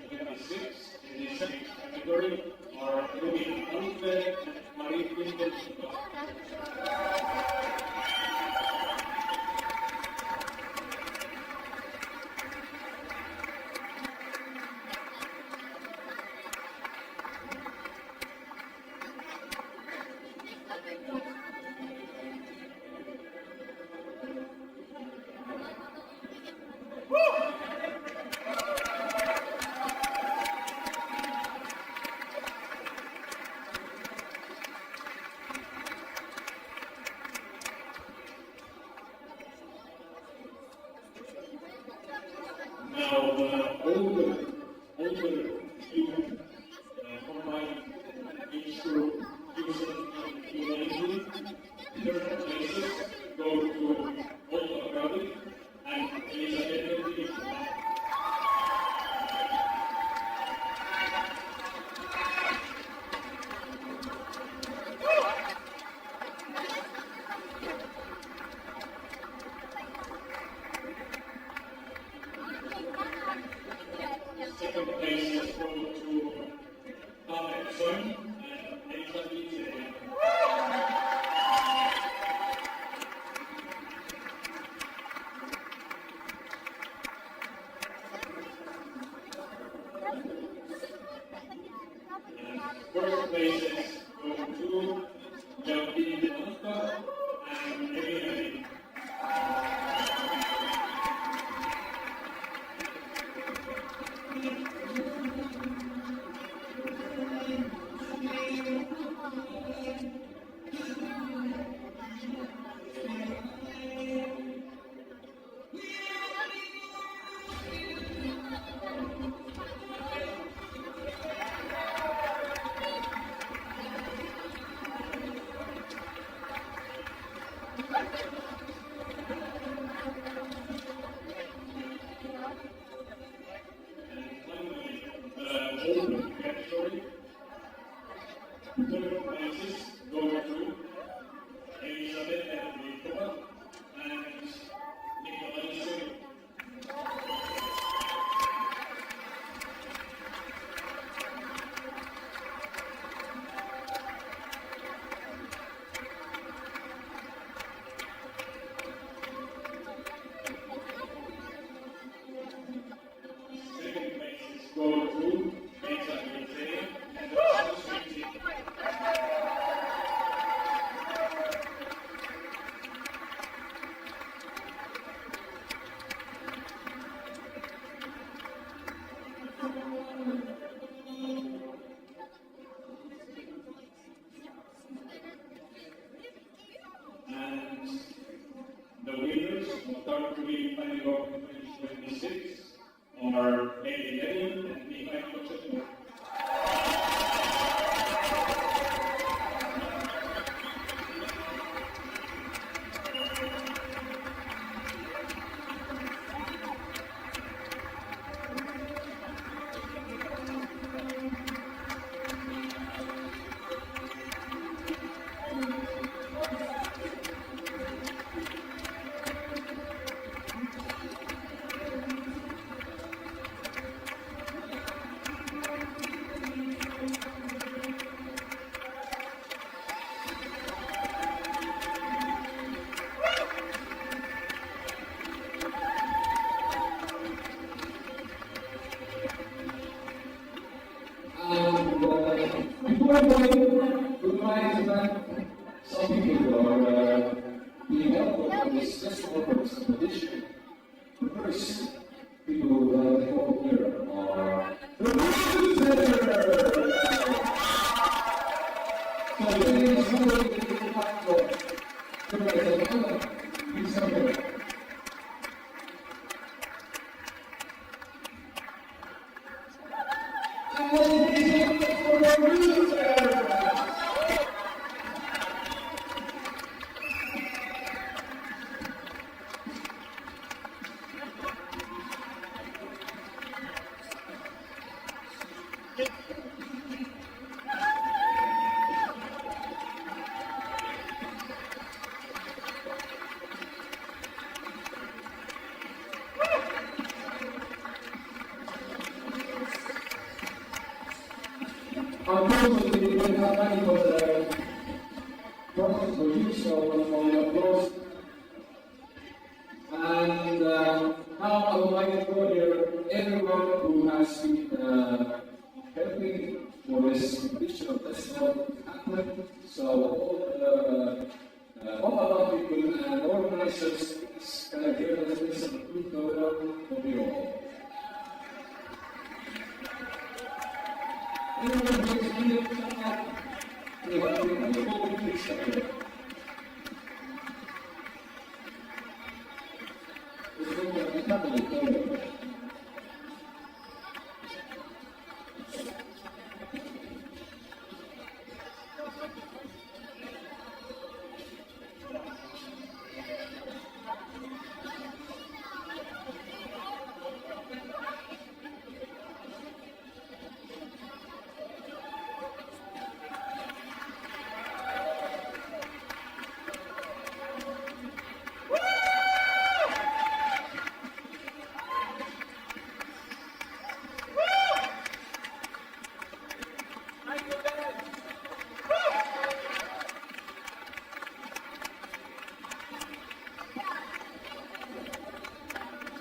2026 in this age category are Ronimistehas and Vytjagailovski. Now, older student combined age group U17 U19, third places go to Purplecat and Aizatulin. Second place go to Ruslan and Aizatulin. First places go to U13 and U19. Open category. Third places go to Aizatulin and Vytjagailovski. Second places go to Aizatulin and U17. And the winners of Tartu Lead Climbing Open 2026 are Fedir and Vytjagailovski. would like to thank some people who are being helpful in this festival competition. The first people who are here are the so ladies and gentlemen, please come here. Unfortunately, we didn't have money for the process for you, so only applause. And now I would like to call here everyone who has been helping for this competition of festival happen. So all the people and organizers, can I hear the listen of the you all.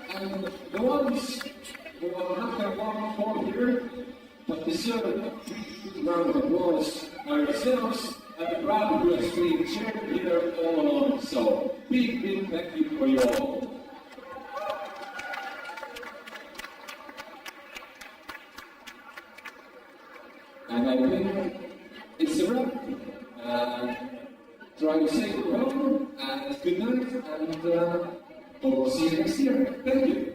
And the ones who are not going to walk forward here, but deserve a round of applause are yourselves and the crowd who has been cheered here all along. So, big thank you for you all. And I think it's a wrap. Try to say goodbye and good night, and we'll see you next year. Thank you.